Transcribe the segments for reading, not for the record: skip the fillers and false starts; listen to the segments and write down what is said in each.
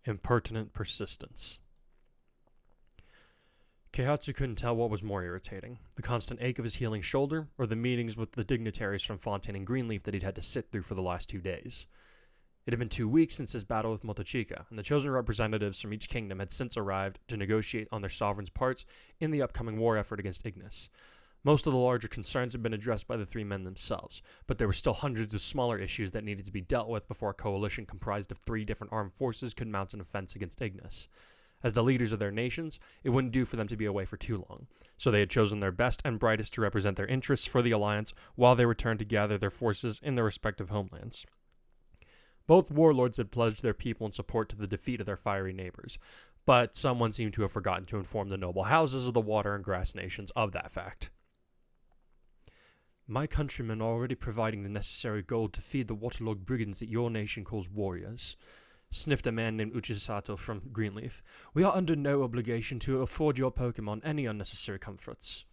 Impertinent persistence. Keihatsu couldn't tell what was more irritating, the constant ache of his healing shoulder, or the meetings with the dignitaries from Fontaine and Greenleaf that he'd had to sit through for the last 2 days. It had been 2 weeks since his battle with Motochika, and the chosen representatives from each kingdom had since arrived to negotiate on their sovereign's parts in the upcoming war effort against Ignis. Most of the larger concerns had been addressed by the 3 men themselves, but there were still hundreds of smaller issues that needed to be dealt with before a coalition comprised of 3 different armed forces could mount an offense against Ignis. As the leaders of their nations, it wouldn't do for them to be away for too long, so they had chosen their best and brightest to represent their interests for the Alliance while they returned to gather their forces in their respective homelands. Both warlords had pledged their people in support to the defeat of their fiery neighbors, but someone seemed to have forgotten to inform the noble houses of the water and grass nations of that fact. My countrymen are already providing the necessary gold to feed the waterlogged brigands that your nation calls warriors, sniffed a man named Uchisato from Greenleaf. We are under no obligation to afford your Pokémon any unnecessary comforts.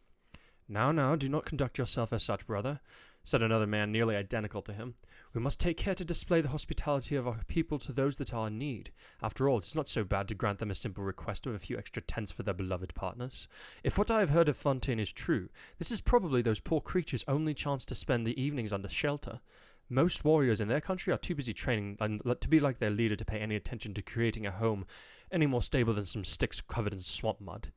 Now, do not conduct yourself as such, brother, said another man nearly identical to him. We must take care to display the hospitality of our people to those that are in need. After all, it is not so bad to grant them a simple request of a few extra tents for their beloved partners. If what I have heard of Fontaine is true, this is probably those poor creatures' only chance to spend the evenings under shelter. Most warriors in their country are too busy training to be like their leader to pay any attention to creating a home any more stable than some sticks covered in swamp mud.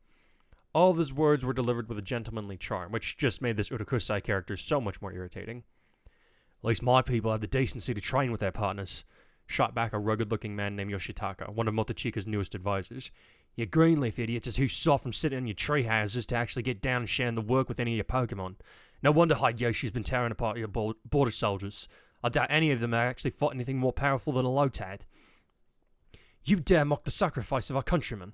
All of his words were delivered with a gentlemanly charm, which just made this Urokusai character so much more irritating. At least my people have the decency to train with their partners, shot back a rugged-looking man named Yoshitaka, one of Motochika's newest advisors. You Greenleaf idiots are too soft from sitting in your tree houses to actually get down and sharing the work with any of your Pokemon. No wonder Hideyoshi's been tearing apart your border soldiers. I doubt any of them have actually fought anything more powerful than a Lotad. You dare mock the sacrifice of our countrymen,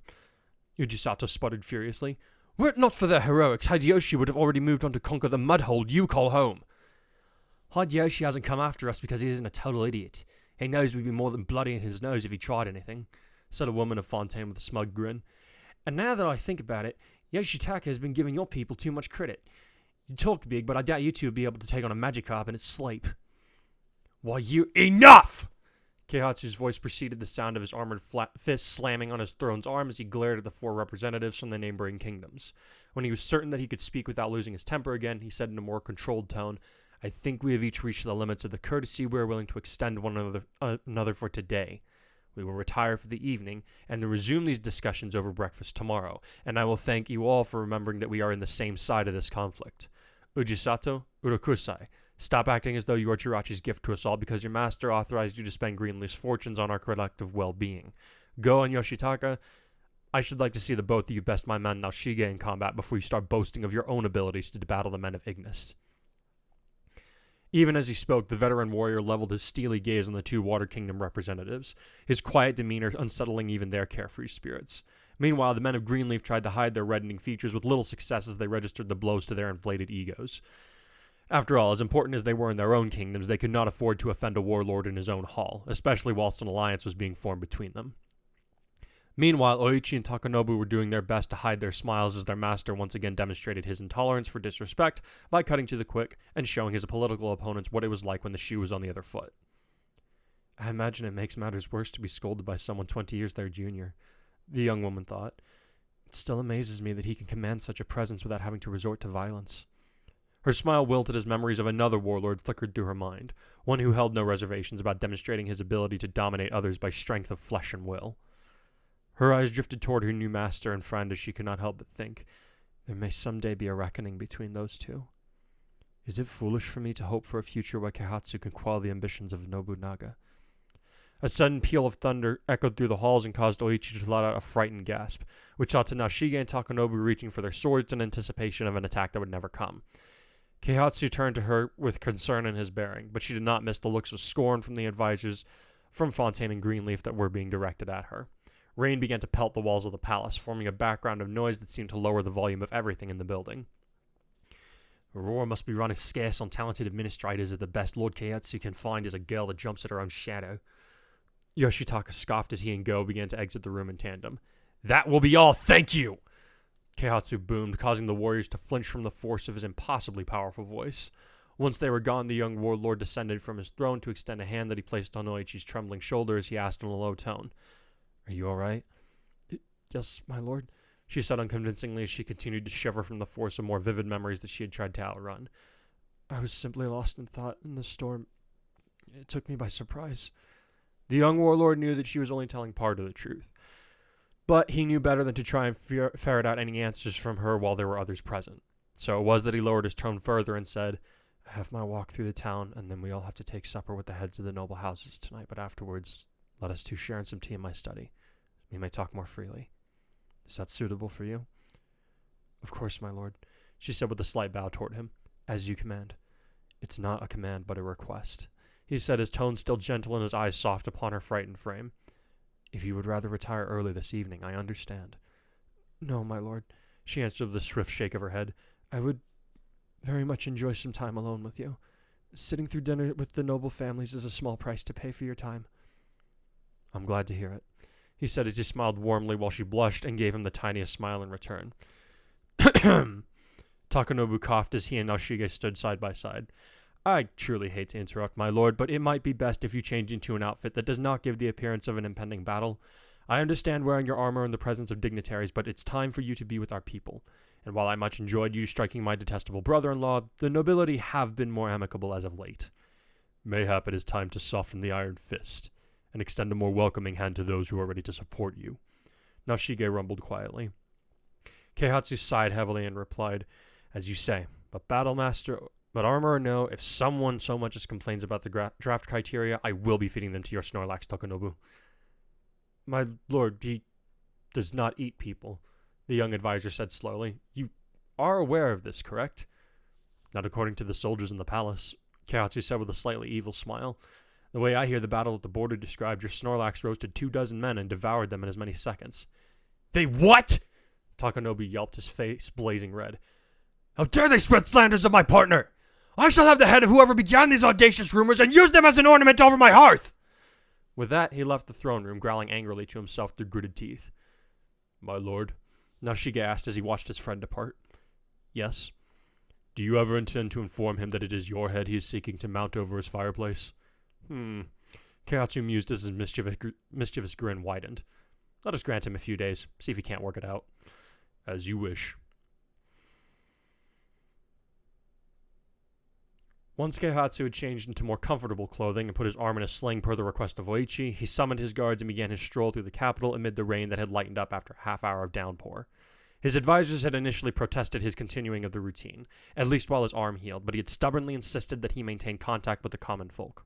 Ujisato sputtered furiously. Were it not for their heroics, Hideyoshi would have already moved on to conquer the mudhole you call home. Hideyoshi hasn't come after us because he isn't a total idiot. He knows we'd be more than bloody in his nose if he tried anything, said a woman of Fontaine with a smug grin. And now that I think about it, Yoshitaka has been giving your people too much credit. You talk big, but I doubt you two would be able to take on a Magikarp in its sleep. Why, you— Enough! Keihatsu's voice preceded the sound of his armored fist slamming on his throne's arm as he glared at the 4 representatives from the neighboring kingdoms. When he was certain that he could speak without losing his temper again, he said in a more controlled tone, I think we have each reached the limits of the courtesy we are willing to extend one another for today. We will retire for the evening and resume these discussions over breakfast tomorrow, and I will thank you all for remembering that we are in the same side of this conflict. Ujisato, Urokusai, stop acting as though you are Jirachi's gift to us all because your master authorized you to spend Greenleaf's fortunes on our collective well-being. Go and Yoshitaka. I should like to see the both of you best my man Naoshige in combat before you start boasting of your own abilities to battle the men of Ignis. Even as he spoke, the veteran warrior leveled his steely gaze on the 2 Water Kingdom representatives, his quiet demeanor unsettling even their carefree spirits. Meanwhile, the men of Greenleaf tried to hide their reddening features with little success as they registered the blows to their inflated egos. After all, as important as they were in their own kingdoms, they could not afford to offend a warlord in his own hall, especially whilst an alliance was being formed between them. Meanwhile, Oichi and Takanobu were doing their best to hide their smiles as their master once again demonstrated his intolerance for disrespect by cutting to the quick and showing his political opponents what it was like when the shoe was on the other foot. I imagine it makes matters worse to be scolded by someone 20 years their junior, the young woman thought. It still amazes me that he can command such a presence without having to resort to violence. Her smile wilted as memories of another warlord flickered through her mind, one who held no reservations about demonstrating his ability to dominate others by strength of flesh and will. Her eyes drifted toward her new master and friend as she could not help but think, there may someday be a reckoning between those two. Is it foolish for me to hope for a future where Keihatsu can quell the ambitions of Nobunaga? A sudden peal of thunder echoed through the halls and caused Oichi to let out a frightened gasp, which saw Naoshige and Takanobu reaching for their swords in anticipation of an attack that would never come. Keihatsu turned to her with concern in his bearing, but she did not miss the looks of scorn from the advisors from Fontaine and Greenleaf that were being directed at her. Rain began to pelt the walls of the palace, forming a background of noise that seemed to lower the volume of everything in the building. Aurora must be running scarce on talented administrators if the best Lord Keihatsu can find is a girl that jumps at her own shadow. Yoshitaka scoffed as he and Go began to exit the room in tandem. That will be all, thank you! Keihatsu boomed, causing the warriors to flinch from the force of his impossibly powerful voice. Once they were gone, the young warlord descended from his throne to extend a hand that he placed on Oichi's trembling shoulder as he asked in a low tone, Are you all right? Yes, my lord, she said unconvincingly as she continued to shiver from the force of more vivid memories that she had tried to outrun. I was simply lost in thought in the storm. It took me by surprise. The young warlord knew that she was only telling part of the truth, but he knew better than to try and ferret out any answers from her while there were others present. So it was that he lowered his tone further and said, I have my walk through the town, and then we all have to take supper with the heads of the noble houses tonight, but afterwards, let us two share in some tea in my study. We may talk more freely. Is that suitable for you? Of course, my lord, she said with a slight bow toward him. As you command. It's not a command, but a request, he said, his tone still gentle and his eyes soft upon her frightened frame. If you would rather retire early this evening, I understand. No, my lord, she answered with a swift shake of her head. I would very much enjoy some time alone with you. Sitting through dinner with the noble families is a small price to pay for your time. I'm glad to hear it, he said as he smiled warmly while she blushed and gave him the tiniest smile in return. Takanobu coughed as he and Nashige stood side by side. I truly hate to interrupt, my lord, but it might be best if you change into an outfit that does not give the appearance of an impending battle. I understand wearing your armor in the presence of dignitaries, but it's time for you to be with our people. And while I much enjoyed you striking my detestable brother-in-law, the nobility have been more amicable as of late. Mayhap it is time to soften the iron fist, and extend a more welcoming hand to those who are ready to support you. Nashige rumbled quietly. Keihatsu sighed heavily and replied, As you say, but but armor or no, if someone so much as complains about the draft criteria, I will be feeding them to your Snorlax, Takanobu. My lord, he does not eat people, the young advisor said slowly. You are aware of this, correct? Not according to the soldiers in the palace, Keihatsu said with a slightly evil smile. The way I hear the battle at the border described, your Snorlax roasted 24 men and devoured them in as many seconds. They what? Takanobu yelped, his face blazing red. How dare they spread slanders of my partner! I shall have the head of whoever began these audacious rumors and use them as an ornament over my hearth! With that, he left the throne room, growling angrily to himself through gritted teeth. My lord, Nashige asked as he watched his friend depart. Yes? Do you ever intend to inform him that it is your head he is seeking to mount over his fireplace? Keihatsu mused as his mischievous grin widened. Let us grant him a few days, see if he can't work it out. As you wish. Once Keihatsu had changed into more comfortable clothing and put his arm in a sling per the request of Oichi, he summoned his guards and began his stroll through the capital amid the rain that had lightened up after a half-hour of downpour. His advisors had initially protested his continuing of the routine, at least while his arm healed, but he had stubbornly insisted that he maintain contact with the common folk.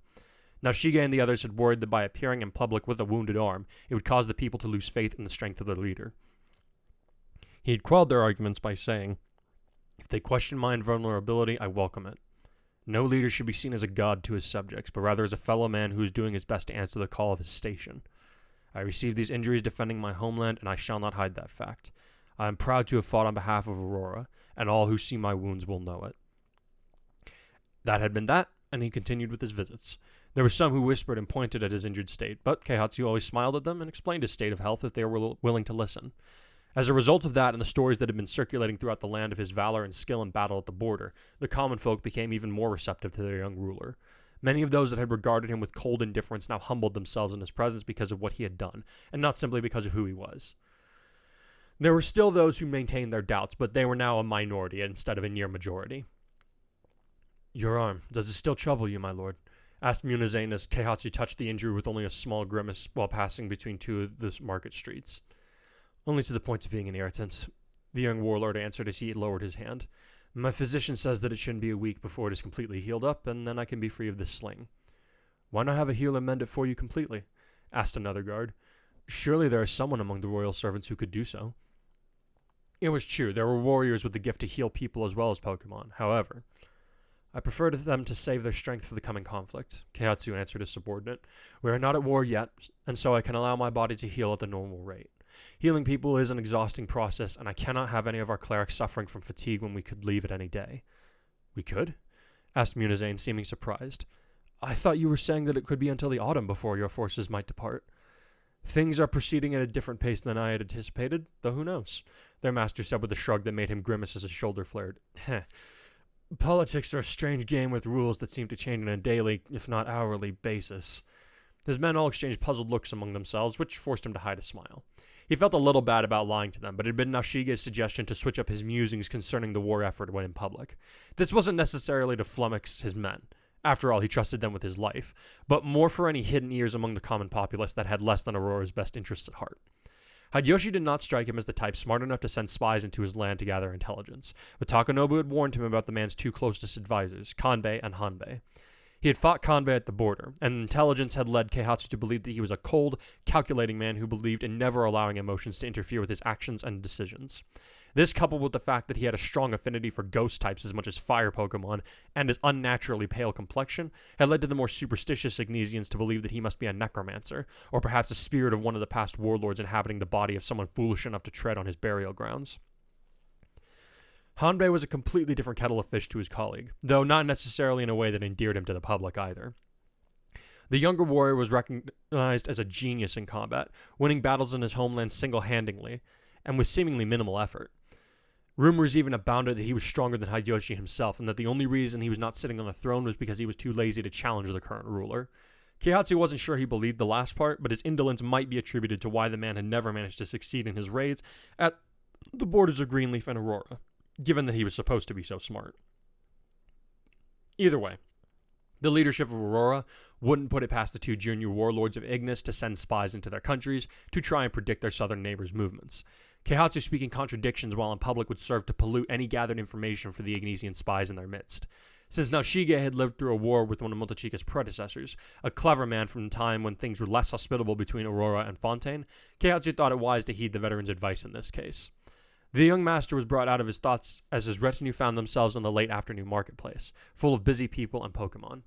Nashige and the others had worried that by appearing in public with a wounded arm, it would cause the people to lose faith in the strength of their leader. He had quelled their arguments by saying, If they question my invulnerability, I welcome it. No leader should be seen as a god to his subjects, but rather as a fellow man who is doing his best to answer the call of his station. I received these injuries defending my homeland, and I shall not hide that fact. I am proud to have fought on behalf of Aurora, and all who see my wounds will know it. That had been that, and he continued with his visits. There were some who whispered and pointed at his injured state, but Keihatsu always smiled at them and explained his state of health if they were willing to listen. As a result of that and the stories that had been circulating throughout the land of his valor and skill in battle at the border, the common folk became even more receptive to their young ruler. Many of those that had regarded him with cold indifference now humbled themselves in his presence because of what he had done, and not simply because of who he was. There were still those who maintained their doubts, but they were now a minority instead of a near majority. Your arm, does it still trouble you, my lord? Asked Munezane as Keihatsu touched the injury with only a small grimace while passing between two of the market streets. Only to the point of being an irritant, the young warlord answered as he lowered his hand. My physician says that it shouldn't be a week before it is completely healed up, and then I can be free of this sling. Why not have a healer mend it for you completely? Asked another guard. Surely there is someone among the royal servants who could do so. It was true, there were warriors with the gift to heal people as well as Pokémon. However, I prefer to them to save their strength for the coming conflict, Keihatsu answered his subordinate. We are not at war yet, and so I can allow my body to heal at the normal rate. Healing people is an exhausting process, and I cannot have any of our clerics suffering from fatigue when we could leave it any day. We could? Asked Munezane, seeming surprised. I thought you were saying that it could be until the autumn before your forces might depart. Things are proceeding at a different pace than I had anticipated, though who knows? Their master said with a shrug that made him grimace as his shoulder flared. Politics are a strange game with rules that seem to change on a daily, if not hourly, basis. His men all exchanged puzzled looks among themselves, which forced him to hide a smile. He felt a little bad about lying to them, but it had been Nashige's suggestion to switch up his musings concerning the war effort when in public. This wasn't necessarily to flummox his men. After all, he trusted them with his life, but more for any hidden ears among the common populace that had less than Aurora's best interests at heart. Hideyoshi did not strike him as the type smart enough to send spies into his land to gather intelligence, but Takanobu had warned him about the man's two closest advisors, Kanbei and Hanbei. He had fought Kanbei at the border, and intelligence had led Keihatsu to believe that he was a cold, calculating man who believed in never allowing emotions to interfere with his actions and decisions. This, coupled with the fact that he had a strong affinity for ghost types as much as fire Pokemon, and his unnaturally pale complexion, had led to the more superstitious Ignesians to believe that he must be a necromancer, or perhaps a spirit of one of the past warlords inhabiting the body of someone foolish enough to tread on his burial grounds. Hanbei was a completely different kettle of fish to his colleague, though not necessarily in a way that endeared him to the public either. The younger warrior was recognized as a genius in combat, winning battles in his homeland single-handedly, and with seemingly minimal effort. Rumors even abounded that he was stronger than Hideyoshi himself, and that the only reason he was not sitting on the throne was because he was too lazy to challenge the current ruler. Keihatsu wasn't sure he believed the last part, but his indolence might be attributed to why the man had never managed to succeed in his raids at the borders of Greenleaf and Aurora, given that he was supposed to be so smart. Either way, the leadership of Aurora wouldn't put it past the two junior warlords of Ignis to send spies into their countries to try and predict their southern neighbors' movements. Keihatsu speaking contradictions while in public would serve to pollute any gathered information for the Ignesian spies in their midst. Since Nashige had lived through a war with one of Motochika's predecessors, a clever man from the time when things were less hospitable between Aurora and Fontaine, Keihatsu thought it wise to heed the veteran's advice in this case. The young master was brought out of his thoughts as his retinue found themselves in the late afternoon marketplace, full of busy people and Pokemon.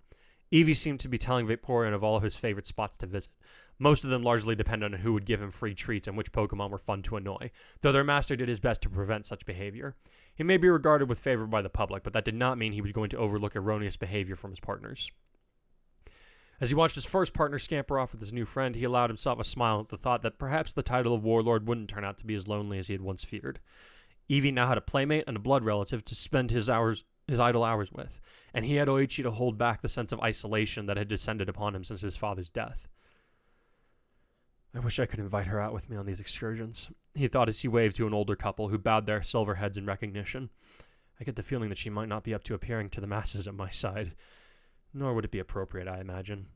Eevee seemed to be telling Vaporeon of all of his favorite spots to visit, most of them largely dependent on who would give him free treats and which Pokemon were fun to annoy, though their master did his best to prevent such behavior. He may be regarded with favor by the public, but that did not mean he was going to overlook erroneous behavior from his partners. As he watched his first partner scamper off with his new friend, he allowed himself a smile at the thought that perhaps the title of Warlord wouldn't turn out to be as lonely as he had once feared. Eevee now had a playmate and a blood relative to spend his idle hours with, and he had Oichi to hold back the sense of isolation that had descended upon him since his father's death. I wish I could invite her out with me on these excursions, he thought as he waved to an older couple who bowed their silver heads in recognition. I get the feeling that she might not be up to appearing to the masses at my side, nor would it be appropriate, I imagine.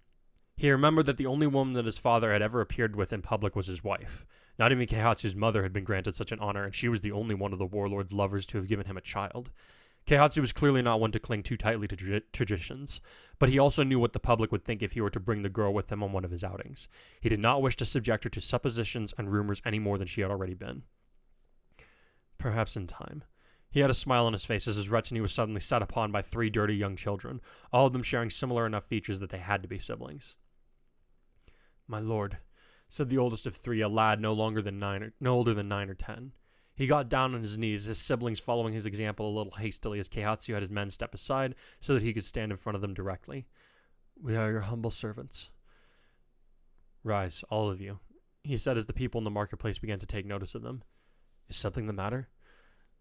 He remembered that the only woman that his father had ever appeared with in public was his wife. Not even Keihatsu's mother had been granted such an honor, and she was the only one of the warlord's lovers to have given him a child. Keihatsu was clearly not one to cling too tightly to traditions, but he also knew what the public would think if he were to bring the girl with him on one of his outings. He did not wish to subject her to suppositions and rumors any more than she had already been. Perhaps in time. He had a smile on his face as his retinue was suddenly set upon by three dirty young children, all of them sharing similar enough features that they had to be siblings. "My lord," said the oldest of three, a lad no older than 9 or 10. He got down on his knees, his siblings following his example a little hastily as Keihatsu had his men step aside so that he could stand in front of them directly. "We are your humble servants." "Rise, all of you," he said as the people in the marketplace began to take notice of them. "Is something the matter?"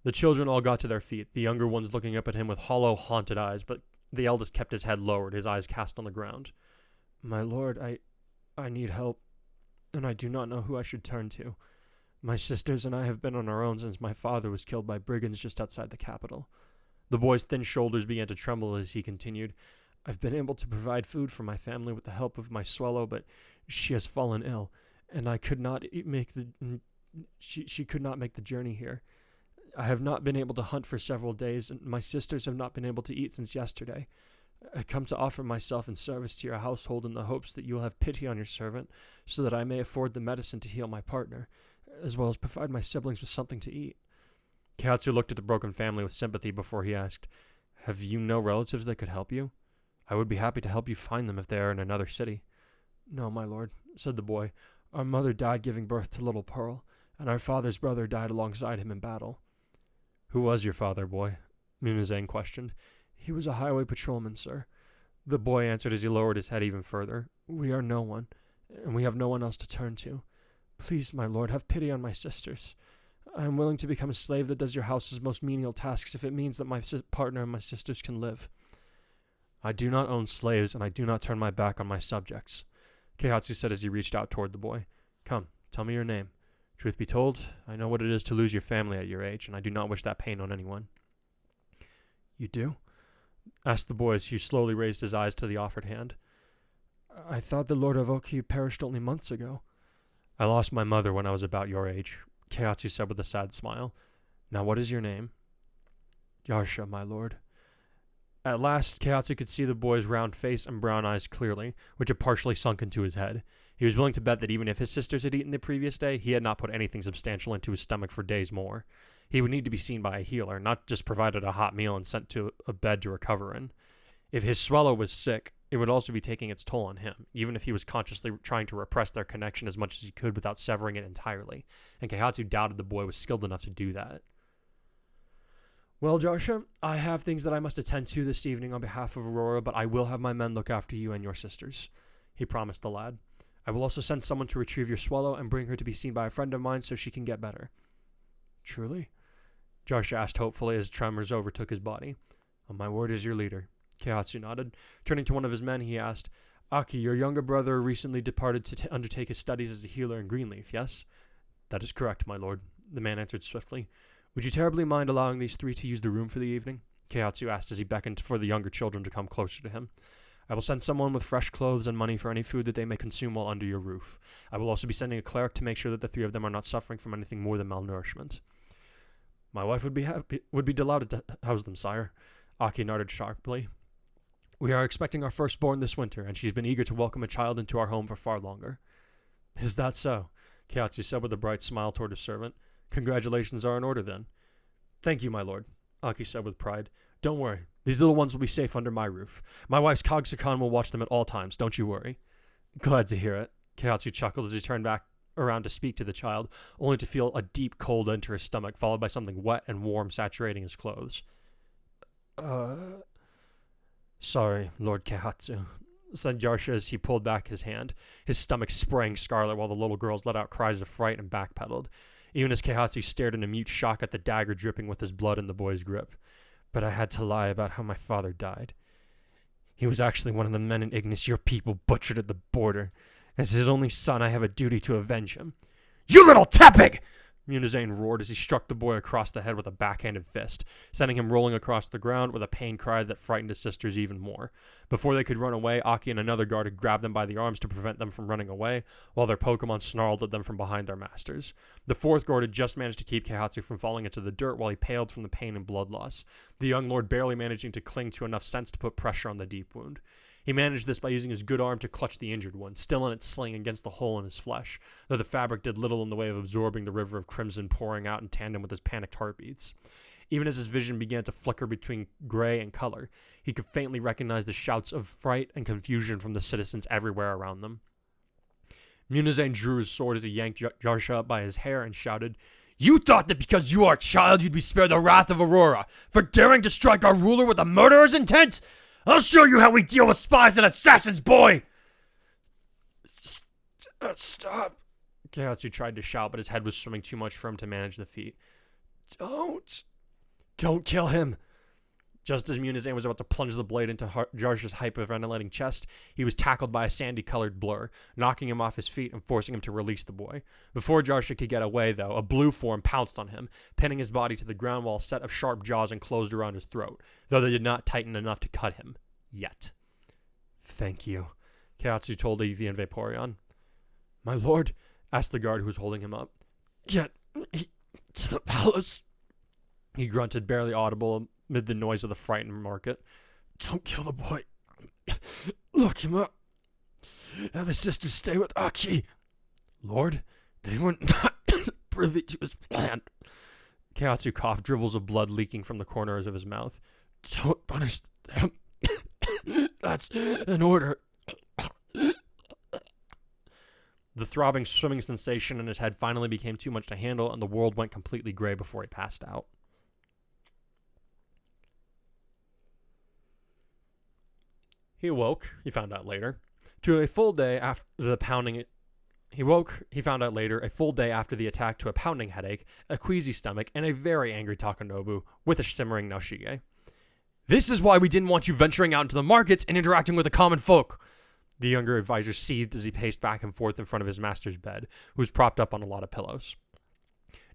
The children all got to their feet, the younger ones looking up at him with hollow, haunted eyes, but the eldest kept his head lowered, his eyes cast on the ground. "My lord, I need help, and I do not know who I should turn to. My sisters and I have been on our own since my father was killed by brigands just outside the capital." The boy's thin shoulders began to tremble as he continued. "I've been able to provide food for my family with the help of my Swallow, but she has fallen ill, and I could not make she could not make the journey here. I have not been able to hunt for several days, and my sisters have not been able to eat since yesterday. I come to offer myself in service to your household in the hopes that you will have pity on your servant, so that I may afford the medicine to heal my partner, as well as provide my siblings with something to eat." Keihatsu looked at the broken family with sympathy before he asked, "Have you no relatives that could help you? I would be happy to help you find them if they are in another city." "No, my lord," said the boy. "Our mother died giving birth to little Pearl, and our father's brother died alongside him in battle." "Who was your father, boy?" Mimizane questioned. "He was a highway patrolman, sir." The boy answered as he lowered his head even further. "We are no one, and we have no one else to turn to. Please, my lord, have pity on my sisters. I am willing to become a slave that does your house's most menial tasks if it means that my partner and my sisters can live." "I do not own slaves, and I do not turn my back on my subjects." Keihatsu said as he reached out toward the boy. Come, tell me your name. Truth be told, I know what it is to lose your family at your age, and I do not wish that pain on anyone. You do? Asked the boy as he slowly raised his eyes to the offered hand. I thought the Lord of Oki perished only months ago. I lost my mother when I was about your age, Keihatsu said with a sad smile. Now what is your name? Yarsha, my lord. At last, Keihatsu could see the boy's round face and brown eyes clearly, which had partially sunk into his head. He was willing to bet that even if his sisters had eaten the previous day, he had not put anything substantial into his stomach for days more. He would need to be seen by a healer, not just provided a hot meal and sent to a bed to recover in. If his swallow was sick, it would also be taking its toll on him, even if he was consciously trying to repress their connection as much as he could without severing it entirely, and Keihatsu doubted the boy was skilled enough to do that. Well, Jarsha, I have things that I must attend to this evening on behalf of Aurora, but I will have my men look after you and your sisters, he promised the lad. I will also send someone to retrieve your swallow and bring her to be seen by a friend of mine so she can get better. Truly? Jarsha asked hopefully as tremors overtook his body. On my word as your leader, Keihatsu nodded. Turning to one of his men, he asked, Aki, your younger brother recently departed to undertake his studies as a healer in Greenleaf, yes? That is correct, my lord, the man answered swiftly. Would you terribly mind allowing these three to use the room for the evening? Keihatsu asked as he beckoned for the younger children to come closer to him. I will send someone with fresh clothes and money for any food that they may consume while under your roof. I will also be sending a cleric to make sure that the three of them are not suffering from anything more than malnourishment. My wife would be delighted to house them, sire. Aki nodded sharply. We are expecting our firstborn this winter, and she's been eager to welcome a child into our home for far longer. Is that so? Keihatsu said with a bright smile toward his servant. Congratulations are in order, then. Thank you, my lord, Aki said with pride. Don't worry. These little ones will be safe under my roof. My wife's Kagsakan will watch them at all times, don't you worry. Glad to hear it. Keihatsu chuckled as he turned back around to speak to the child, only to feel a deep cold enter his stomach, followed by something wet and warm saturating his clothes. Sorry, Lord Keihatsu, said Yarsha as he pulled back his hand. His stomach sprang scarlet while the little girls let out cries of fright and backpedaled, even as Keihatsu stared in a mute shock at the dagger dripping with his blood in the boy's grip. But I had to lie about how my father died. He was actually one of the men in Ignis your people butchered at the border. As his only son, I have a duty to avenge him. You little tepig! Munizane roared as he struck the boy across the head with a backhanded fist, sending him rolling across the ground with a pain cry that frightened his sisters even more. Before they could run away, Aki and another guard had grabbed them by the arms to prevent them from running away, while their Pokemon snarled at them from behind their masters. The fourth guard had just managed to keep Keihatsu from falling into the dirt while he paled from the pain and blood loss, the young lord barely managing to cling to enough sense to put pressure on the deep wound. He managed this by using his good arm to clutch the injured one, still in its sling against the hole in his flesh, though the fabric did little in the way of absorbing the river of crimson pouring out in tandem with his panicked heartbeats. Even as his vision began to flicker between gray and color, he could faintly recognize the shouts of fright and confusion from the citizens everywhere around them. Munizane drew his sword as he yanked Yarsha up by his hair and shouted, You thought that because you are a child you'd be spared the wrath of Aurora, for daring to strike our ruler with a murderer's intent? I'll show you how we deal with spies and assassins, boy! Stop. Keihatsu tried to shout, but his head was swimming too much for him to manage the feat. Don't kill him. Just as Munizane was about to plunge the blade into Jarsha's hyperventilating chest, he was tackled by a sandy-colored blur, knocking him off his feet and forcing him to release the boy. Before Jarsha could get away, though, a blue form pounced on him, pinning his body to the ground while a set of sharp jaws enclosed around his throat, though they did not tighten enough to cut him. Yet. Thank you, Keihatsu told Eevee and Vaporeon. My lord, asked the guard who was holding him up. Get me to the palace, he grunted, barely audible amid the noise of the frightened market. Don't kill the boy. Lock him up. Have his sisters stay with Aki. Lord, they were not privy to his plan. Keihatsu coughed, dribbles of blood leaking from the corners of his mouth. Don't punish them. That's an order. The throbbing, swimming sensation in his head finally became too much to handle, and the world went completely gray before he passed out. He awoke, he found out later, to a full day after the pounding. He found out later, a full day after the attack, to a pounding headache, a queasy stomach, and a very angry Takanobu with a simmering Naoshige. This is why we didn't want you venturing out into the markets and interacting with the common folk, The younger advisor seethed as he paced back and forth in front of his master's bed, who was propped up on a lot of pillows.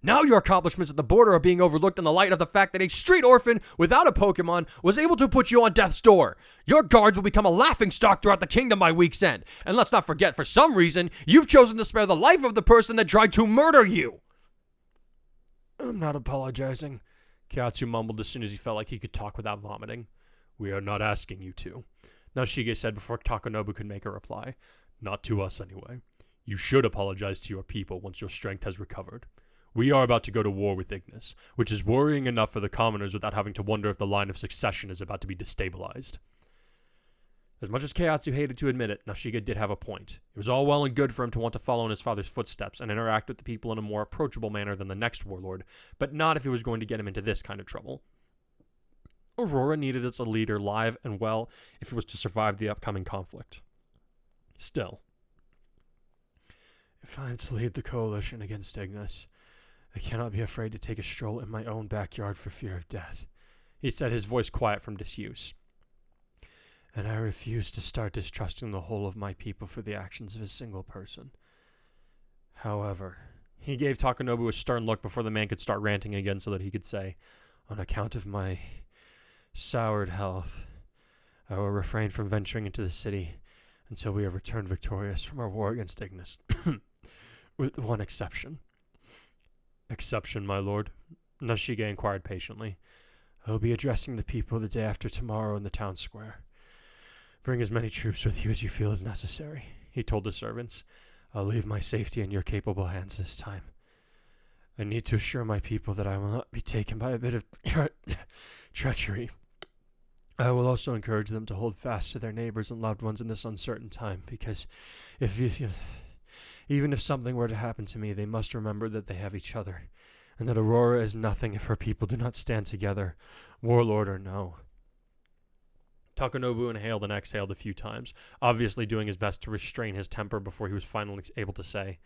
Now your accomplishments at the border are being overlooked in the light of the fact that a street orphan without a Pokemon was able to put you on death's door. Your guards will become a laughingstock throughout the kingdom by week's end. And let's not forget, for some reason, you've chosen to spare the life of the person that tried to murder you. I'm not apologizing, Keihatsu mumbled as soon as he felt like he could talk without vomiting. We are not asking you to, Nashige said before Takanobu could make a reply. Not to us, anyway. You should apologize to your people once your strength has recovered. We are about to go to war with Ignis, which is worrying enough for the commoners without having to wonder if the line of succession is about to be destabilized. As much as Keihatsu hated to admit it, Nashige did have a point. It was all well and good for him to want to follow in his father's footsteps and interact with the people in a more approachable manner than the next warlord, but not if it was going to get him into this kind of trouble. Aurora needed its leader live and well if it was to survive the upcoming conflict. Still, if I am to lead the coalition against Ignis, I cannot be afraid to take a stroll in my own backyard for fear of death, he said, his voice quiet from disuse. And I refuse to start distrusting the whole of my people for the actions of a single person. However, he gave Takanobu a stern look before the man could start ranting again so that he could say, on account of my soured health, I will refrain from venturing into the city until we have returned victorious from our war against Ignis. With one exception. Exception, my lord? Nashige inquired patiently. I will be addressing the people the day after tomorrow in the town square. Bring as many troops with you as you feel is necessary, he told the servants. I'll leave my safety in your capable hands this time. I need to assure my people that I will not be taken by a bit of treachery. I will also encourage them to hold fast to their neighbors and loved ones in this uncertain time, because even if something were to happen to me, they must remember that they have each other, and that Aurora is nothing if her people do not stand together, warlord or no. Takanobu inhaled and exhaled a few times, obviously doing his best to restrain his temper before he was finally able to say,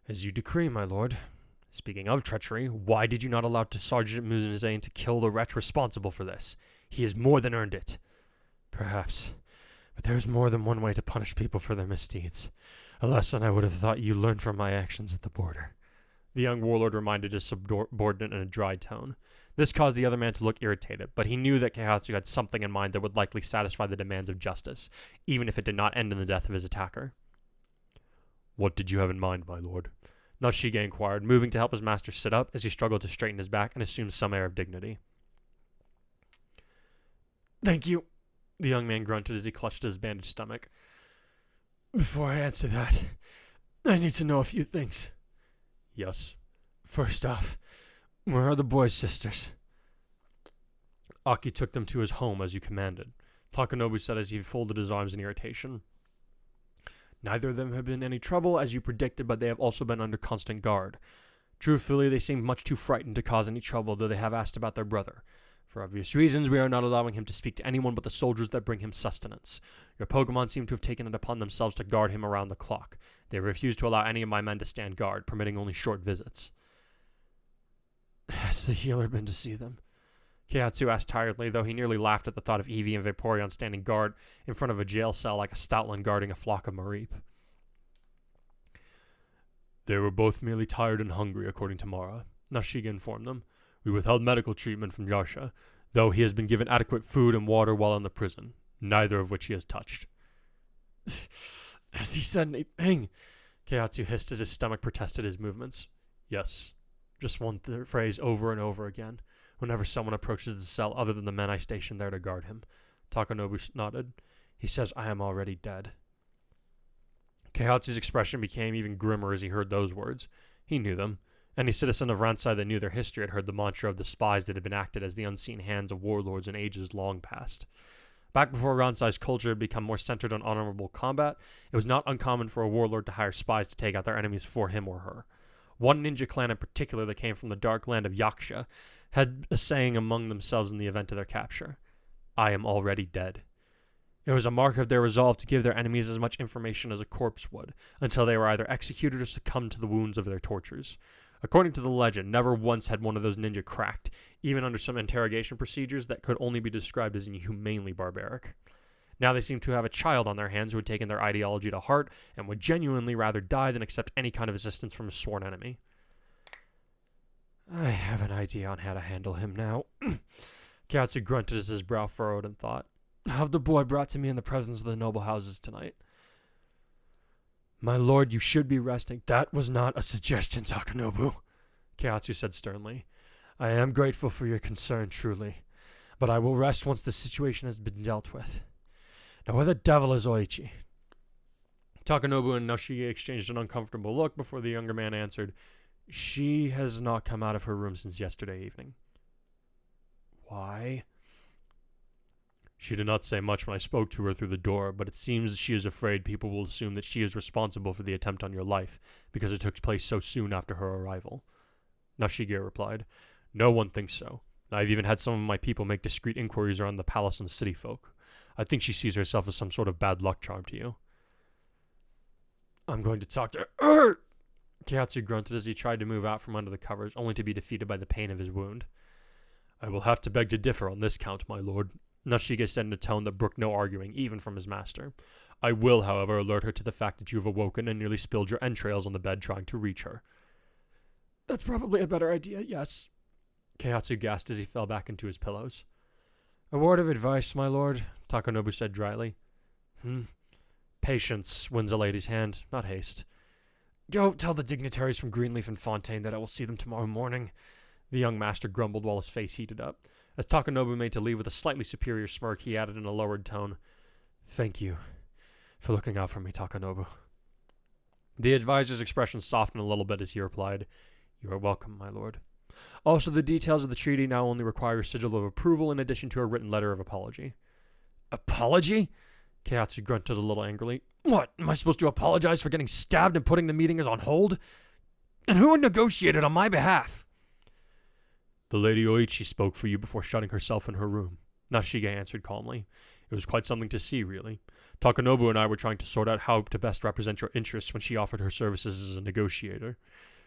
As you decree, my lord. Speaking of treachery, why did you not allow Sergeant Muzane to kill the wretch responsible for this? He has more than earned it. Perhaps, but there is more than one way to punish people for their misdeeds. A lesson I would have thought you learned from my actions at the border. The young warlord reminded his subordinate in a dry tone. This caused the other man to look irritated, but he knew that Keihatsu had something in mind that would likely satisfy the demands of justice, even if it did not end in the death of his attacker. What did you have in mind, my lord? Nashige inquired, moving to help his master sit up as he struggled to straighten his back and assume some air of dignity. Thank you, the young man grunted as he clutched his bandaged stomach. Before I answer that, I need to know a few things. Yes. First off, where are the boy's sisters? Aki took them to his home as you commanded, Takanobu said as he folded his arms in irritation. Neither of them have been in any trouble, as you predicted, but they have also been under constant guard. Truthfully, they seem much too frightened to cause any trouble, though they have asked about their brother. For obvious reasons, we are not allowing him to speak to anyone but the soldiers that bring him sustenance. Your Pokemon seem to have taken it upon themselves to guard him around the clock. They refuse to allow any of my men to stand guard, permitting only short visits. Has the healer been to see them? Keihatsu asked tiredly, though he nearly laughed at the thought of Eevee and Vaporeon standing guard in front of a jail cell like a stoutland guarding a flock of Mareep. They were both merely tired and hungry, according to Mara, Nashige informed them. We withheld medical treatment from Yasha, though he has been given adequate food and water while in the prison, neither of which he has touched. Has he said anything? Keihatsu hissed as his stomach protested his movements. Yes, just one phrase over and over again, whenever someone approaches the cell other than the men I stationed there to guard him. Takanobu nodded. He says I am already dead. Keihatsu's expression became even grimmer as he heard those words. He knew them. Any citizen of Ransai that knew their history had heard the mantra of the spies that had been acted as the unseen hands of warlords in ages long past. Back before Ransai's culture had become more centered on honorable combat, it was not uncommon for a warlord to hire spies to take out their enemies for him or her. One ninja clan in particular that came from the dark land of Yaksha had a saying among themselves in the event of their capture. I am already dead. It was a mark of their resolve to give their enemies as much information as a corpse would, until they were either executed or succumbed to the wounds of their tortures. According to the legend, never once had one of those ninja cracked, even under some interrogation procedures that could only be described as inhumanely barbaric. Now they seemed to have a child on their hands who had taken their ideology to heart and would genuinely rather die than accept any kind of assistance from a sworn enemy. I have an idea on how to handle him now. Keihatsu grunted as his brow furrowed in thought. Have the boy brought to me in the presence of the noble houses tonight. My lord, you should be resting. That was not a suggestion, Takanobu, Keihatsu said sternly. I am grateful for your concern, truly, but I will rest once the situation has been dealt with. Now where the devil is Oichi? Takanobu and Nashige exchanged an uncomfortable look before the younger man answered, She has not come out of her room since yesterday evening. Why? She did not say much when I spoke to her through the door, but it seems she is afraid people will assume that she is responsible for the attempt on your life, because it took place so soon after her arrival. Nashige replied, No one thinks so. I've even had some of my people make discreet inquiries around the palace and the city folk. I think she sees herself as some sort of bad luck charm to you. I'm going to talk to her! Keihatsu grunted as he tried to move out from under the covers, only to be defeated by the pain of his wound. I will have to beg to differ on this count, my lord, Nashige said in a tone that brooked no arguing, even from his master. I will, however, alert her to the fact that you have awoken and nearly spilled your entrails on the bed trying to reach her. That's probably a better idea, yes. Keihatsu gasped as he fell back into his pillows. A word of advice, my lord, Takanobu said dryly. Patience wins a lady's hand, not haste. Go tell the dignitaries from Greenleaf and Fontaine that I will see them tomorrow morning, the young master grumbled while his face heated up. As Takanobu made to leave with a slightly superior smirk, he added in a lowered tone, Thank you for looking out for me, Takanobu. The advisor's expression softened a little bit as he replied, You are welcome, my lord. Also, the details of the treaty now only require a sigil of approval in addition to a written letter of apology. Apology? Keihatsu grunted a little angrily. What, am I supposed to apologize for getting stabbed and putting the meeting on hold? And who negotiated on my behalf? The Lady Oichi spoke for you before shutting herself in her room, Nashige answered calmly. It was quite something to see, really. Takanobu and I were trying to sort out how to best represent your interests when she offered her services as a negotiator.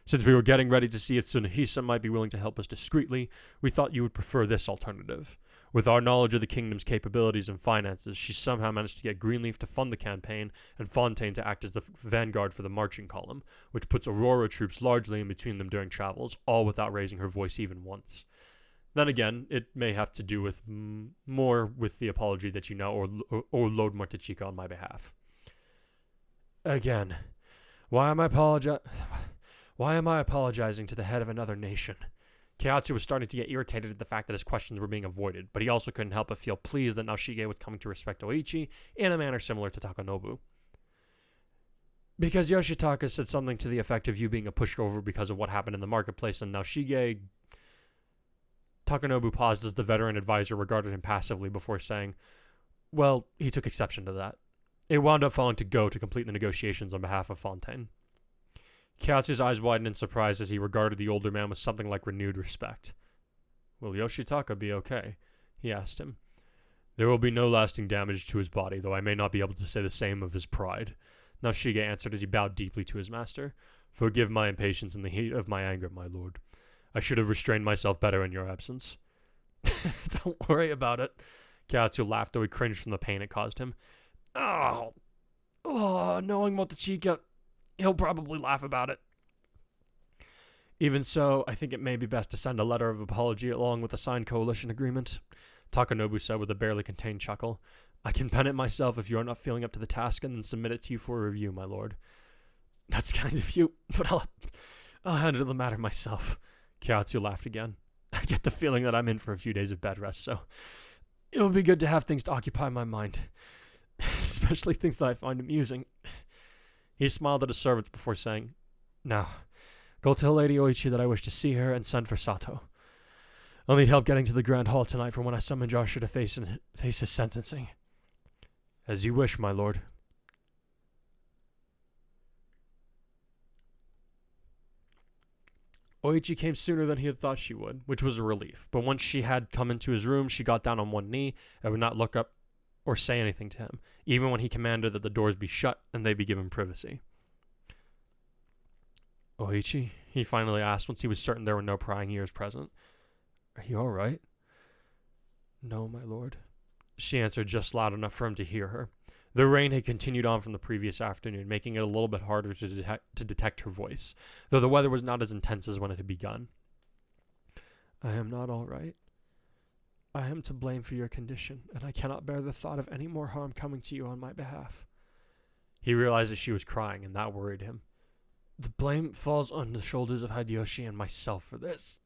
Since we were getting ready to see if Tsunehisa might be willing to help us discreetly, we thought you would prefer this alternative. With our knowledge of the kingdom's capabilities and finances, she somehow managed to get Greenleaf to fund the campaign and Fontaine to act as the vanguard for the marching column, which puts Aurora troops largely in between them during travels, all without raising her voice even once. Then again, it may have to do with more with the apology that you now or load Mortichika on my behalf. Again, why am I apologizing to the head of another nation? Keihatsu was starting to get irritated at the fact that his questions were being avoided, but he also couldn't help but feel pleased that Nashige was coming to respect Oichi in a manner similar to Takanobu. Because Yoshitaka said something to the effect of you being a pushover because of what happened in the marketplace, and Nashige... Takanobu paused as the veteran advisor regarded him passively before saying, Well, he took exception to that. It wound up falling to Go to complete the negotiations on behalf of Fontaine. Keihatsu's eyes widened in surprise as he regarded the older man with something like renewed respect. Will Yoshitaka be okay? He asked him. There will be no lasting damage to his body, though I may not be able to say the same of his pride, Nashige answered as he bowed deeply to his master. Forgive my impatience in the heat of my anger, my lord. I should have restrained myself better in your absence. Don't worry about it. Keihatsu laughed, though he cringed from the pain it caused him. Knowing Motochika, he'll probably laugh about it. Even so, I think it may be best to send a letter of apology along with a signed coalition agreement, Takanobu said with a barely contained chuckle. I can pen it myself if you are not feeling up to the task and then submit it to you for review, my lord. That's kind of you, but I'll handle the matter myself. Keihatsu laughed again. I get the feeling that I'm in for a few days of bed rest, so it'll be good to have things to occupy my mind, especially things that I find amusing. He smiled at his servants before saying, Now, go tell Lady Oichi that I wish to see her and send for Sato. I'll need help getting to the Grand Hall tonight for when I summon Joshua to face his sentencing. As you wish, my lord. Oichi came sooner than he had thought she would, which was a relief. But once she had come into his room, she got down on one knee and would not look up or say anything to him, even when he commanded that the doors be shut and they be given privacy. Oichi? He finally asked once he was certain there were no prying ears present. Are you all right? No, my lord. she answered just loud enough for him to hear her. The rain had continued on from the previous afternoon, making it a little bit harder to detect her voice, though the weather was not as intense as when it had begun. I am not all right. I am to blame for your condition, and I cannot bear the thought of any more harm coming to you on my behalf. He realized that she was crying, and that worried him. The blame falls on the shoulders of Hideyoshi and myself for this,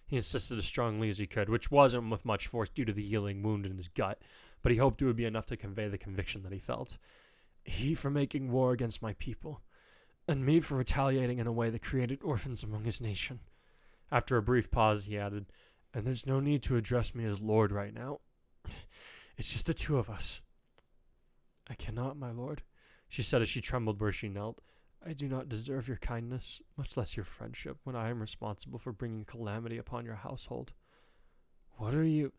he insisted as strongly as he could, which wasn't with much force due to the healing wound in his gut, but he hoped it would be enough to convey the conviction that he felt. He for making war against my people, and me for retaliating in a way that created orphans among his nation. After a brief pause, he added, and there's no need to address me as Lord right now. It's just the two of us. I cannot, my lord, she said as she trembled where she knelt. I do not deserve your kindness, much less your friendship, when I am responsible for bringing calamity upon your household. What are you?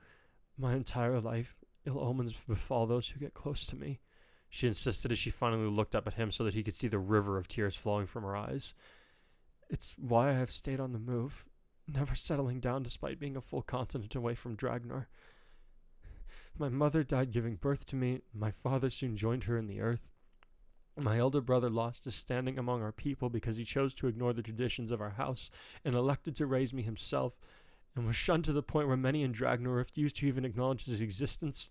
My entire life, ill omens befall those who get close to me, she insisted as she finally looked up at him so that he could see the river of tears flowing from her eyes. It's why I have stayed on the move, never settling down despite being a full continent away from Dragnor. My mother died giving birth to me, my father soon joined her in the earth. My elder brother lost his standing among our people because he chose to ignore the traditions of our house and elected to raise me himself, and was shunned to the point where many in Dragnor refused to even acknowledge his existence.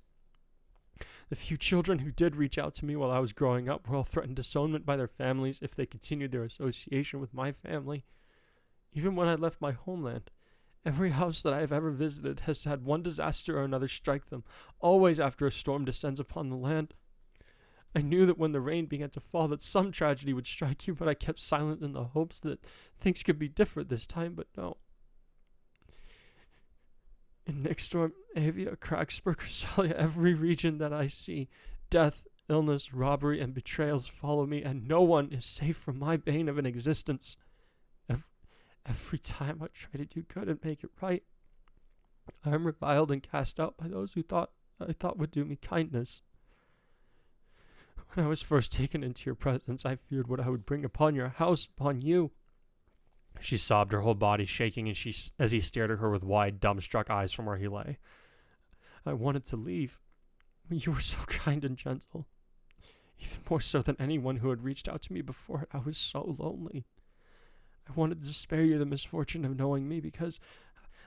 The few children who did reach out to me while I was growing up were all threatened disownment by their families if they continued their association with my family. Even when I left my homeland, every house that I have ever visited has had one disaster or another strike them, always after a storm descends upon the land. I knew that when the rain began to fall that some tragedy would strike you, but I kept silent in the hopes that things could be different this time, but no. In Nixstorm, Avia, Kragsburg, Ursalia, every region that I see, death, illness, robbery, and betrayals follow me, and no one is safe from my bane of an existence. Every time I try to do good and make it right, I am reviled and cast out by those who I thought would do me kindness. When I was first taken into your presence, I feared what I would bring upon your house, upon you. She sobbed, her whole body shaking as he stared at her with wide, dumbstruck eyes from where he lay. I wanted to leave, but you were so kind and gentle. Even more so than anyone who had reached out to me before. I was so lonely. I wanted to spare you the misfortune of knowing me because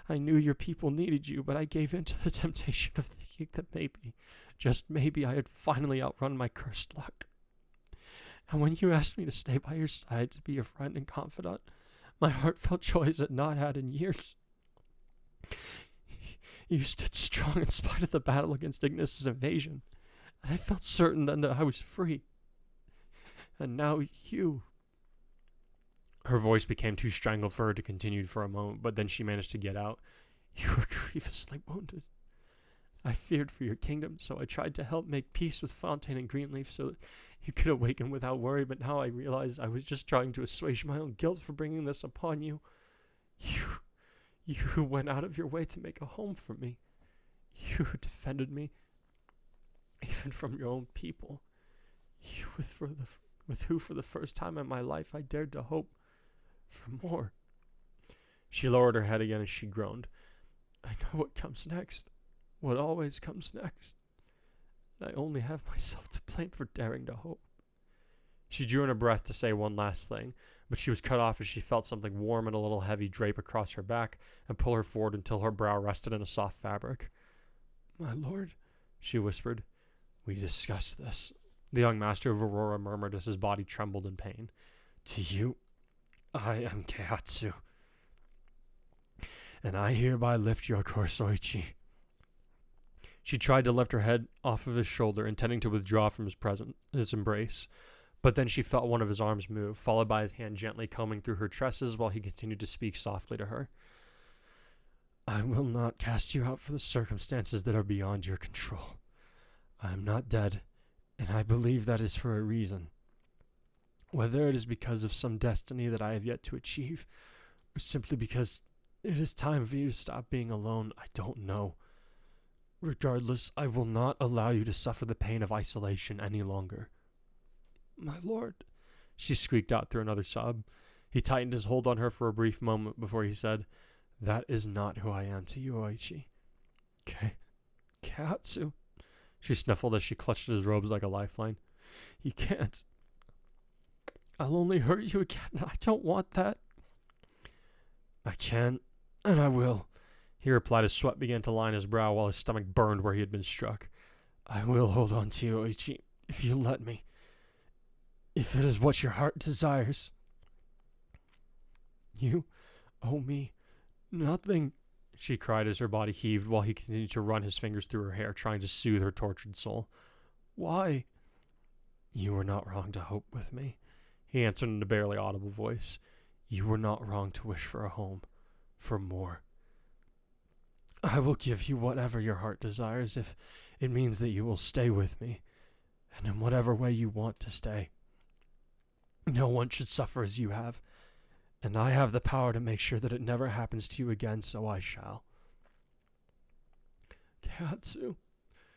I knew your people needed you, but I gave in to the temptation of thinking that maybe, just maybe, I had finally outrun my cursed luck. And when you asked me to stay by your side to be your friend and confidant, my heart felt joys it had not had in years. You stood strong in spite of the battle against Ignis' invasion, and I felt certain then that I was free. And now you... Her voice became too strangled for her to continue for a moment, but then she managed to get out. You were grievously wounded. I feared for your kingdom, so I tried to help make peace with Fontaine and Greenleaf so that you could awaken without worry, but now I realize I was just trying to assuage my own guilt for bringing this upon you. You who went out of your way to make a home for me. You who defended me, even from your own people. You with who for the first time in my life I dared to hope for more. She lowered her head again as she groaned. I know what comes next. What always comes next. I only have myself to blame for daring to hope. She drew in a breath to say one last thing, but she was cut off as she felt something warm and a little heavy drape across her back and pull her forward until her brow rested in a soft fabric. My lord, she whispered. We discussed this, the young master of Aurora murmured as his body trembled in pain. To you, I am Keihatsu, and I hereby lift your Korsoichi. She tried to lift her head off of his shoulder, intending to withdraw from his embrace, but then she felt one of his arms move, followed by his hand gently combing through her tresses while he continued to speak softly to her. I will not cast you out for the circumstances that are beyond your control. I am not dead, and I believe that is for a reason. Whether it is because of some destiny that I have yet to achieve, or simply because it is time for you to stop being alone, I don't know. Regardless, I will not allow you to suffer the pain of isolation any longer. My lord, she squeaked out through another sob. He tightened his hold on her for a brief moment before he said, That is not who I am to you, Oichi. Keihatsu. She sniffled as she clutched at his robes like a lifeline. You can't. I'll only hurt you again. I don't want that. I can, and I will, he replied as sweat began to line his brow while his stomach burned where he had been struck. I will hold on to you, Oichi, if you let me. If it is what your heart desires. You owe me nothing, she cried as her body heaved while he continued to run his fingers through her hair, trying to soothe her tortured soul. Why? You were not wrong to hope with me, he answered in a barely audible voice. You were not wrong to wish for a home, for more. I will give you whatever your heart desires if it means that you will stay with me, and in whatever way you want to stay. No one should suffer as you have, and I have the power to make sure that it never happens to you again, so I shall. Keihatsu,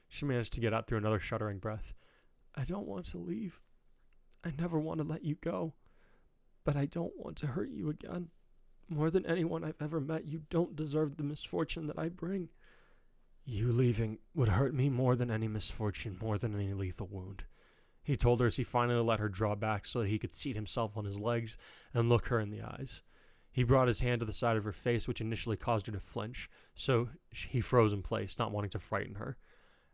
she managed to get out through another shuddering breath. I don't want to leave. I never want to let you go, but I don't want to hurt you again. More than anyone I've ever met, you don't deserve the misfortune that I bring. You leaving would hurt me more than any misfortune, more than any lethal wound, he told her as he finally let her draw back so that he could seat himself on his legs and look her in the eyes. He brought his hand to the side of her face, which initially caused her to flinch, so he froze in place, not wanting to frighten her.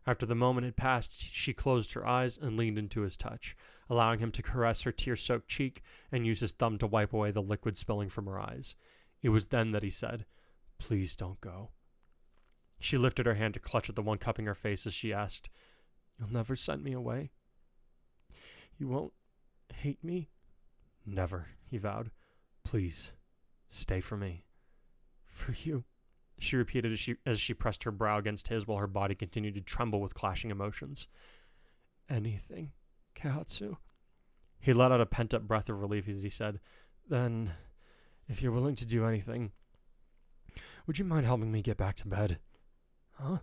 After the moment had passed, she closed her eyes and leaned into his touch, allowing him to caress her tear-soaked cheek and use his thumb to wipe away the liquid spilling from her eyes. It was then that he said, Please don't go. She lifted her hand to clutch at the one cupping her face as she asked, You'll never send me away? You won't hate me? Never, he vowed. Please, stay for me. For you, she repeated as she pressed her brow against his while her body continued to tremble with clashing emotions. Anything, Keihatsu. He let out a pent-up breath of relief as he said, Then, if you're willing to do anything, would you mind helping me get back to bed? Huh?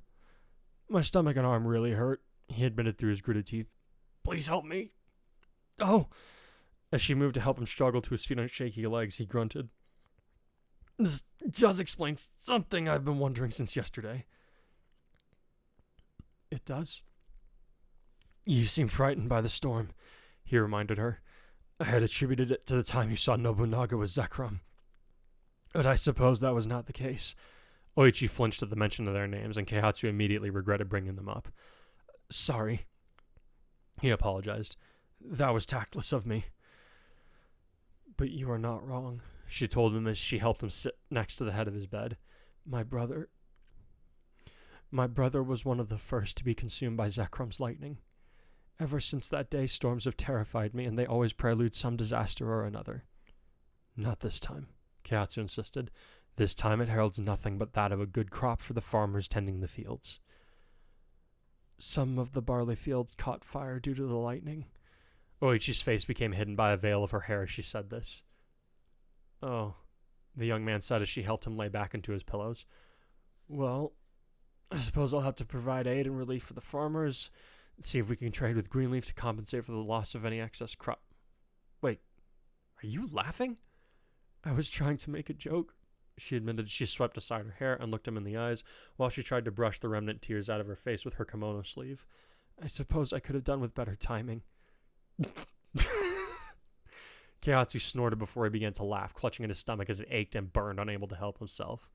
My stomach and arm really hurt, he admitted through his gritted teeth. Please help me. Oh! As she moved to help him struggle to his feet on shaky legs, he grunted. This does explain something I've been wondering since yesterday. It does? You seem frightened by the storm, he reminded her. I had attributed it to the time you saw Nobunaga with Zekrom. But I suppose that was not the case. Oichi flinched at the mention of their names, and Keihatsu immediately regretted bringing them up. Sorry, he apologized. That was tactless of me. But you are not wrong, she told him as she helped him sit next to the head of his bed. My brother was one of the first to be consumed by Zekrom's lightning. Ever since that day, storms have terrified me, and they always prelude some disaster or another. Not this time, Keihatsu insisted. This time it heralds nothing but that of a good crop for the farmers tending the fields. Some of the barley fields caught fire due to the lightning. Oichi's face became hidden by a veil of her hair as she said this. Oh, the young man said as she helped him lay back into his pillows. Well, I suppose I'll have to provide aid and relief for the farmers, see if we can trade with Greenleaf to compensate for the loss of any excess crop. Wait, are you laughing? I was trying to make a joke, she admitted. She swept aside her hair and looked him in the eyes while she tried to brush the remnant tears out of her face with her kimono sleeve. I suppose I could have done with better timing. Keihatsu snorted before he began to laugh, clutching at his stomach as it ached and burned, unable to help himself.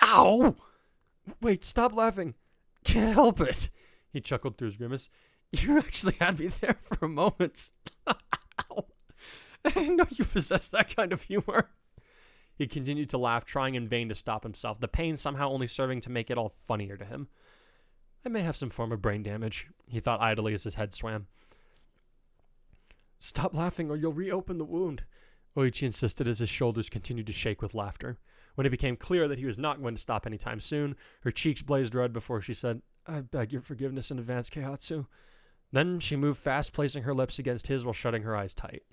Ow! Wait, stop laughing. Can't help it. He chuckled through his grimace. You actually had me there for a moment. Ow. I didn't know you possessed that kind of humor. He continued to laugh, trying in vain to stop himself, the pain somehow only serving to make it all funnier to him. I may have some form of brain damage, he thought idly as his head swam. Stop laughing or you'll reopen the wound, Oichi insisted as his shoulders continued to shake with laughter. When it became clear that he was not going to stop anytime soon, her cheeks blazed red before she said, I beg your forgiveness in advance, Keihatsu. Then she moved fast, placing her lips against his while shutting her eyes tight.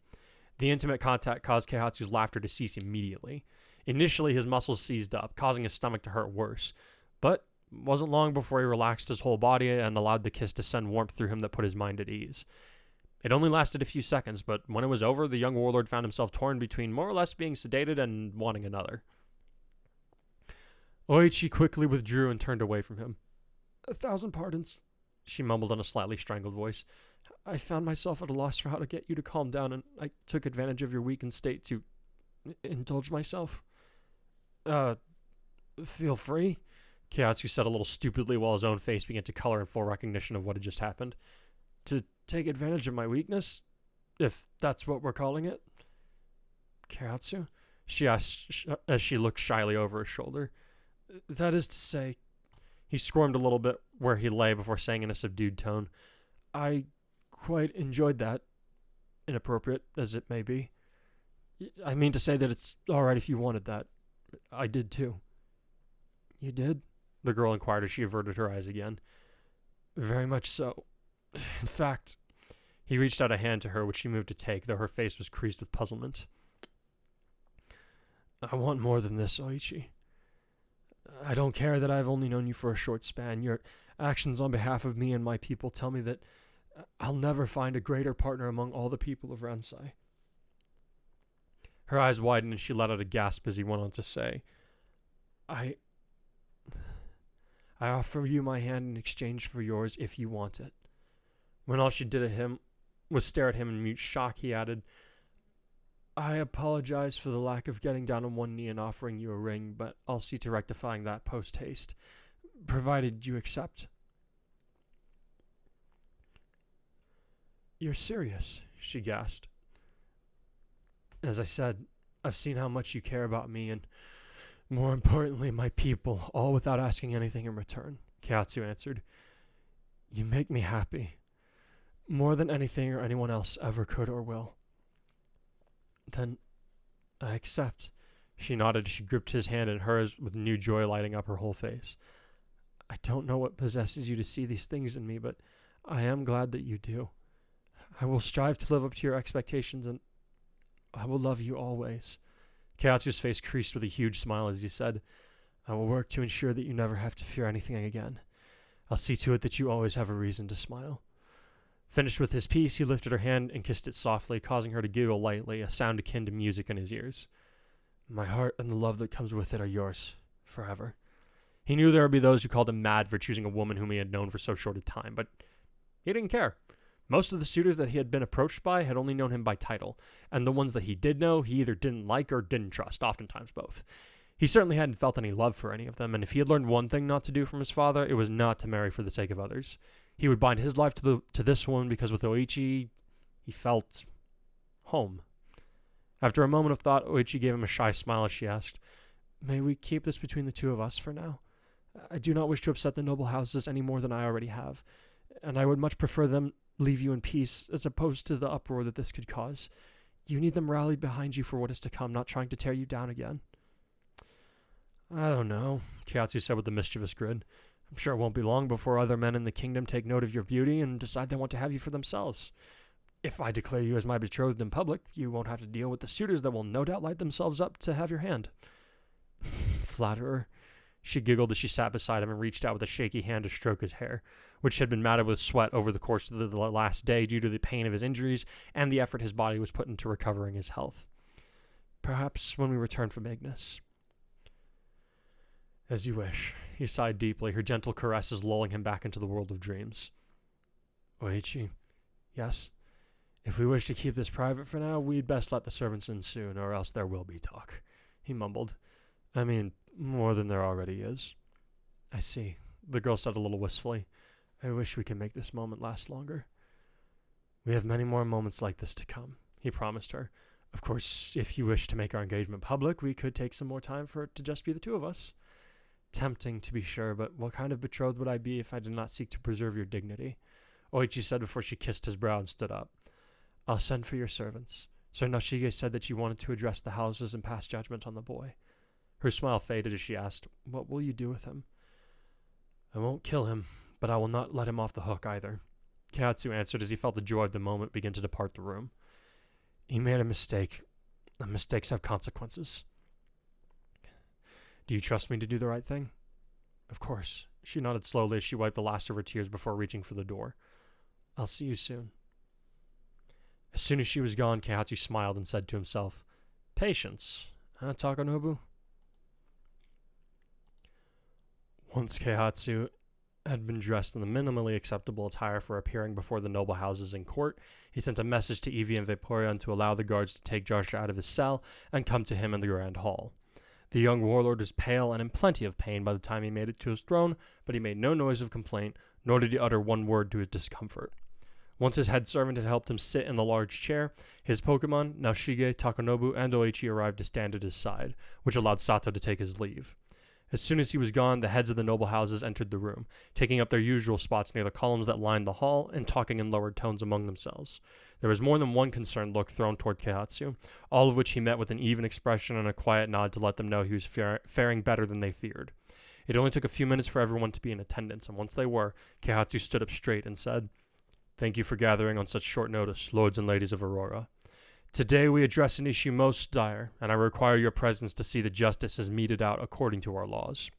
The intimate contact caused Keihatsu's laughter to cease immediately. Initially, his muscles seized up, causing his stomach to hurt worse. But it wasn't long before he relaxed his whole body and allowed the kiss to send warmth through him that put his mind at ease. It only lasted a few seconds, but when it was over, the young warlord found himself torn between more or less being sedated and wanting another. Oichi quickly withdrew and turned away from him. 1,000 pardons, She mumbled in a slightly strangled voice. I found myself at a loss for how to get you to calm down, and I took advantage of your weakened state to indulge myself. Feel free, Keihatsu said a little stupidly while his own face began to color in full recognition of what had just happened. To take advantage of my weakness? If that's what we're calling it? Keihatsu? She asked as she looked shyly over his shoulder. That is to say, he squirmed a little bit where he lay before saying in a subdued tone, I quite enjoyed that, inappropriate as it may be. I mean to say that it's alright if you wanted that. I did too. You did? The girl inquired as she averted her eyes again. Very much so. In fact, he reached out a hand to her, which she moved to take, though her face was creased with puzzlement. I want more than this, Oichi. I don't care that I've only known you for a short span. Your actions on behalf of me and my people tell me that I'll never find a greater partner among all the people of Ransai. Her eyes widened and she let out a gasp as he went on to say, I offer you my hand in exchange for yours if you want it. When all she did at him was stare at him in mute shock, he added, I apologize for the lack of getting down on one knee and offering you a ring, but I'll see to rectifying that post-haste, provided you accept. You're serious, she gasped. As I said, I've seen how much you care about me and, more importantly, my people, all without asking anything in return, Keihatsu answered. You make me happy, more than anything or anyone else ever could or will. Then I accept. She nodded as she gripped his hand in hers with new joy lighting up her whole face. I don't know what possesses you to see these things in me, but I am glad that you do. I will strive to live up to your expectations, and I will love you always. Keihatsu's face creased with a huge smile as he said, I will work to ensure that you never have to fear anything again. I'll see to it that you always have a reason to smile. Finished with his piece, he lifted her hand and kissed it softly, causing her to giggle lightly, a sound akin to music in his ears. My heart and the love that comes with it are yours, forever. He knew there would be those who called him mad for choosing a woman whom he had known for so short a time, but he didn't care. Most of the suitors that he had been approached by had only known him by title, and the ones that he did know he either didn't like or didn't trust, oftentimes both. He certainly hadn't felt any love for any of them, and if he had learned one thing not to do from his father, it was not to marry for the sake of others. He would bind his life to this one because with Oichi, he felt home. After a moment of thought, Oichi gave him a shy smile as she asked, May we keep this between the two of us for now? I do not wish to upset the noble houses any more than I already have, and I would much prefer them leave you in peace as opposed to the uproar that this could cause. You need them rallied behind you for what is to come, not trying to tear you down again. I don't know, Keihatsu said with a mischievous grin. I'm sure it won't be long before other men in the kingdom take note of your beauty and decide they want to have you for themselves. If I declare you as my betrothed in public, you won't have to deal with the suitors that will no doubt light themselves up to have your hand. Flatterer. She giggled as she sat beside him and reached out with a shaky hand to stroke his hair, which had been matted with sweat over the course of the last day due to the pain of his injuries and the effort his body was put into recovering his health. Perhaps when we return from Ignis. As you wish. He sighed deeply, her gentle caresses lulling him back into the world of dreams. Oichi, yes? If we wish to keep this private for now, we'd best let the servants in soon, or else there will be talk, he mumbled. I mean, more than there already is. I see, the girl said a little wistfully. I wish we could make this moment last longer. We have many more moments like this to come, he promised her. Of course, if you wish to make our engagement public, we could take some more time for it to just be the two of us. Tempting, to be sure, but what kind of betrothed would I be if I did not seek to preserve your dignity? Oichi said before she kissed his brow and stood up. I'll send for your servants. Sir Nashige said that you wanted to address the houses and pass judgment on the boy. Her smile faded as she asked, What will you do with him? I won't kill him, but I will not let him off the hook either. Keihatsu answered as he felt the joy of the moment begin to depart the room. He made a mistake, and mistakes have consequences. Do you trust me to do the right thing? Of course. She nodded slowly as she wiped the last of her tears before reaching for the door. I'll see you soon. As soon as she was gone, Keihatsu smiled and said to himself, Patience, huh, Takanobu? Once Keihatsu had been dressed in the minimally acceptable attire for appearing before the noble houses in court, he sent a message to Evie and Vaporeon to allow the guards to take Joshua out of his cell and come to him in the grand hall. The young warlord was pale and in plenty of pain by the time he made it to his throne, but he made no noise of complaint, nor did he utter one word to his discomfort. Once his head servant had helped him sit in the large chair, his Pokemon, Naoshige, Takanobu, and Oichi arrived to stand at his side, which allowed Sato to take his leave. As soon as he was gone, the heads of the noble houses entered the room, taking up their usual spots near the columns that lined the hall and talking in lowered tones among themselves. There was more than one concerned look thrown toward Keihatsu, all of which he met with an even expression and a quiet nod to let them know he was faring better than they feared. It only took a few minutes for everyone to be in attendance, and once they were, Keihatsu stood up straight and said, "Thank you for gathering on such short notice, lords and ladies of Aurora. Today we address an issue most dire, and I require your presence to see that justice is meted out according to our laws."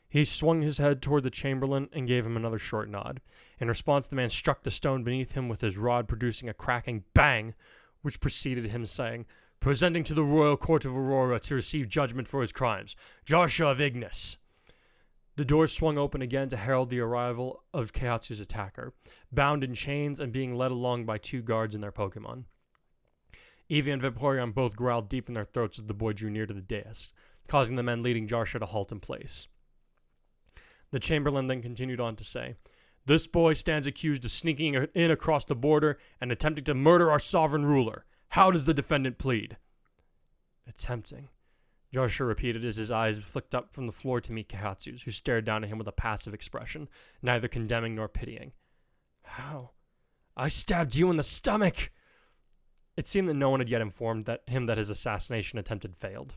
He swung his head toward the chamberlain and gave him another short nod. In response, the man struck the stone beneath him with his rod, producing a cracking bang, which preceded him saying, "Presenting to the royal court of Aurora to receive judgment for his crimes, Joshua of Ignis." The doors swung open again to herald the arrival of Keihatsu's attacker, bound in chains and being led along by two guards and their Pokemon. Evie and Vaporeon both growled deep in their throats as the boy drew near to the dais, causing the men leading Joshua to halt in place. The chamberlain then continued on to say, "This boy stands accused of sneaking in across the border and attempting to murder our sovereign ruler. How does the defendant plead?" "Attempting," Joshua repeated as his eyes flicked up from the floor to meet Keihatsu's, who stared down at him with a passive expression, neither condemning nor pitying. "How? I stabbed you in the stomach!" It seemed that no one had yet informed him that his assassination attempt had failed.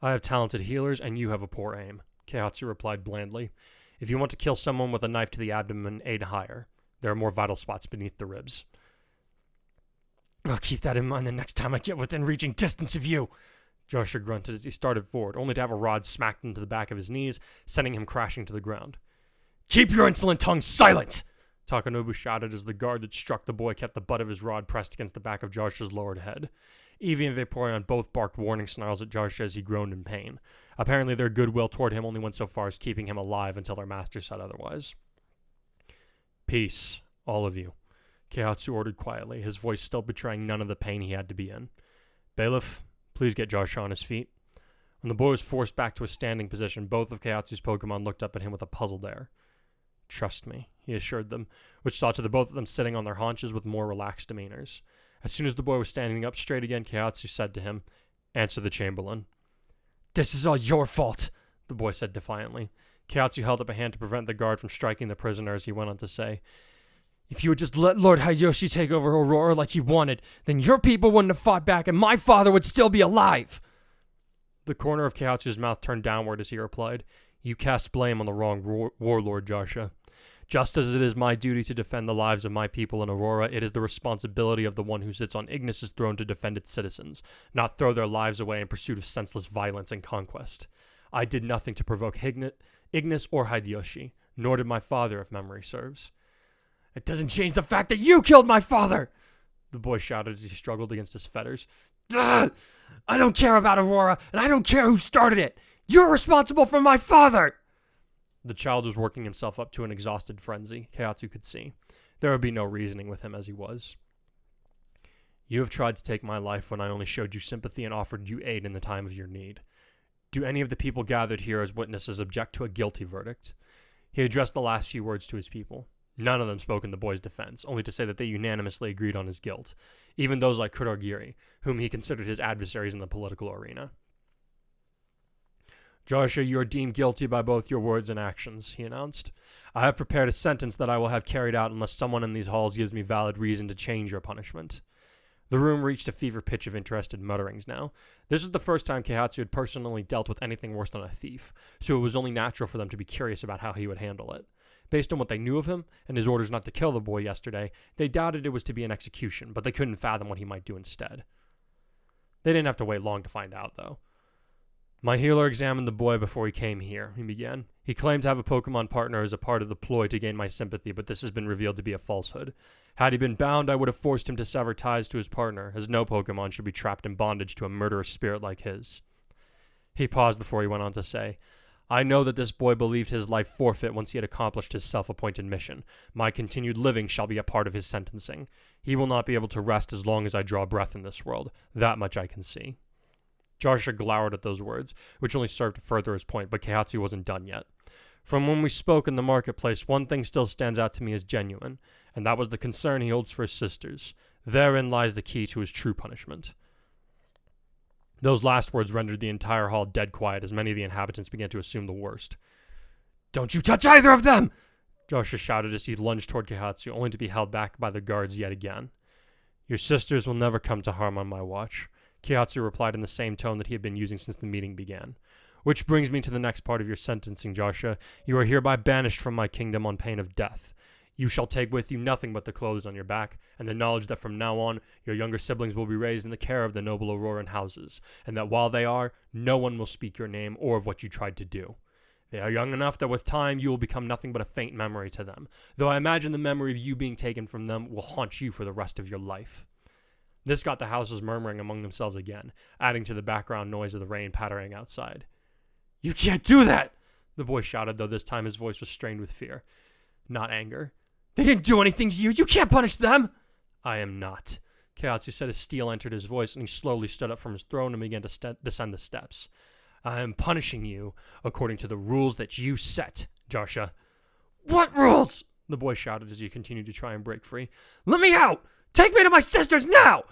"I have talented healers, and you have a poor aim," Keihatsu replied blandly. "If you want to kill someone with a knife to the abdomen, aim higher. There are more vital spots beneath the ribs." "I'll keep that in mind the next time I get within reaching distance of you," Joshua grunted as he started forward, only to have a rod smacked into the back of his knees, sending him crashing to the ground. "Keep your insolent tongue silent!" Takanobu shouted as the guard that struck the boy kept the butt of his rod pressed against the back of Joshua's lowered head. Evie and Vaporeon both barked warning snarls at Joshua as he groaned in pain. Apparently their goodwill toward him only went so far as keeping him alive until their master said otherwise. "Peace, all of you," Keihatsu ordered quietly, his voice still betraying none of the pain he had to be in. "Bailiff, please get Joshua on his feet." When the boy was forced back to a standing position, both of Keihatsu's Pokemon looked up at him with a puzzled air. "Trust me," he assured them, which saw to the both of them sitting on their haunches with more relaxed demeanors. As soon as the boy was standing up straight again, Keihatsu said to him, "Answer the chamberlain." "This is all your fault," the boy said defiantly. Keihatsu held up a hand to prevent the guard from striking the prisoner as he went on to say, "If you would just let Lord Hideyoshi take over Aurora like he wanted, then your people wouldn't have fought back and my father would still be alive." The corner of Keihatsu's mouth turned downward as he replied, "You cast blame on the wrong warlord, Joshua. Just as it is my duty to defend the lives of my people in Aurora, it is the responsibility of the one who sits on Ignis' throne to defend its citizens, not throw their lives away in pursuit of senseless violence and conquest. I did nothing to provoke Ignis or Hideyoshi, nor did my father, if memory serves." "It doesn't change the fact that you killed my father!" the boy shouted as he struggled against his fetters. "Ugh! I don't care about Aurora, and I don't care who started it! You're responsible for my father!" The child was working himself up to an exhausted frenzy, Keihatsu could see. There would be no reasoning with him as he was. "You have tried to take my life when I only showed you sympathy and offered you aid in the time of your need. Do any of the people gathered here as witnesses object to a guilty verdict?" He addressed the last few words to his people. None of them spoke in the boy's defense, only to say that they unanimously agreed on his guilt, even those like Kurogiri, whom he considered his adversaries in the political arena. "Joshua, you are deemed guilty by both your words and actions," he announced. "I have prepared a sentence that I will have carried out unless someone in these halls gives me valid reason to change your punishment." The room reached a fever pitch of interested mutterings now. This was the first time Keihatsu had personally dealt with anything worse than a thief, so it was only natural for them to be curious about how he would handle it. Based on what they knew of him, and his orders not to kill the boy yesterday, they doubted it was to be an execution, but they couldn't fathom what he might do instead. They didn't have to wait long to find out, though. "My healer examined the boy before he came here," he began. "He claimed to have a Pokemon partner as a part of the ploy to gain my sympathy, but this has been revealed to be a falsehood. Had he been bound, I would have forced him to sever ties to his partner, as no Pokemon should be trapped in bondage to a murderous spirit like his." He paused before he went on to say, I know that this boy believed his life forfeit once he had accomplished his self-appointed mission. My continued living shall be a part of his sentencing. He will not be able to rest as long as I draw breath in this world. That much I can see." Joshua glowered at those words, which only served to further his point, but Keihatsu wasn't done yet. "From when we spoke in the marketplace, one thing still stands out to me as genuine, and that was the concern he holds for his sisters. Therein lies the key to his true punishment." Those last words rendered the entire hall dead quiet as many of the inhabitants began to assume the worst. "Don't you touch either of them!" Joshua shouted as he lunged toward Keihatsu, only to be held back by the guards yet again. "Your sisters will never come to harm on my watch," Keihatsu replied in the same tone that he had been using since the meeting began. "Which brings me to the next part of your sentencing, Joshua. You are hereby banished from my kingdom on pain of death. You shall take with you nothing but the clothes on your back, and the knowledge that from now on your younger siblings will be raised in the care of the noble Auroran houses, and that while they are, no one will speak your name or of what you tried to do. They are young enough that with time you will become nothing but a faint memory to them, though I imagine the memory of you being taken from them will haunt you for the rest of your life." This got the houses murmuring among themselves again, adding to the background noise of the rain pattering outside. "You can't do that!" the boy shouted, though this time his voice was strained with fear, not anger. "They didn't do anything to you! You can't punish them!" "I am not," Keihatsu said as steel entered his voice, and he slowly stood up from his throne and began to descend the steps. "I am punishing you according to the rules that you set, Joshua." "What rules?" the boy shouted as he continued to try and break free. "Let me out! Take me to my sisters now!"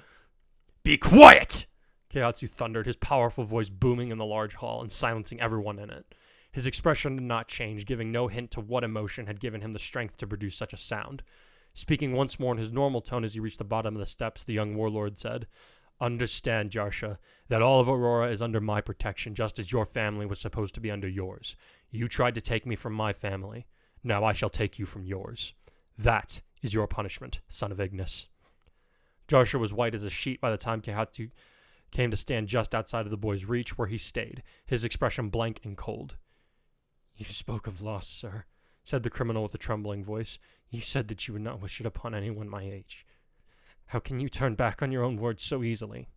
"Be quiet!" Keihatsu thundered, his powerful voice booming in the large hall and silencing everyone in it. His expression did not change, giving no hint to what emotion had given him the strength to produce such a sound. Speaking once more in his normal tone as he reached the bottom of the steps, the young warlord said, "Understand, Joshua, that all of Aurora is under my protection, just as your family was supposed to be under yours. You tried to take me from my family. Now I shall take you from yours. That is your punishment, son of Ignis." Joshua was white as a sheet by the time Keihatsu came to stand just outside of the boy's reach, where he stayed, his expression blank and cold. "You spoke of loss, sir," said the criminal with a trembling voice. "You said that you would not wish it upon anyone my age. How can you turn back on your own words so easily?"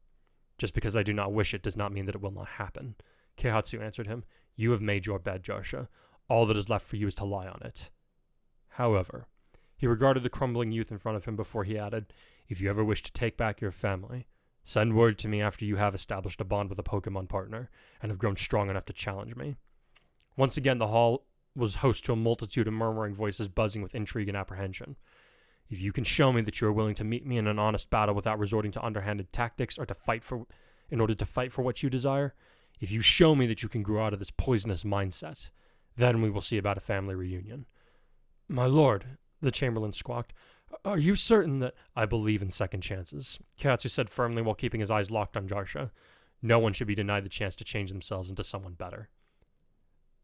"Just because I do not wish it does not mean that it will not happen," Keihatsu answered him. "You have made your bed, Joshua. All that is left for you is to lie on it. However," he regarded the crumbling youth in front of him before he added, "if you ever wish to take back your family, send word to me after you have established a bond with a Pokémon partner and have grown strong enough to challenge me." Once again, the hall was host to a multitude of murmuring voices buzzing with intrigue and apprehension. "If you can show me that you are willing to meet me in an honest battle without resorting to underhanded tactics or in order to fight for what you desire, if you show me that you can grow out of this poisonous mindset, then we will see about a family reunion." "My lord," the chamberlain squawked, "are you certain that—" "I believe in second chances," Keihatsu said firmly while keeping his eyes locked on Joshua. "No one should be denied the chance to change themselves into someone better."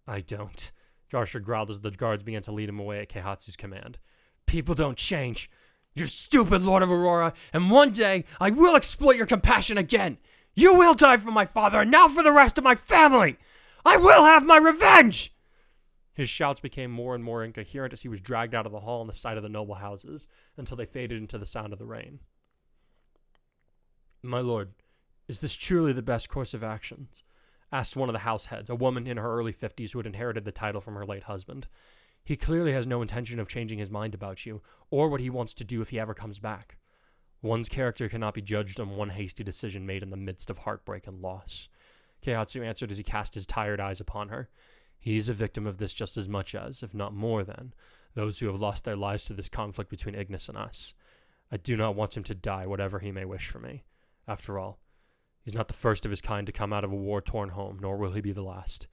"I don't," Joshua growled as the guards began to lead him away at Keihatsu's command. "People don't change. You're stupid, Lord of Aurora, and one day I will exploit your compassion again. You will die for my father, and now for the rest of my family. I will have my revenge!" His shouts became more and more incoherent as he was dragged out of the hall on the side of the noble houses, until they faded into the sound of the rain. "My lord, is this truly the best course of actions?" asked one of the house heads, a woman in her early 50s who had inherited the title from her late husband. "He clearly has no intention of changing his mind about you, or what he wants to do if he ever comes back. One's character cannot be judged on one hasty decision made in the midst of heartbreak and loss." Keihatsu answered as he cast his tired eyes upon her. "He is a victim of this just as much as, if not more than, those who have lost their lives to this conflict between Ignis and us. I do not want him to die, whatever he may wish for me. After all, he's not the first of his kind to come out of a war-torn home, nor will he be the last.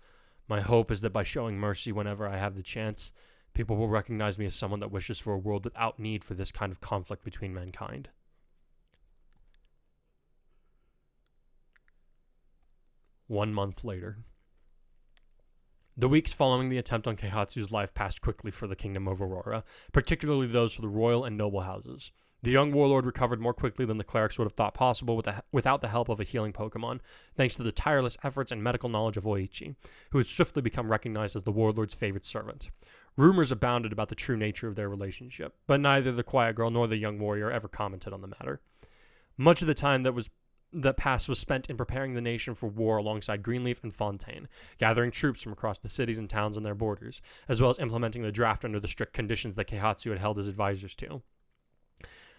My hope is that by showing mercy whenever I have the chance, people will recognize me as someone that wishes for a world without need for this kind of conflict between mankind." 1 month later. The weeks following the attempt on Keihatsu's life passed quickly for the kingdom of Aurora, particularly those for the royal and noble houses. The young warlord recovered more quickly than the clerics would have thought possible without the help of a healing Pokemon, thanks to the tireless efforts and medical knowledge of Oichi, who had swiftly become recognized as the warlord's favorite servant. Rumors abounded about the true nature of their relationship, but neither the quiet girl nor the young warrior ever commented on the matter. Much of the time that was that past was spent in preparing the nation for war alongside Greenleaf and Fontaine, gathering troops from across the cities and towns on their borders, as well as implementing the draft under the strict conditions that Keihatsu had held as advisors to.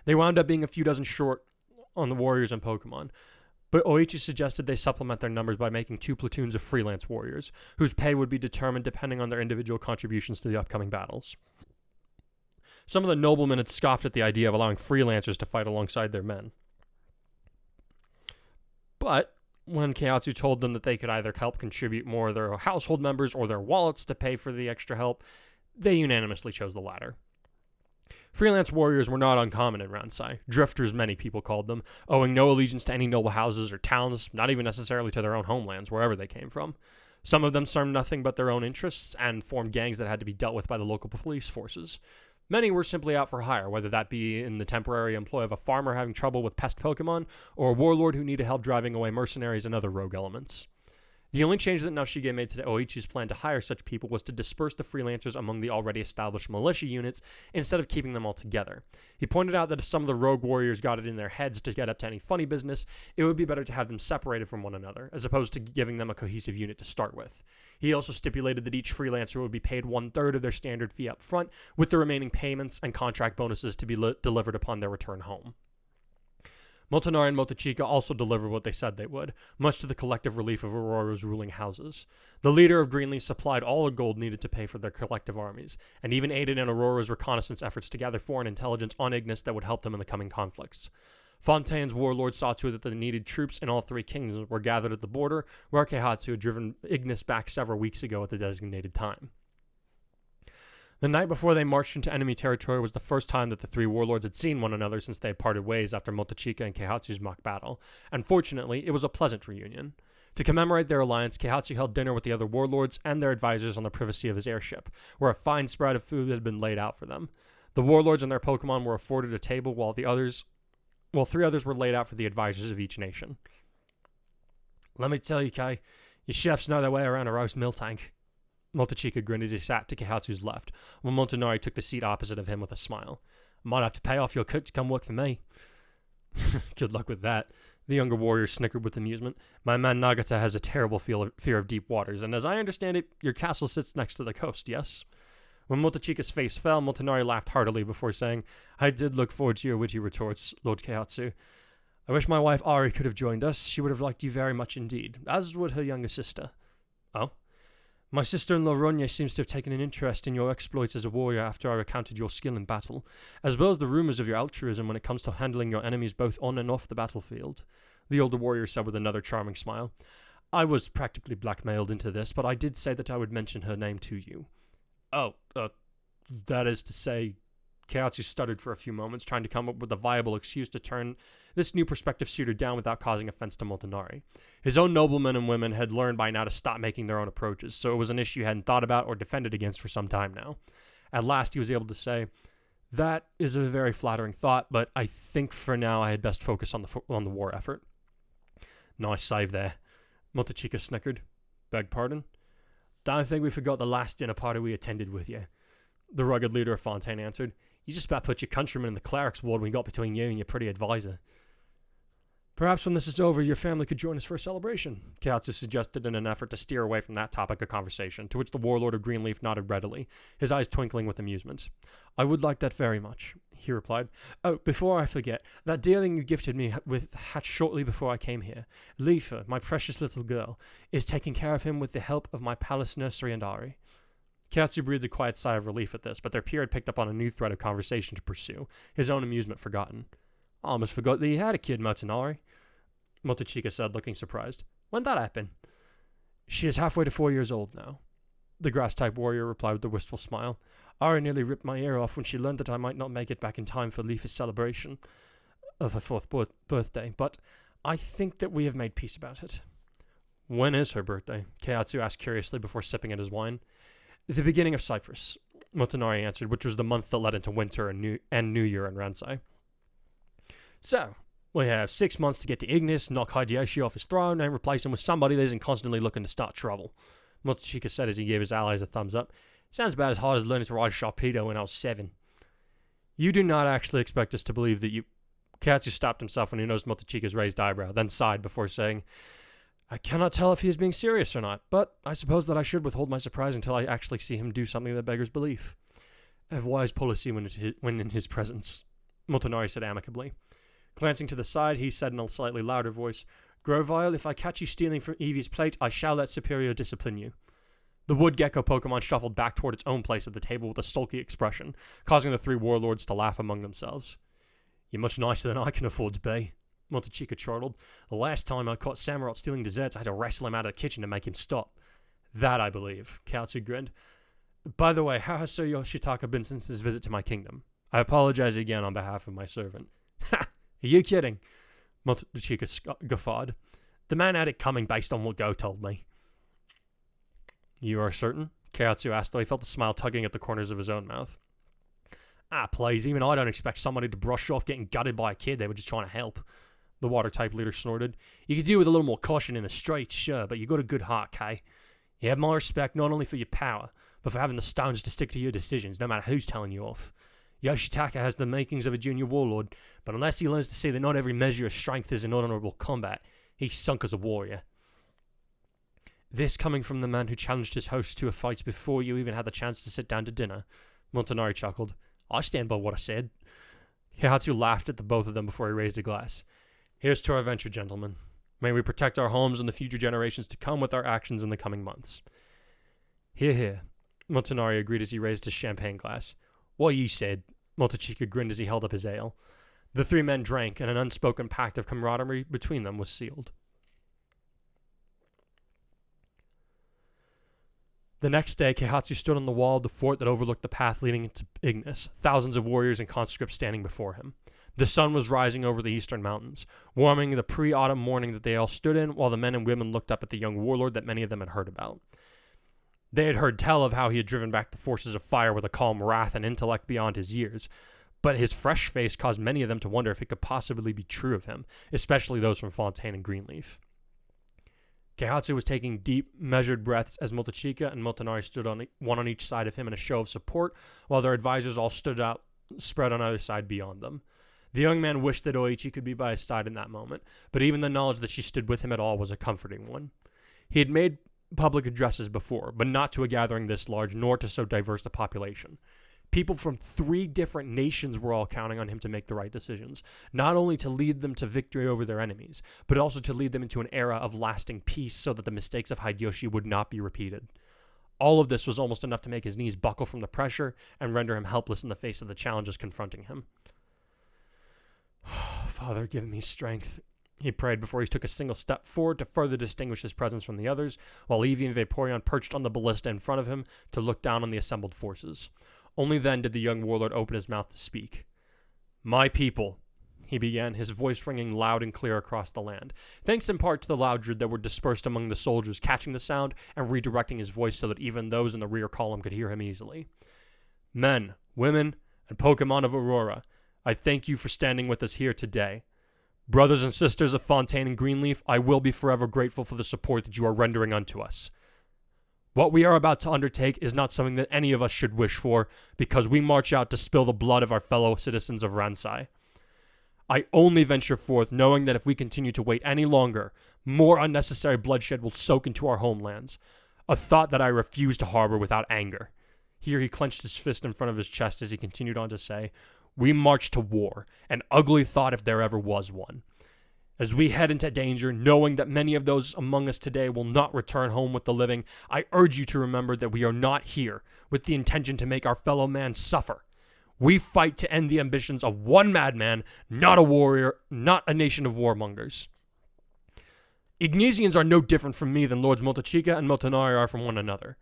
They wound up being a few dozen short on the warriors and Pokemon, but Oichi suggested they supplement their numbers by making 2 platoons of freelance warriors, whose pay would be determined depending on their individual contributions to the upcoming battles. Some of the noblemen had scoffed at the idea of allowing freelancers to fight alongside their men. But when Keihatsu told them that they could either help contribute more of their household members or their wallets to pay for the extra help, they unanimously chose the latter. Freelance warriors were not uncommon in Ransai, drifters many people called them, owing no allegiance to any noble houses or towns, not even necessarily to their own homelands, wherever they came from. Some of them served nothing but their own interests and formed gangs that had to be dealt with by the local police forces. Many were simply out for hire, whether that be in the temporary employ of a farmer having trouble with pest Pokemon, or a warlord who needed help driving away mercenaries and other rogue elements. The only change that Nashige made to Oichi's plan to hire such people was to disperse the freelancers among the already established militia units instead of keeping them all together. He pointed out that if some of the rogue warriors got it in their heads to get up to any funny business, it would be better to have them separated from one another, as opposed to giving them a cohesive unit to start with. He also stipulated that each freelancer would be paid 1/3 of their standard fee up front, with the remaining payments and contract bonuses to be delivered upon their return home. Motonari and Motochika also delivered what they said they would, much to the collective relief of Aurora's ruling houses. The leader of Greenleaf supplied all the gold needed to pay for their collective armies, and even aided in Aurora's reconnaissance efforts to gather foreign intelligence on Ignis that would help them in the coming conflicts. Fontaine's warlord saw to it that the needed troops in all 3 kingdoms were gathered at the border, where Keihatsu had driven Ignis back several weeks ago at the designated time. The night before they marched into enemy territory was the first time that the 3 warlords had seen one another since they had parted ways after Motochika and Keihatsu's mock battle, and fortunately, it was a pleasant reunion. To commemorate their alliance, Keihatsu held dinner with the other warlords and their advisors on the privacy of his airship, where a fine spread of food had been laid out for them. The warlords and their Pokemon were afforded a table while 3 others were laid out for the advisors of each nation. "Let me tell you, Kei, your chefs know their way around a roast mill tank." Motochika grinned as he sat to Keihatsu's left, while Motonari took the seat opposite of him with a smile. "Might have to pay off your cook to come work for me." "Good luck with that." The younger warrior snickered with amusement. "My man Nagata has a terrible fear of deep waters, and as I understand it, your castle sits next to the coast, yes?" When Motochika's face fell, Motonari laughed heartily before saying, "I did look forward to your witty retorts, Lord Keihatsu. I wish my wife Ari could have joined us. She would have liked you very much indeed, as would her younger sister." "Oh?" "My sister-in-law Ronya seems to have taken an interest in your exploits as a warrior after I recounted your skill in battle, as well as the rumors of your altruism when it comes to handling your enemies both on and off the battlefield," the older warrior said with another charming smile. "I was practically blackmailed into this, but I did say that I would mention her name to you." "Oh, that is to say..." Keihatsu stuttered for a few moments, trying to come up with a viable excuse to turn this new prospective suitor down without causing offense to Motonari. His own noblemen and women had learned by now to stop making their own approaches, so it was an issue he hadn't thought about or defended against for some time now. At last he was able to say, "That is a very flattering thought, but I think for now I had best focus on the war effort." "Nice save there," Motochika snickered. "Beg pardon?" "Don't think we forgot the last dinner party we attended with you," the rugged leader of Fontaine answered. "You just about put your countrymen in the cleric's ward when we got between you and your pretty advisor." "Perhaps when this is over, your family could join us for a celebration," Keihatsu suggested in an effort to steer away from that topic of conversation, to which the warlord of Greenleaf nodded readily, his eyes twinkling with amusement. "I would like that very much," he replied. "Oh, before I forget, that deerling you gifted me with hatched shortly before I came here. Leafa, my precious little girl, is taking care of him with the help of my palace nursery and Ari." Keihatsu breathed a quiet sigh of relief at this, but their peer had picked up on a new thread of conversation to pursue, his own amusement forgotten. "I almost forgot that you had a kid, Motonari," Motochika said, looking surprised. "When'd that happen?" "She is halfway to 4 years old now," the grass-type warrior replied with a wistful smile. "Ari nearly ripped my ear off when she learned that I might not make it back in time for Leafa's celebration of her 4th birthday, but I think that we have made peace about it." "When is her birthday?" Keihatsu asked curiously before sipping at his wine. "The beginning of Cyprus," Motonari answered, which was the month that led into winter and New Year in Ransai. "So, we have 6 months to get to Ignis, knock Hideyoshi off his throne, and replace him with somebody that isn't constantly looking to start trouble," Motochika said as he gave his allies a thumbs up. "Sounds about as hard as learning to ride a Sharpedo when I was 7. "You do not actually expect us to believe that you..." Keihatsu stopped himself when he noticed Motochika's raised eyebrow, then sighed before saying, I cannot tell if he is being serious or not, but I suppose that I should withhold my surprise until I actually see him do something that beggars belief. A wise policy when in his presence, Motonari said amicably. Glancing to the side, he said in a slightly louder voice, Grovile, if I catch you stealing from Eevee's plate, I shall let Superior discipline you. The wood gecko Pokemon shuffled back toward its own place at the table with a sulky expression, causing the three warlords to laugh among themselves. You're much nicer than I can afford to be, Motochika chortled. The last time I caught Samurott stealing desserts, I had to wrestle him out of the kitchen to make him stop. That, I believe, Keihatsu grinned. By the way, how has Sir Yoshitaka been since his visit to my kingdom? I apologize again on behalf of my servant. Ha! Are you kidding? Motochika guffawed. The man had it coming based on what Go told me. You are certain? Keihatsu asked, though he felt the smile tugging at the corners of his own mouth. Ah, please, even I don't expect somebody to brush off getting gutted by a kid they were just trying to help. The water-type leader snorted. You could do with a little more caution in the streets, sure, but you got a good heart, Kei. You have my respect not only for your power, but for having the stones to stick to your decisions, no matter who's telling you off. Yoshitaka has the makings of a junior warlord, but unless he learns to see that not every measure of strength is in honorable combat, he's sunk as a warrior. This coming from the man who challenged his host to a fight before you even had the chance to sit down to dinner. Montanari chuckled. I stand by what I said. Keihatsu laughed at the both of them before he raised a glass. Here's to our venture, gentlemen. May we protect our homes and the future generations to come with our actions in the coming months. Hear, hear. Montanari agreed as he raised his champagne glass. What you said, Motochika grinned as he held up his ale. The three men drank, and an unspoken pact of camaraderie between them was sealed. The next day, Keihatsu stood on the wall of the fort that overlooked the path leading into Ignis, thousands of warriors and conscripts standing before him. The sun was rising over the eastern mountains, warming the pre-autumn morning that they all stood in, while the men and women looked up at the young warlord that many of them had heard about. They had heard tell of how he had driven back the forces of fire with a calm wrath and intellect beyond his years, but his fresh face caused many of them to wonder if it could possibly be true of him, especially those from Fontaine and Greenleaf. Keihatsu was taking deep, measured breaths as Motochika and Motonari stood one on each side of him in a show of support, while their advisors all stood out, spread on either side beyond them. The young man wished that Oichi could be by his side in that moment, but even the knowledge that she stood with him at all was a comforting one. He had made public addresses before, but not to a gathering this large, nor to so diverse a population. People from 3 different nations were all counting on him to make the right decisions, not only to lead them to victory over their enemies, but also to lead them into an era of lasting peace so that the mistakes of Hideyoshi would not be repeated. All of this was almost enough to make his knees buckle from the pressure and render him helpless in the face of the challenges confronting him. Father, give me strength, he prayed before he took a single step forward to further distinguish his presence from the others, while Eevee and Vaporeon perched on the ballista in front of him to look down on the assembled forces. Only then did the young warlord open his mouth to speak. My people, he began, his voice ringing loud and clear across the land, thanks in part to the Loudred that were dispersed among the soldiers catching the sound and redirecting his voice so that even those in the rear column could hear him easily. Men, women, and Pokémon of Aurora, I thank you for standing with us here today. Brothers and sisters of Fontaine and Greenleaf, I will be forever grateful for the support that you are rendering unto us. What we are about to undertake is not something that any of us should wish for, because we march out to spill the blood of our fellow citizens of Ransai. I only venture forth knowing that if we continue to wait any longer, more unnecessary bloodshed will soak into our homelands, a thought that I refuse to harbor without anger. Here he clenched his fist in front of his chest as he continued on to say, we march to war, an ugly thought if there ever was one. As we head into danger, knowing that many of those among us today will not return home with the living, I urge you to remember that we are not here with the intention to make our fellow man suffer. We fight to end the ambitions of one madman, not a warrior, not a nation of warmongers. Ignesians are no different from me than Lords Motochika and Motonari are from one another.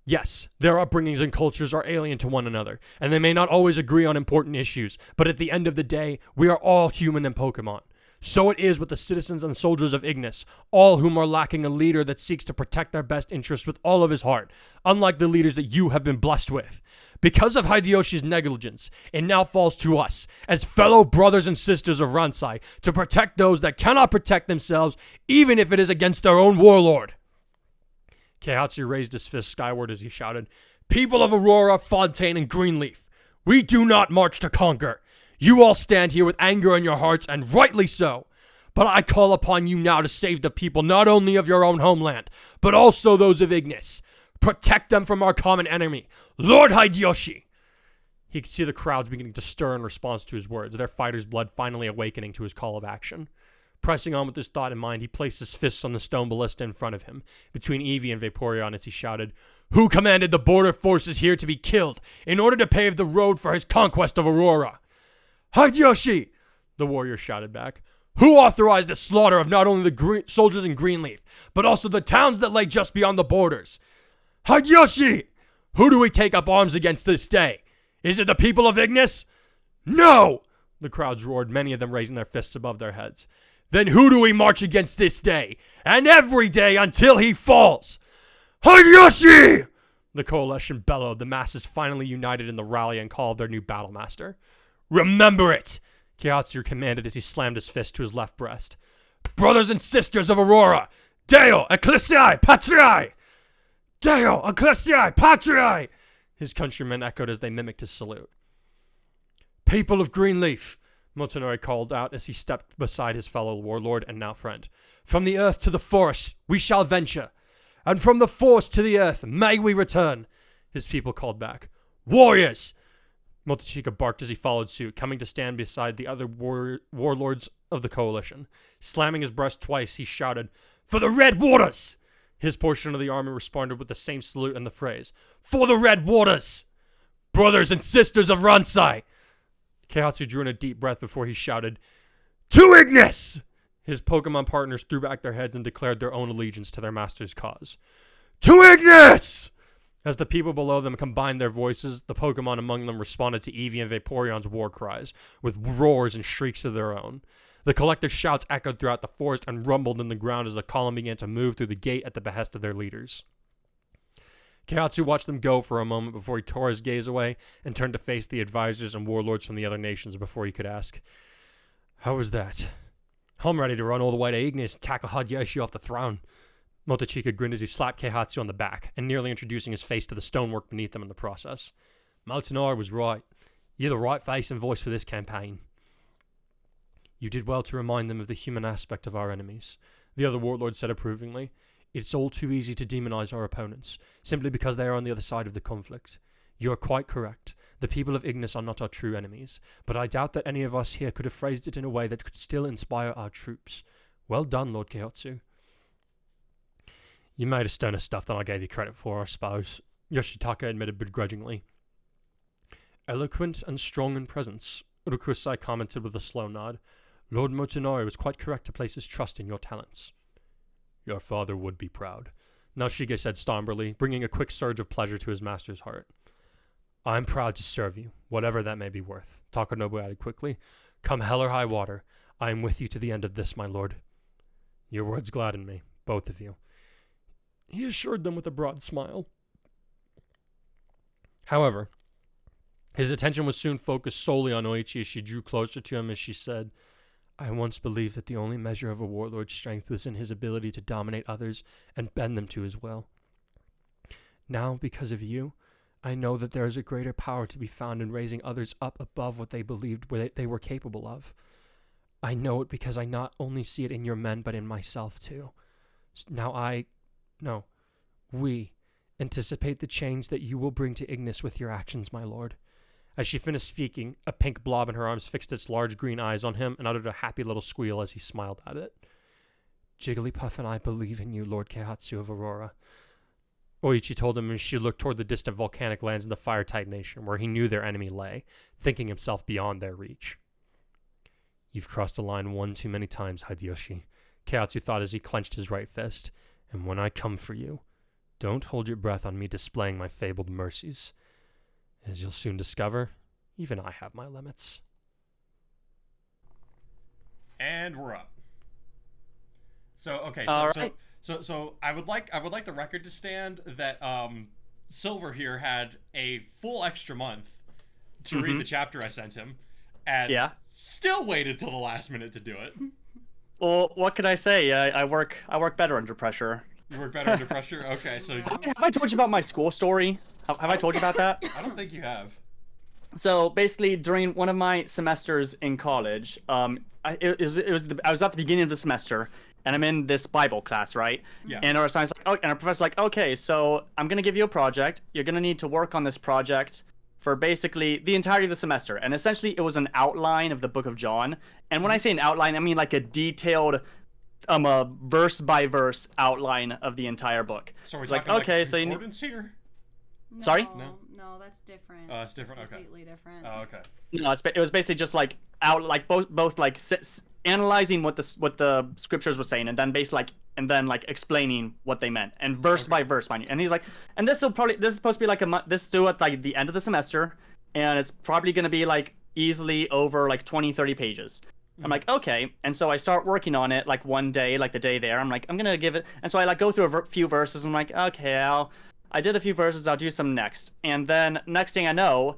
Yes, their upbringings and cultures are alien to one another, and they may not always agree on important issues, but at the end of the day, we are all human and Pokemon. So it is with the citizens and soldiers of Ignis, all whom are lacking a leader that seeks to protect their best interests with all of his heart, unlike the leaders that you have been blessed with. Because of Hideyoshi's negligence, it now falls to us, as fellow brothers and sisters of Ransai, to protect those that cannot protect themselves, even if it is against their own warlord. Keihatsu raised his fist skyward as he shouted, People of Aurora, Fontaine, and Greenleaf, We do not march to conquer. You all stand here with anger in your hearts, and rightly so. But I call upon you now to save the people not only of your own homeland, but also those of Ignis. Protect them from our common enemy, Lord Hideyoshi. He could see the crowds beginning to stir in response to his words, their fighters' blood finally awakening to his call of action. Pressing on with this thought in mind, he placed his fists on the stone ballista in front of him, between Eevee and Vaporeon, as he shouted, "Who commanded the border forces here to be killed in order to pave the road for his conquest of Aurora?" "Hideyoshi!" the warrior shouted back. "Who authorized the slaughter of not only the soldiers in Greenleaf, but also the towns that lay just beyond the borders?" "Hideyoshi! Who do we take up arms against this day? Is it the people of Ignis?" "No!" the crowds roared, many of them raising their fists above their heads. "Then who do we march against this day, and every day until he falls?" "Hideyoshi!" the coalition bellowed, the masses finally united in the rallying call of their new battlemaster. "Remember it!" Keihatsu commanded as he slammed his fist to his left breast. "Brothers and sisters of Aurora, Deo Ecclesiae Patriae! Deo Ecclesiae Patriae!" his countrymen echoed as they mimicked his salute. "People of Greenleaf," Motonori called out as he stepped beside his fellow warlord and now friend. "From the earth to the forest we shall venture, and from the forest to the earth may we return," his people called back. "Warriors!" Motochika barked as he followed suit, coming to stand beside the other warlords of the coalition. Slamming his breast twice, he shouted, "For the Red Waters!" His portion of the army responded with the same salute and the phrase, "For the Red Waters! Brothers and sisters of Ransai!" Keihatsu drew in a deep breath before he shouted, "To Ignis!" His Pokemon partners threw back their heads and declared their own allegiance to their master's cause. "To Ignis!" As the people below them combined their voices, the Pokemon among them responded to Eevee and Vaporeon's war cries, with roars and shrieks of their own. The collective shouts echoed throughout the forest and rumbled in the ground as the column began to move through the gate at the behest of their leaders. Keihatsu watched them go for a moment before he tore his gaze away and turned to face the advisors and warlords from the other nations before he could ask, "How was that?" "I'm ready to run all the way to Ignis and tackle Hideyoshi off the throne." Motochika grinned as he slapped Keihatsu on the back, and nearly introducing his face to the stonework beneath him in the process. "Motonori was right. You're the right face and voice for this campaign." "You did well to remind them of the human aspect of our enemies," the other warlord said approvingly. "It's all too easy to demonize our opponents, simply because they are on the other side of the conflict. You are quite correct. The people of Ignis are not our true enemies, but I doubt that any of us here could have phrased it in a way that could still inspire our troops. Well done, Lord Keihatsu." "You made a sterner stuff than I gave you credit for, I suppose," Yoshitaka admitted begrudgingly. "Eloquent and strong in presence," Urukusai commented with a slow nod. "Lord Motonori was quite correct to place his trust in your talents." "Your father would be proud," Naoshige said somberly, bringing a quick surge of pleasure to his master's heart. "I am proud to serve you, whatever that may be worth," Takanobu added quickly. "Come hell or high water, I am with you to the end of this, my lord." "Your words gladden me, both of you," he assured them with a broad smile. However, his attention was soon focused solely on Oichi as she drew closer to him as she said, "I once believed that the only measure of a warlord's strength was in his ability to dominate others and bend them to his will. Now, because of you, I know that there is a greater power to be found in raising others up above what they believed they were capable of. I know it because I not only see it in your men, but in myself too. Now we anticipate the change that you will bring to Ignis with your actions, my lord." As she finished speaking, a pink blob in her arms fixed its large green eyes on him and uttered a happy little squeal as he smiled at it. "Jigglypuff and I believe in you, Lord Keihatsu of Aurora," Oichi told him as she looked toward the distant volcanic lands in the Fire-type nation, where he knew their enemy lay, thinking himself beyond their reach. "You've crossed the line one too many times, Hideyoshi," Keihatsu thought as he clenched his right fist. "And when I come for you, don't hold your breath on me displaying my fabled mercies. As you'll soon discover, even I have my limits." And we're up. So okay, so I would like the record to stand that Silver here had a full extra month to read the chapter I sent him, and still waited till the last minute to do it. Well, what can I say? I work better under pressure. You work better under pressure? Okay, so... Have I told you about my school story? Have I told you about that? I don't think you have. So basically, during one of my semesters in college, I was at the beginning of the semester, and I'm in this Bible class, right? Yeah. And our science like, oh, and our professor's like, okay, so I'm gonna give you a project. You're gonna need to work on this project for basically the entirety of the semester. And essentially, it was an outline of the Book of John. And when I say an outline, I mean like a detailed, a verse by verse outline of the entire book. So we're it's like, talking okay, like so you need. concordance here? No, Sorry? No, that's different. Oh, it's different. It's Okay. completely different. Oh, okay. No, it was basically just like both like analyzing what the scriptures were saying, and then explaining what they meant, and verse by verse, mind you. And he's like, and this is supposed to be like this is due at like the end of the semester, and it's probably gonna be like easily over like 20-30 pages. I'm like, okay, and so I start working on it like one day, like the day there. I'm like, I'm gonna give it, and so I like go through a few verses. I'm like, okay, I did a few verses. I'll do some next, and then next thing I know,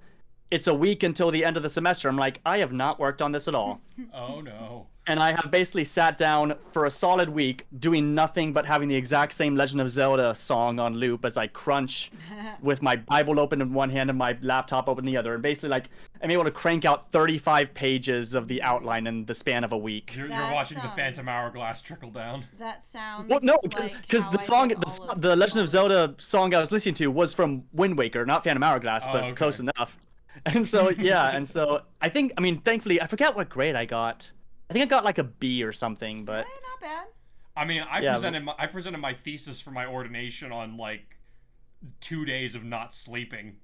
it's a week until the end of the semester. I'm like, I have not worked on this at all. Oh no. And I have basically sat down for a solid week doing nothing but having the exact same Legend of Zelda song on loop as I crunch with my Bible open in one hand and my laptop open in the other. And basically, like, I'm able to crank out 35 pages of the outline in the span of a week. You're watching the Phantom Hourglass trickle down. That sounds. Well, no, like because how the I song, did the Legend of Zelda song I was listening to was from Wind Waker, not Phantom Hourglass, but okay. close enough. And so, yeah, and so I mean, thankfully, I forget what grade I got. I think I got like a B or something, but not bad. I mean, I presented my thesis for my ordination on like 2 days of not sleeping.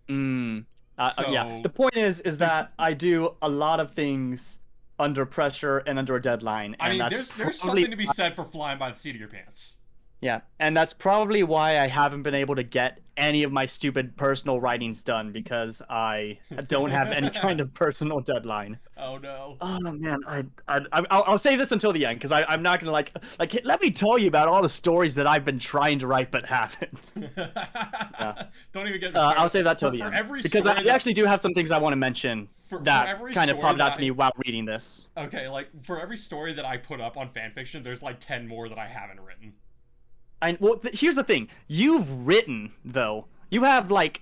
Yeah. The point is that I do a lot of things under pressure and under a deadline. I and mean, that's there's something to be said for flying by the seat of your pants. Yeah, and that's probably why I haven't been able to get any of my stupid personal writings done, because I don't have any kind of personal deadline. Oh no. Oh man, I'll say this until the end, because I'm not gonna like let me tell you about all the stories that I've been trying to write but haven't. Yeah. Don't even get me started. I'll say that till the end, because I actually do have some things I want to mention that kind of popped out to me while reading this. Okay, like for every story that I put up on fanfiction, there's like 10 more that I haven't written. Well, here's the thing. You've written, though. You have, like,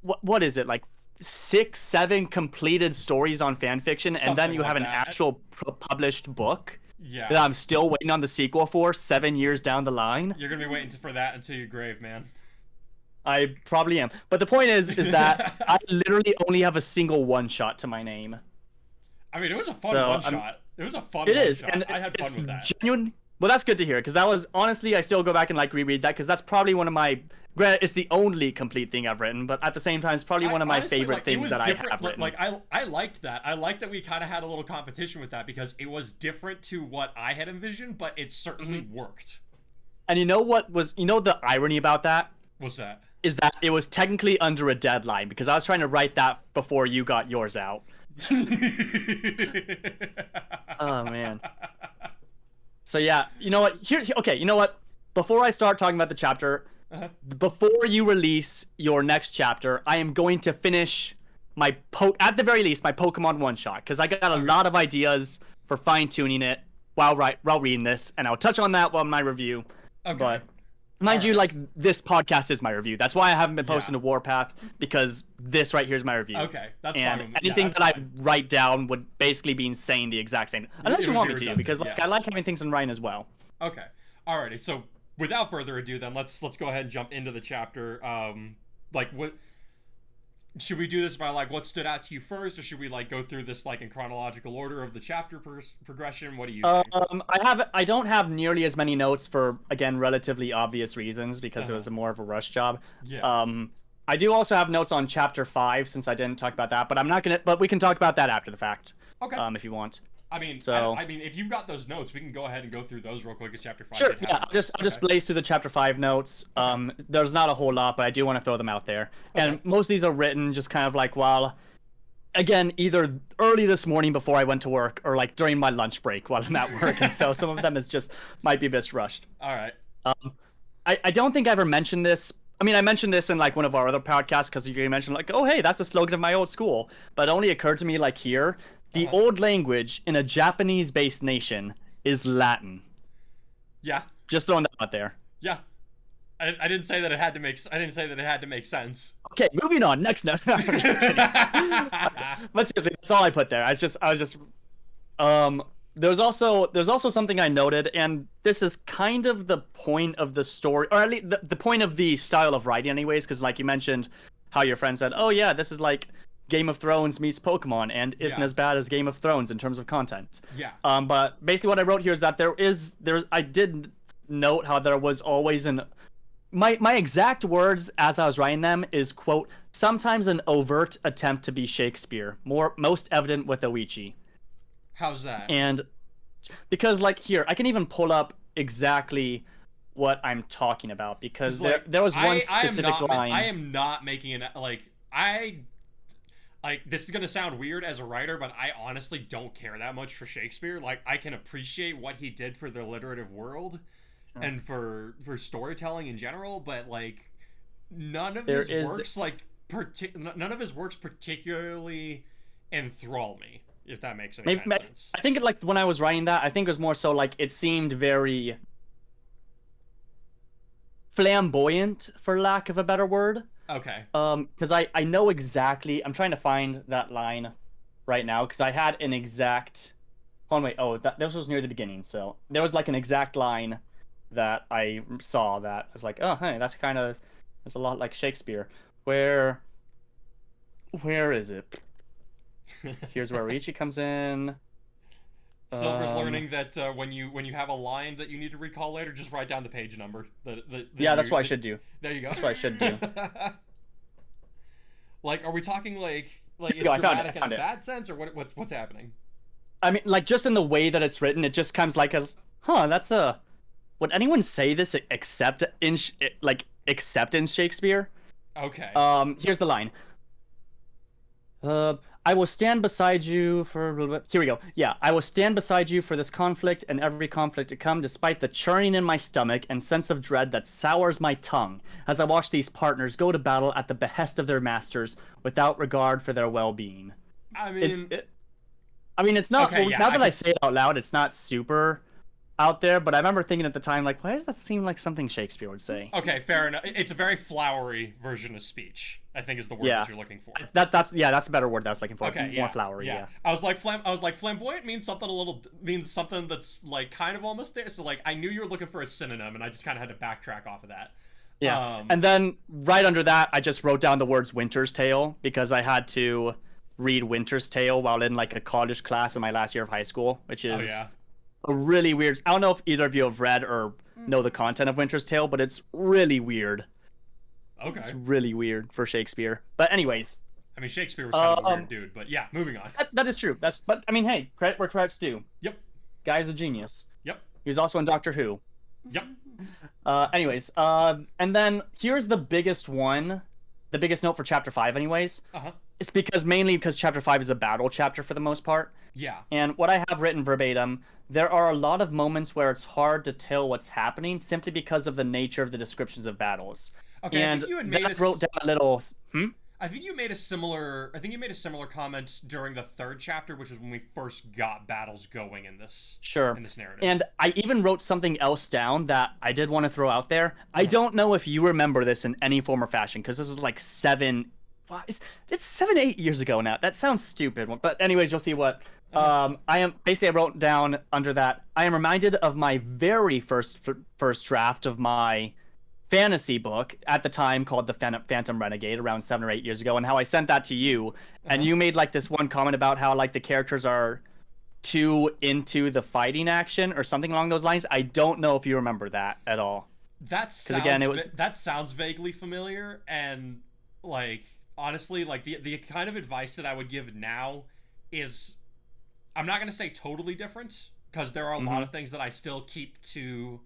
what is it, like 6, 7 completed stories on fanfiction, Something and then you like have an that. actual published book Yeah. that I'm still waiting on the sequel for 7 years down the line. You're gonna be waiting for that until your grave, man. I probably am. But the point is that I literally only have a single one-shot to my name. I mean, it was a fun one-shot. It was a fun one-shot. It is, and I had fun with that. Genuine. Well, that's good to hear, because that was, honestly, I still go back and, like, reread that, because that's probably one of my, granted, it's the only complete thing I've written, but at the same time, it's probably one of my favorite things that I have written. Like, I liked that. I liked that we kind of had a little competition with that, because it was different to what I had envisioned, but it certainly worked. And you know the irony about that? What's that? Is that it was technically under a deadline, because I was trying to write that before you got yours out. Oh, man. So yeah, you know what? Okay, you know what? Before I start talking about the chapter, before you release your next chapter, I am going to finish at the very least my Pokemon one-shot, because I got a lot of ideas for fine-tuning it while reading this, and I'll touch on that while my review. Okay. But mind you, like, this podcast is my review. That's why I haven't been posting to Warpath, because this right here is my review. Okay, that's and fine. anything that I write down would basically be saying the exact same. Unless you want me to, because like I like having things in writing as well. Okay. Alrighty. So without further ado, then let's go ahead and jump into the chapter. Like, what should we do this by, like, what stood out to you first, or should we, like, go through this, like, in chronological order of the chapter progression? What do you think? I don't have nearly as many notes for, again, relatively obvious reasons, because it was more of a rush job. Yeah. I do also have notes on chapter 5, since I didn't talk about that, but we can talk about that after the fact. Okay. If you want. I mean, if you've got those notes, we can go ahead and go through those real quick as chapter 5. Sure. Yeah, I'll just blaze through the chapter 5 notes. There's not a whole lot, but I do want to throw them out there. Okay. And most of these are written just kind of like again, either early this morning before I went to work, or like during my lunch break while I'm at work, and so some of them might be a bit rushed. All right. I don't think I ever mentioned this. I mean, I mentioned this in like one of our other podcasts, because you mentioned like, oh hey, that's the slogan of my old school. But it only occurred to me like here, the old language in a Japanese-based nation is Latin. Yeah. Just throwing that out there. Yeah. I didn't say that it had to make. I didn't say that it had to make sense. Okay, moving on. Next note. No, I'm just kidding. But seriously, that's all I put there. I was just there's also something I noted, and this is kind of the point of the story, or at least the point of the style of writing anyways, because like you mentioned how your friend said, oh yeah, this is like Game of Thrones meets Pokemon and isn't as bad as Game of Thrones in terms of content. Yeah. But basically what I wrote here is that I did note how there was always my exact words as I was writing them is, quote, sometimes an overt attempt to be Shakespeare, most evident with Oichi. How's that? And because like here, I can even pull up exactly what I'm talking about, because there was one specific line. I am not making an this is gonna sound weird as a writer, but I honestly don't care that much for Shakespeare. Like, I can appreciate what he did for the alliterative world and for storytelling in general, but like none of his works particularly enthrall me, if that makes any sense. I think like when I was writing that, I think it was more so like it seemed very flamboyant, for lack of a better word. Okay. Because I know exactly. I'm trying to find that line right now, because I had an exact. Oh wait, this was near the beginning, so there was like an exact line that I saw that I was like, oh hey, that's a lot like Shakespeare. Where is it? Here's where Riichi comes in. Silver's learning that when you have a line that you need to recall later, just write down the page number. That's what I should do. There you go. That's what I should do. Like, are we talking like it's I found dramatic in a bad sense, or what's happening? I mean, like, just in the way that it's written, it just comes like as, that's a. Would anyone say this except in Shakespeare? Okay. Here's the line. I will stand beside you for... Here we go. Yeah, I will stand beside you for this conflict and every conflict to come, despite the churning in my stomach and sense of dread that sours my tongue, as I watch these partners go to battle at the behest of their masters without regard for their well-being. I mean... it's not... Okay, now that I say it out loud, it's not super out there, but I remember thinking at the time, like, why does that seem like something Shakespeare would say? Okay, fair enough. It's a very flowery version of speech, I think, is the word that you're looking for. That's a better word that I was looking for. Okay, more flowery. Yeah. I was like flamboyant means something that's like kind of almost there. So like I knew you were looking for a synonym, and I just kind of had to backtrack off of that. Yeah. And then right under that, I just wrote down the words Winter's Tale, because I had to read Winter's Tale while in like a college class in my last year of high school, which is a really weird. I don't know if either of you have read or know the content of Winter's Tale, but it's really weird. Okay. It's really weird for Shakespeare. But anyways. I mean, Shakespeare was kind of a weird dude, but yeah, moving on. That is true. But I mean, hey, credit where credit's due. Yep. Guy's a genius. Yep. He was also in Doctor Who. Yep. Anyways, and then here's the biggest one, the biggest note for Chapter 5 anyways. Uh-huh. It's mainly because Chapter 5 is a battle chapter for the most part. Yeah. And what I have written verbatim, there are a lot of moments where it's hard to tell what's happening simply because of the nature of the descriptions of battles. Okay, and I wrote down a little... I think you made a similar comment during the third chapter, which is when we first got battles going in this narrative. And I even wrote something else down that I did want to throw out there. I don't know if you remember this in any form or fashion, because this was like 7-8 years ago now. That sounds stupid, but anyways, you'll see what I wrote down under that. I am reminded of my very first draft of my fantasy book at the time called The Phantom Renegade around 7 or 8 years ago, and how I sent that to you, and you made like this one comment about how like the characters are too into the fighting action or something along those lines. I don't know if you remember that at all. That sounds vaguely familiar, and like honestly, like the kind of advice that I would give now is, I'm not going to say totally different, because there are a lot of things that I still keep to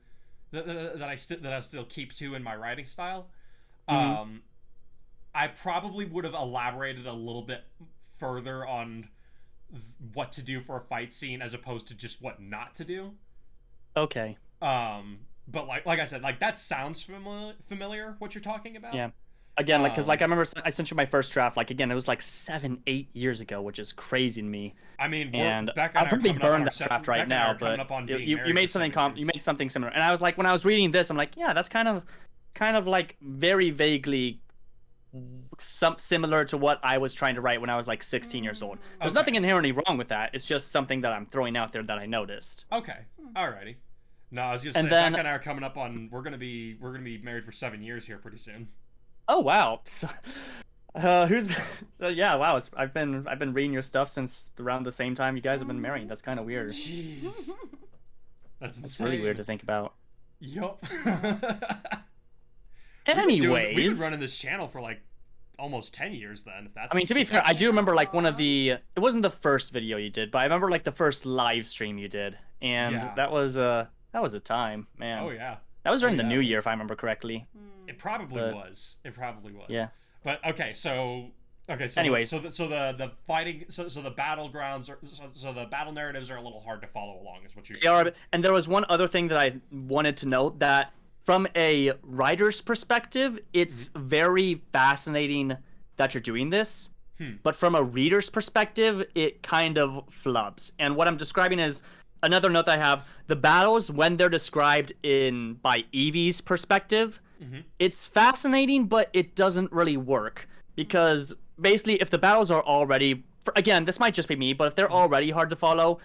that I still keep to in my writing style. I probably would have elaborated a little bit further on what to do for a fight scene as opposed to just what not to do. Okay. But like I said, like that sounds familiar what you're talking about. Yeah. Again, like, because like I remember I sent you my first draft. Like again, it was like 7-8 years ago, which is crazy to me. I mean, and I'll probably burn that draft right now. But you made something similar, and I was like, when I was reading this, I'm like, yeah, that's kind of like very vaguely some similar to what I was trying to write when I was like 16 years old. There's Okay. nothing inherently wrong with that. It's just something that I'm throwing out there that I noticed. Okay. Alrighty. No, I was just And saying, then- Becca and I are coming up on. We're gonna be married for 7 years here pretty soon. Oh wow. So, who's? So, yeah, wow. I've been reading your stuff since around the same time you guys have been married. That's kind of weird. Jeez. That's insane. It's really weird to think about. Yup. Anyways, we've been running this channel for like almost 10 years then. If that's. I mean, to be fair, I do remember like one of the. It wasn't the first video you did, but I remember like the first live stream you did, and Yeah. that was a time, man. Oh yeah. That was during Oh, the yeah. New Year, if I remember correctly. It probably But- was. It probably was. Yeah. But okay, so Anyways. so the fighting, so the battlegrounds are so the battle narratives are a little hard to follow along, is what you're They saying. are, and there was one other thing that I wanted to note, that from a writer's perspective, it's very fascinating that you're doing this. But from a reader's perspective, it kind of flubs. And what I'm describing is another note that I have: the battles, when they're described by Evie's perspective, it's fascinating, but it doesn't really work, because basically, if the battles are already, again, this might just be me, but if they're already hard to follow,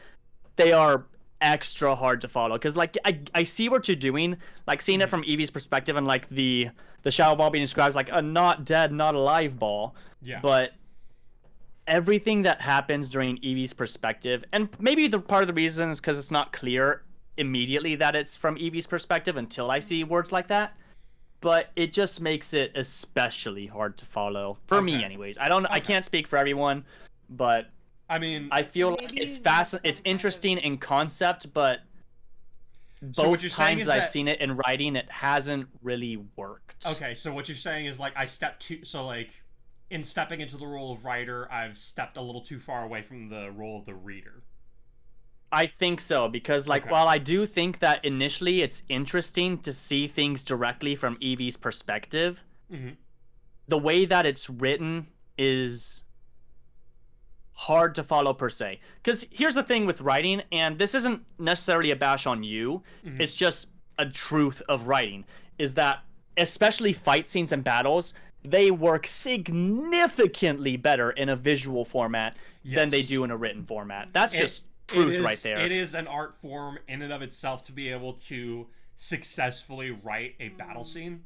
they are extra hard to follow. Because like I see what you're doing, like seeing it from Evie's perspective, and like the shadow ball being described as like a not dead, not alive ball. Yeah. But everything that happens during Evie's perspective, and maybe the part of the reason is because it's not clear immediately that it's from Evie's perspective until I see words like that. But it just makes it especially hard to follow for me, Okay. anyways. I can't speak for everyone, but I mean, I feel like Maybe it's that's some it's kind interesting in concept, but So what both you're saying times is that I've that- seen it in writing, it hasn't really worked. okay, so what you're saying is like I stepped too, so like in stepping into the role of writer, I've stepped a little too far away from the role of the reader. I think so, because like Okay. while I do think that initially it's interesting to see things directly from Evie's perspective, the way that it's written is hard to follow per se. Because here's the thing with writing, and this isn't necessarily a bash on you, it's just a truth of writing, is that especially fight scenes and battles, they work significantly better in a visual format than they Yes. do in a written format. That's just truth right there. It is an art form in and of itself to be able to successfully write a battle scene.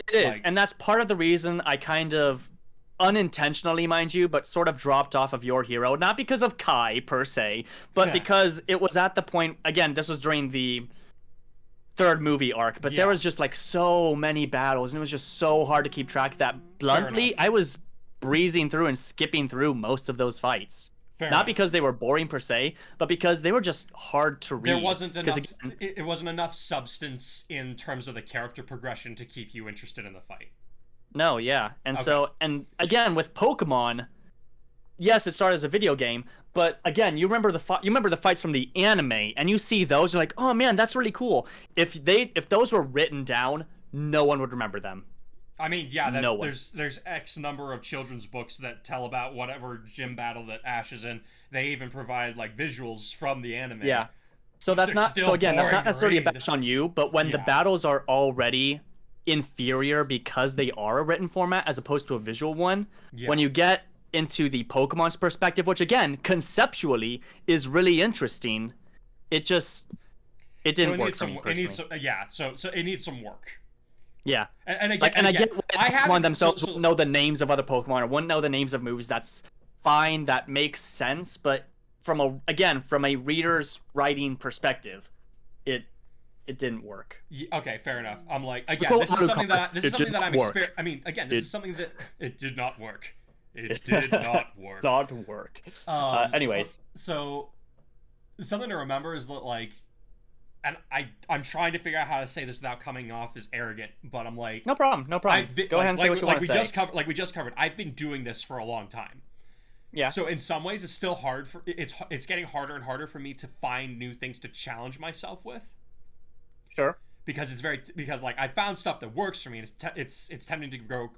It is, like- and that's part of the reason I kind of unintentionally, mind you, but sort of dropped off of Your Hero, not because of Kai per se, but Yeah. because it was at the point, again, this was during the third movie arc, but Yeah. there was just like so many battles, and it was just so hard to keep track that bluntly, enough. I was breezing through and skipping through most of those fights. Fair Not enough. because they were boring per se, but because they were just hard to read. There wasn't 'Cause enough. again, It wasn't enough substance in terms of the character progression to keep you interested in the fight. No, yeah. And Okay. so, and again, with Pokemon, yes, it started as a video game, but again, you remember the fights from the anime, and you see those, you're like, oh man, that's really cool. If those were written down, no one would remember them. I mean, yeah, No one. there's X number of children's books that tell about whatever gym battle that Ash is in. They even provide like visuals from the anime. Yeah. So that's They're not still so again, that's boring not to necessarily a read. bash on you, but when the Yeah. battles are already inferior because they are a written format as opposed to a visual one, Yeah. when you get into the Pokemon's perspective, which again, conceptually is really interesting, it didn't work for me It personally. needs some, yeah. So it needs some work. Yeah. And again, Like, and I get why I Pokemon haven't- themselves so- wouldn't know the names of other Pokemon or wouldn't know the names of moves. That's fine. That makes sense. But from a reader's writing perspective, it didn't work. Okay, fair enough. I'm like, again, Quote this is something Haruka, that "It did not work." I mean, again, this is something that it did not work. It did not work. Not work. Anyways, so something to remember is that like, and I'm trying to figure out how to say this without coming off as arrogant, but I'm like, no problem. No problem. I've been, Go ahead and say what you want to say. Like we just covered. I've been doing this for a long time. Yeah. So in some ways, it's still hard for it's getting harder and harder for me to find new things to challenge myself with. Sure. Because like I found stuff that works for me, and it's tempting to grow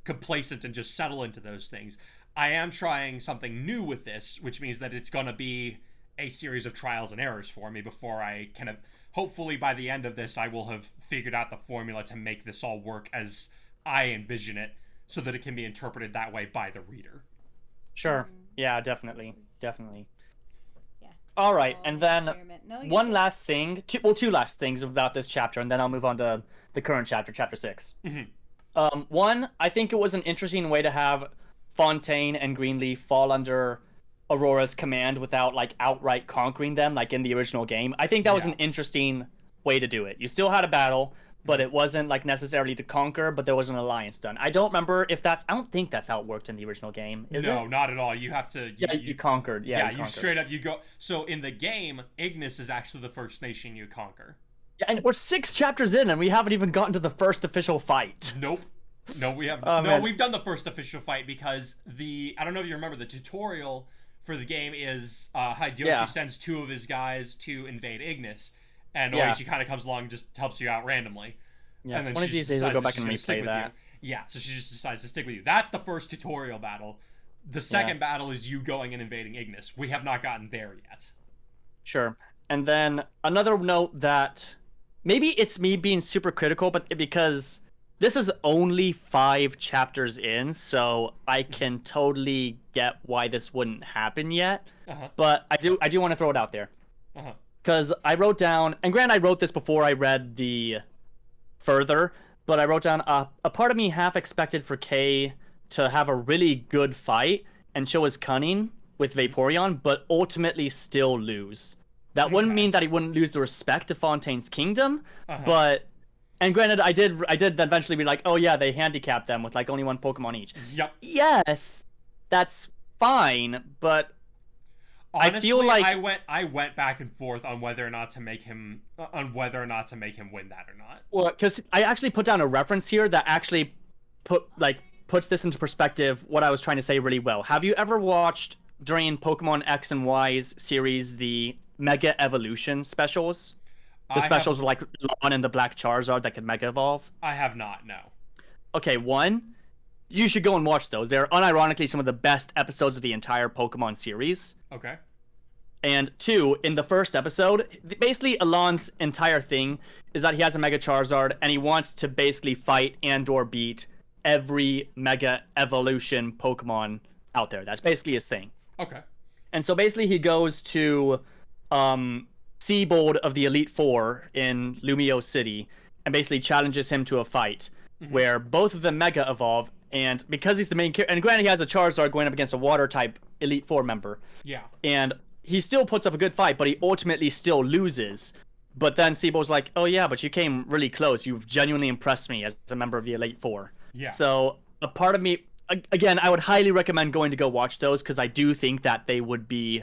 complacent and just settle into those things. I am trying something new with this, which means that it's gonna be a series of trials and errors for me before I kind of hopefully by the end of this I will have figured out the formula to make this all work as I envision it. so that it can be interpreted that way by the reader. Sure. Yeah, definitely. Definitely. Yeah. All right, and then one good. last thing, two last things about this chapter, and then I'll move on to the current chapter, chapter 6. One, I think it was an interesting way to have Fontaine and Greenleaf fall under Aurora's command without like outright conquering them, like in the original game. I think that was an interesting way to do it. You still had a battle, but it wasn't like necessarily to conquer, but there was an alliance done. I don't remember if that's. I don't think that's how it worked in the original game. Is it? No, not at all. You have to. You conquered. Yeah, you straight up. You go. So in the game, Ignis is actually the first nation you conquer. Yeah, and we're 6 chapters in, and we haven't even gotten to the first official fight. Nope. No, we have. We've done the first official fight because I don't know if you remember the tutorial for the game is Hideyoshi sends 2 of his guys to invade Ignis, and Oichi kind of comes along and just helps you out randomly. Yeah, and then one of these days I'll go back and replay that. Yeah, so she just decides to stick with you. That's the first tutorial battle. The second battle is you going and invading Ignis. We have not gotten there yet. Sure. And then another note that maybe it's me being super critical, but because this is only 5 chapters in, so I can totally get why this wouldn't happen yet. But I do want to throw it out there. Because I wrote down, and granted I wrote this before I read the further, but I wrote down a part of me half expected for Kei to have a really good fight and show his cunning with Vaporeon, but ultimately still lose. That wouldn't mean that he wouldn't lose the respect of Fontaine's kingdom, but... And granted, I did eventually be like, oh yeah, they handicapped them with like only 1 Pokemon each. Yep. Yes, that's fine, but honestly, I feel like I went back and forth on whether or not to make him win that or not. Well, because I actually put down a reference here that actually puts this into perspective. What I was trying to say really well. Have you ever watched during Pokemon X and Y's series the Mega Evolution specials? The specials were like Lawn and the Black Charizard that could Mega Evolve. I have not, no. Okay, 1, you should go and watch those. They're unironically some of the best episodes of the entire Pokemon series. Okay. And 2, in the first episode, basically Alon's entire thing is that he has a Mega Charizard and he wants to basically fight and/or beat every Mega Evolution Pokemon out there. That's basically his thing. Okay. And so basically he goes to Seabold of the Elite Four in Lumio City and basically challenges him to a fight where both of them Mega Evolve, and because he's the main character, and granted he has a Charizard going up against a Water type Elite Four member. Yeah. And he still puts up a good fight, but he ultimately still loses. But then Seabold's like, oh yeah, but you came really close. You've genuinely impressed me as a member of the Elite Four. Yeah. So a part of me, again, I would highly recommend going to go watch those because I do think that they would be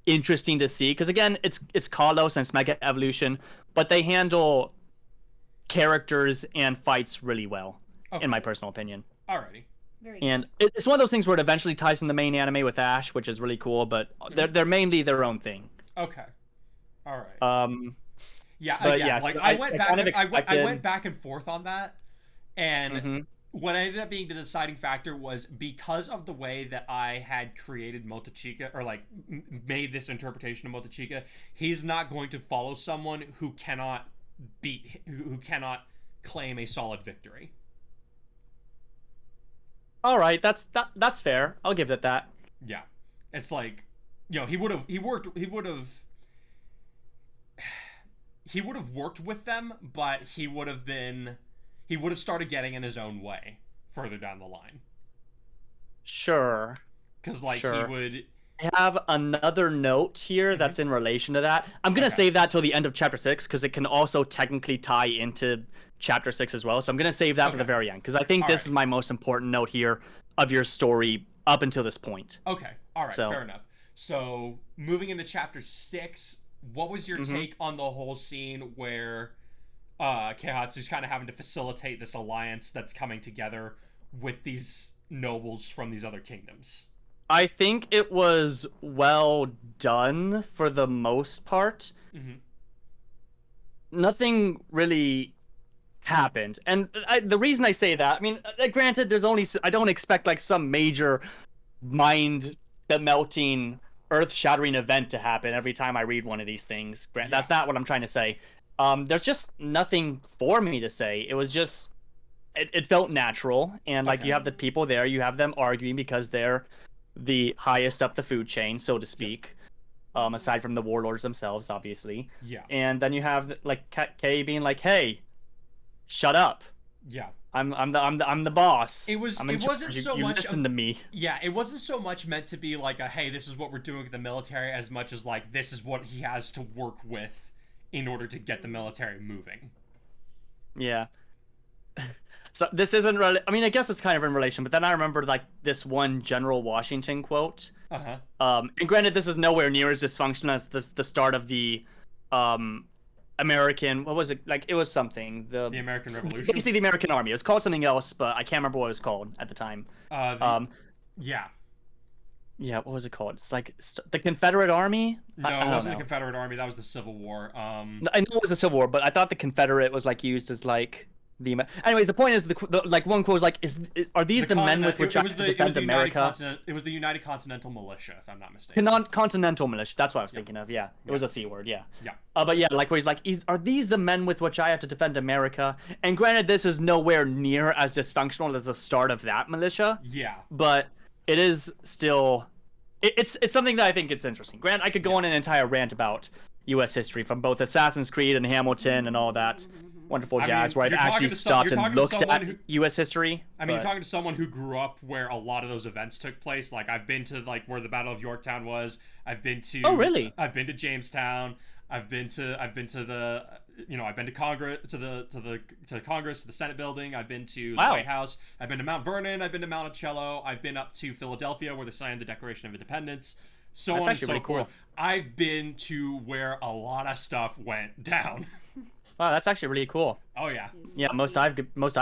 interesting to see, because again it's Kalos and it's Mega Evolution, but they handle characters and fights really well, in my personal opinion. Alrighty. And it's one of those things where it eventually ties in the main anime with Ash, which is really cool, but they're mainly their own thing. Okay. Alright. So I went back and forth on that, and what ended up being the deciding factor was because of the way that I had created Motochika, or like made this interpretation of Motochika, he's not going to follow someone who cannot claim a solid victory. All right, that's fair. I'll give it that. Yeah, it's like, you know, he would have worked with them, but he would have started getting in his own way further down the line. Sure. Because, he would... I have another note here that's in relation to that. I'm going to save that till the end of Chapter 6, because it can also technically tie into Chapter 6 as well. So I'm going to save that for the very end, because I think this is my most important note here of your story up until this point. Okay. All right. Fair enough. So, moving into Chapter 6, what was your take on the whole scene where... Keihatsu's kind of having to facilitate this alliance that's coming together with these nobles from these other kingdoms? I think it was well done for the most part. Nothing really happened. And the reason I say that, I mean, granted, there's only... I don't expect, like, some major mind-melting, earth-shattering event to happen every time I read one of these things. That's not what I'm trying to say. There's just nothing for me to say. It was just it felt natural, and like Okay. you have the people there, you have them arguing because they're the highest up the food chain, so to speak. Aside from the warlords themselves, obviously. Yeah. And then you have like Kay being like, "Hey, shut up. Yeah. I'm the boss. It was. I'm in It wasn't charge. so you much. listen to me." Yeah, it wasn't so much meant to be like a hey, this is what we're doing with the military, as much as like this is what he has to work with in order to get the military moving. Yeah. So this isn't really. I mean, I guess it's kind of in relation, but then I remember like this one General Washington quote. And granted, this is nowhere near as dysfunctional as the start of the American. What was it? Like it was something. The American Revolution. Basically, the American Army. It was called something else, but I can't remember what it was called at the time. Yeah. Yeah, what was it called? It's like the Confederate Army. No, I it wasn't know. the Confederate Army. That was the Civil War. No, I know it was the Civil War, but I thought the Confederate was like used as like the. Anyways, the point is the like one quote was like, are these the men with which I have to defend America? It was the United Continental Militia, if I'm not mistaken. Continental militia. That's what I was thinking of. Yeah, it was a C word. Yeah. Yeah. But yeah, like where he's like, are these the men with which I have to defend America? And granted, this is nowhere near as dysfunctional as the start of that militia. Yeah. But it is still, it's something that I think it's interesting. Grant, I could go on an entire rant about U.S. history from both Assassin's Creed and Hamilton and all that wonderful jazz, where I've actually stopped and looked at U.S. history. I mean, you're talking to someone who grew up where a lot of those events took place. Like, I've been to like where the Battle of Yorktown was. I've been to. Oh, really? I've been to Jamestown. I've been to the, I've been to Congress, to Congress, to the Senate building. I've been to the White House. I've been to Mount Vernon. I've been to Monticello. I've been up to Philadelphia, where they signed the Declaration of Independence. So on and so forth. Cool. I've been to where a lot of stuff went down. Wow, that's actually really cool. Oh yeah. Yeah, most I've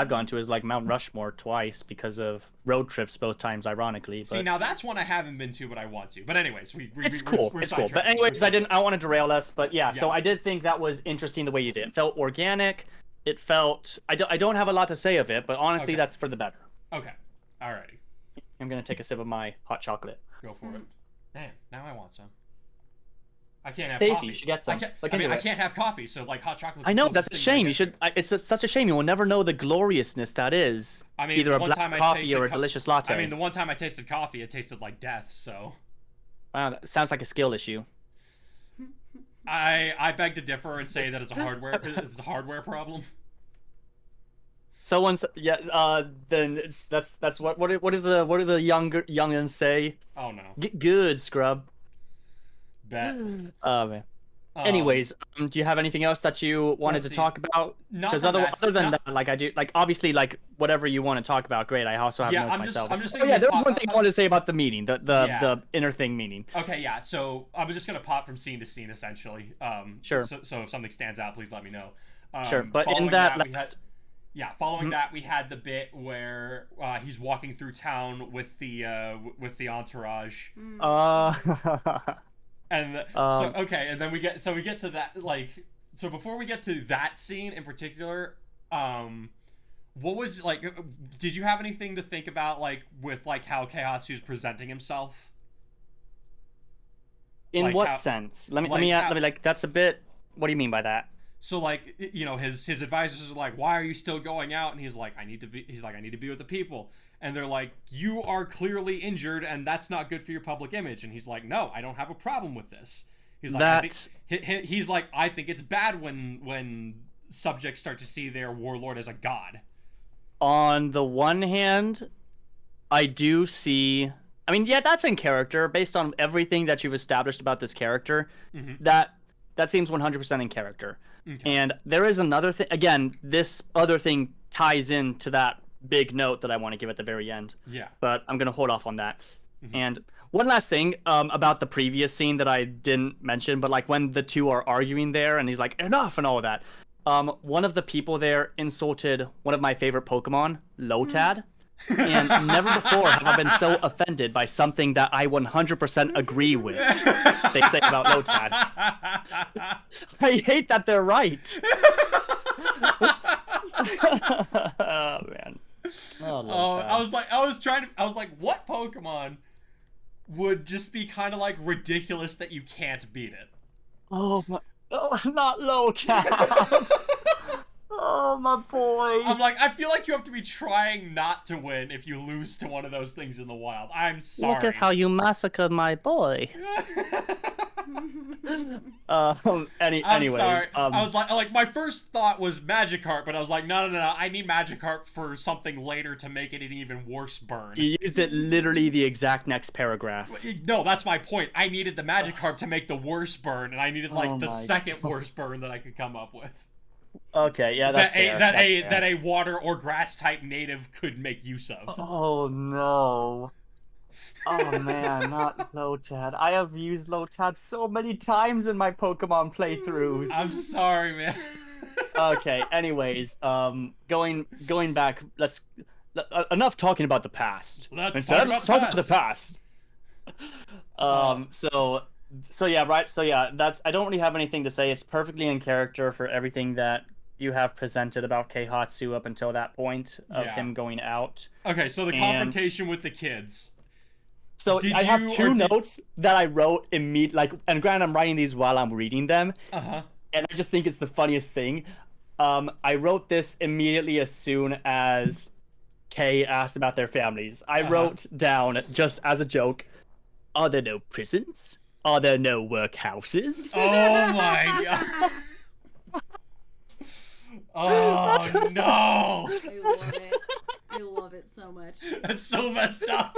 gone to is like Mount Rushmore twice because of road trips both times, ironically. But... See, now that's one I haven't been to, but I want to. But anyways, it's cool. It's cool. But anyways, I don't want to derail us. But yeah, so I did think that was interesting the way you did. It felt organic. It felt. I don't have a lot to say of it, but honestly, that's for the better. Okay. Alrighty. I'm gonna take a sip of my hot chocolate. Go for it. Damn. Now I want some. I can't have Stacey, coffee. You should get some. I can't have coffee, so like hot chocolate. I know, that's a shame. You should. It's such a shame. You will never know the gloriousness that is. I mean, either a black coffee or a delicious latte. I mean, the one time I tasted coffee, it tasted like death. So. Wow, that sounds like a skill issue. I beg to differ and say that it's a hardware problem. Then that's what do the youngins say? Oh no. Get good, scrub. Bet. Oh man. Anyways, do you have anything else that you wanted to talk about? Because other than that, like I do, like obviously, like whatever you want to talk about, great. I also have notes myself. There was one thing I wanted to say about the meeting, the inner thing meeting. Okay, yeah. So I'm just gonna pop from scene to scene, essentially. Sure. So if something stands out, please let me know. Sure. But in that, following that, we had the bit where he's walking through town with the entourage. And and then we get to that, like, so before we get to that scene in particular, what was, like, did you have anything to think about, like, with, like, how Keihatsu's presenting himself? In like what sense? Let me like, that's a bit, what do you mean by that? So, like, his advisors are like, why are you still going out? And he's like, I need to be with the people. And they're like, you are clearly injured, and that's not good for your public image. And he's like, no, I don't have a problem with this. He's like, I think it's bad when subjects start to see their warlord as a god. On the one hand, I do see. I mean, yeah, that's in character based on everything that you've established about this character. Mm-hmm. That seems 100% in character. Okay. And there is another thing. Again, this other thing ties into that big note that I want to give at the very end. Yeah. But I'm going to hold off on that. Mm-hmm. And one last thing about the previous scene that I didn't mention, but like when the two are arguing there and he's like, enough and all of that. One of the people there insulted one of my favorite Pokemon, Lotad. And never before have I been so offended by something that I 100% agree with. They say about Lotad. I hate that they're right. Oh man. I was like, what Pokemon would just be kind of like ridiculous that you can't beat it? Oh my! Oh, not Lotad. Oh my boy. I'm like, I feel like you have to be trying not to win if you lose to one of those things in the wild. I'm sorry. Look at how you massacred my boy. Anyways, sorry. I was like, my first thought was Magikarp, but I was like, no. I need Magikarp for something later to make it an even worse burn. You used it literally the exact next paragraph. No, that's my point. I needed the Magikarp to make the worst burn, and I needed like the second God. worst burn that I could come up with. Okay, yeah, that's fair. That's fair. That a water or grass type native could make use of. Oh no. Oh man, not Lotad. I have used Lotad so many times in my Pokemon playthroughs. I'm sorry, man. Okay, anyways, going back, enough talking about the past. Let's talk about the past. So yeah, right. So yeah, I don't really have anything to say. It's perfectly in character for everything that you have presented about Keihatsu up until that point of him going out. Okay, so the confrontation with the kids. So I have two notes that I wrote immediately, and granted, I'm writing these while I'm reading them. Uh-huh. And I just think it's the funniest thing. I wrote this immediately as soon as Kei asked about their families. I wrote down, just as a joke, are there no prisons? Are there no workhouses? Oh my god. Oh no. I love it. I love it so much. That's so messed up.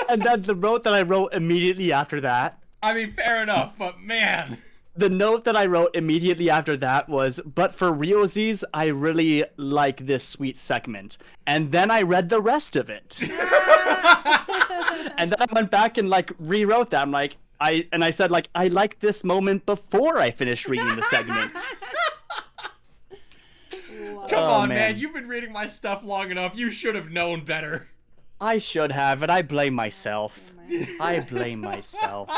And then the note that I wrote immediately after that. I mean, fair enough, but man. The note that I wrote immediately after that was, but for realsies, I really like this sweet segment. And then I read the rest of it. And then I went back and like rewrote that. I'm like, I said like, I like this moment before I finished reading the segment. Come on, man. You've been reading my stuff long enough. You should have known better. I should have, and I blame myself. I blame myself.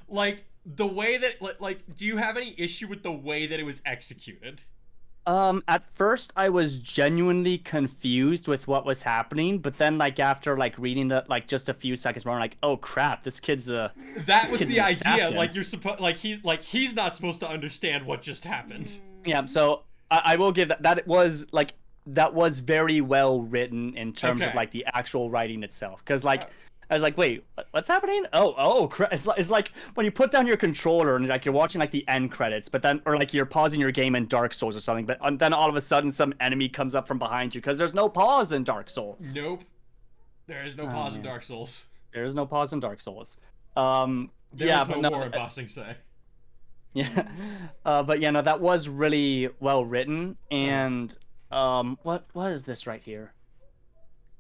Like, the way that, like, do you have any issue with the way that it was executed? At first I was genuinely confused with what was happening, but then, like, after, like, reading the, like, just a few seconds more, I'm like, oh crap, this kid's a... That was the idea, like, you're supposed, like, he's not supposed to understand what just happened. Yeah, so, I will give that was, like, that was very well written in terms of, like, the actual writing itself, because, like... I was like, wait, what's happening? Oh, crap. It's like when you put down your controller and like you're watching like the end credits, but then, or like you're pausing your game in Dark Souls or something, but then all of a sudden some enemy comes up from behind you because there's no pause in Dark Souls. Nope. There is no pause in Dark Souls. There is no pause in Dark Souls. There is no war in Bossing Say. Yeah. But yeah, no, that was really well written. And what is this right here?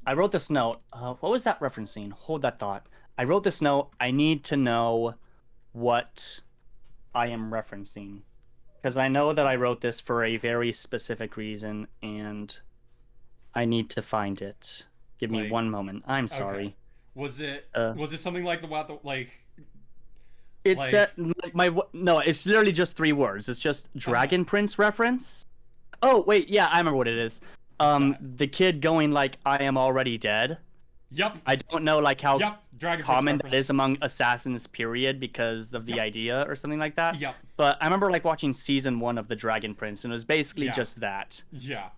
I wrote this note. What was that referencing? Hold that thought. I wrote this note. I need to know what I am referencing. Because I know that I wrote this for a very specific reason, and I need to find it. Give me one moment. I'm sorry. Okay. Was it something like It said no. It's literally just 3 words. It's just Dragon Prince reference. Oh wait, yeah, I remember what it is. The kid going like, I am already dead. Yep. I don't know like how common that is among assassins, period, because of the idea or something like that. Yep. But I remember like watching season 1 of The Dragon Prince, and it was basically just that. Yeah.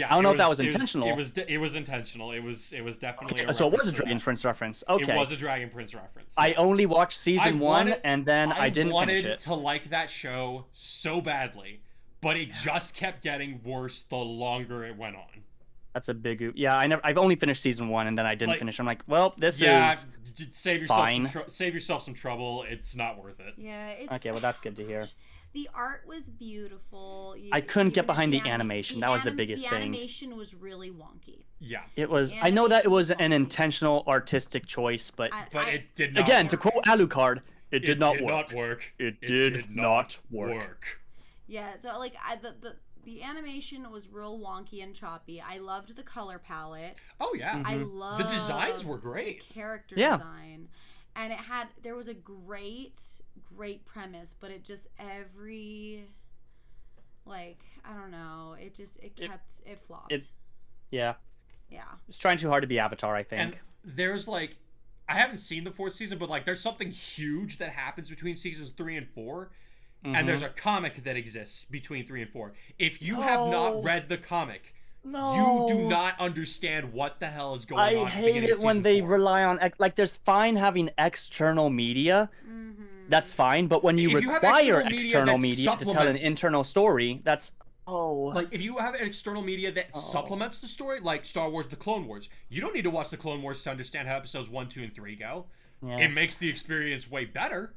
I don't know if that was intentional. It was intentional. It was definitely. Okay, so it was a Dragon Prince reference. Okay. It was a Dragon Prince reference. I only watched season 1, and then I didn't finish it. I wanted to like that show so badly. But it just kept getting worse the longer it went on. That's a big oop. Yeah, I've only finished season 1 and then I didn't finish. I'm like, well, this is save yourself save yourself some trouble. It's not worth it. Yeah. Okay, well that's good to hear. The art was beautiful. I couldn't get behind the animation. That was the biggest thing. The animation was really wonky. Yeah. It was. I know that it was an intentional artistic choice, but it did not. Again, work. to quote Alucard, it did not work. It did not work. Yeah, so like the animation was real wonky and choppy. I loved the color palette. Oh yeah, I loved the designs were great. The character design, and there was a great premise, but it just like I don't know, it flopped. Yeah. It's trying too hard to be Avatar, I think. And there's like, I haven't seen the 4th season, but like there's something huge that happens between seasons 3 and 4. and there's a comic that exists between 3 and 4. If you have not read the comic, you do not understand what the hell is going on. I hate it when they rely on like. There's fine having external media. That's fine, but when you require external media to tell an internal story, that's like if you have an external media that supplements the story, like Star Wars: The Clone Wars, you don't need to watch The Clone Wars to understand how episodes 1, 2, and 3 go. Yeah. It makes the experience way better,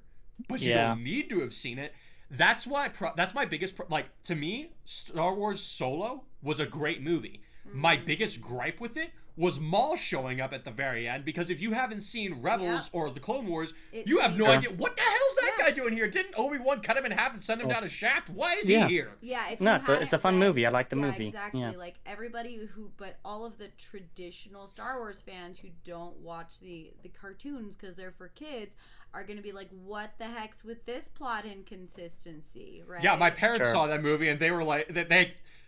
but you don't need to have seen it. That's why. That's my biggest. Like to me, Star Wars Solo was a great movie. My biggest gripe with it was Maul showing up at the very end, because if you haven't seen Rebels or the Clone Wars, you have no idea what the hell's that guy doing here. Didn't Obi-Wan cut him in half and send him down a shaft? Why is he here? Yeah, if no, it's a fun movie. I like the movie. Exactly. Like everybody but all of the traditional Star Wars fans who don't watch the cartoons because they're for kids are going to be like, what the heck's with this plot inconsistency, right? Yeah, my parents saw that movie and they were like,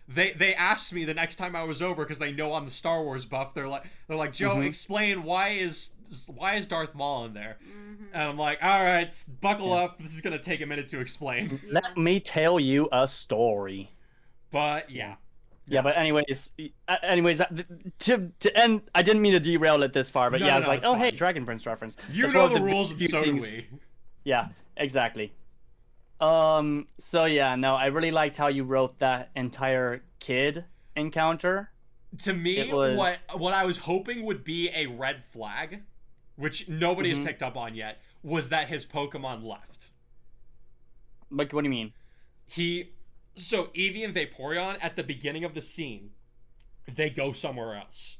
they asked me the next time I was over, because they know I'm the Star Wars buff. They're like, Joe, explain why is Darth Maul in there? And I'm like, all right, buckle up. This is gonna take a minute to explain. Let me tell you a story. But yeah. But anyways, to end, I didn't mean to derail it this far, but I was like, oh, hey, Dragon Prince reference. You know the rules, and so do we. Yeah, exactly. So yeah, no, I really liked how you wrote that entire kid encounter. To me, what I was hoping would be a red flag, which nobody has picked up on yet, was that his Pokemon left. Like, what do you mean? So Eevee and Vaporeon, at the beginning of the scene, they go somewhere else.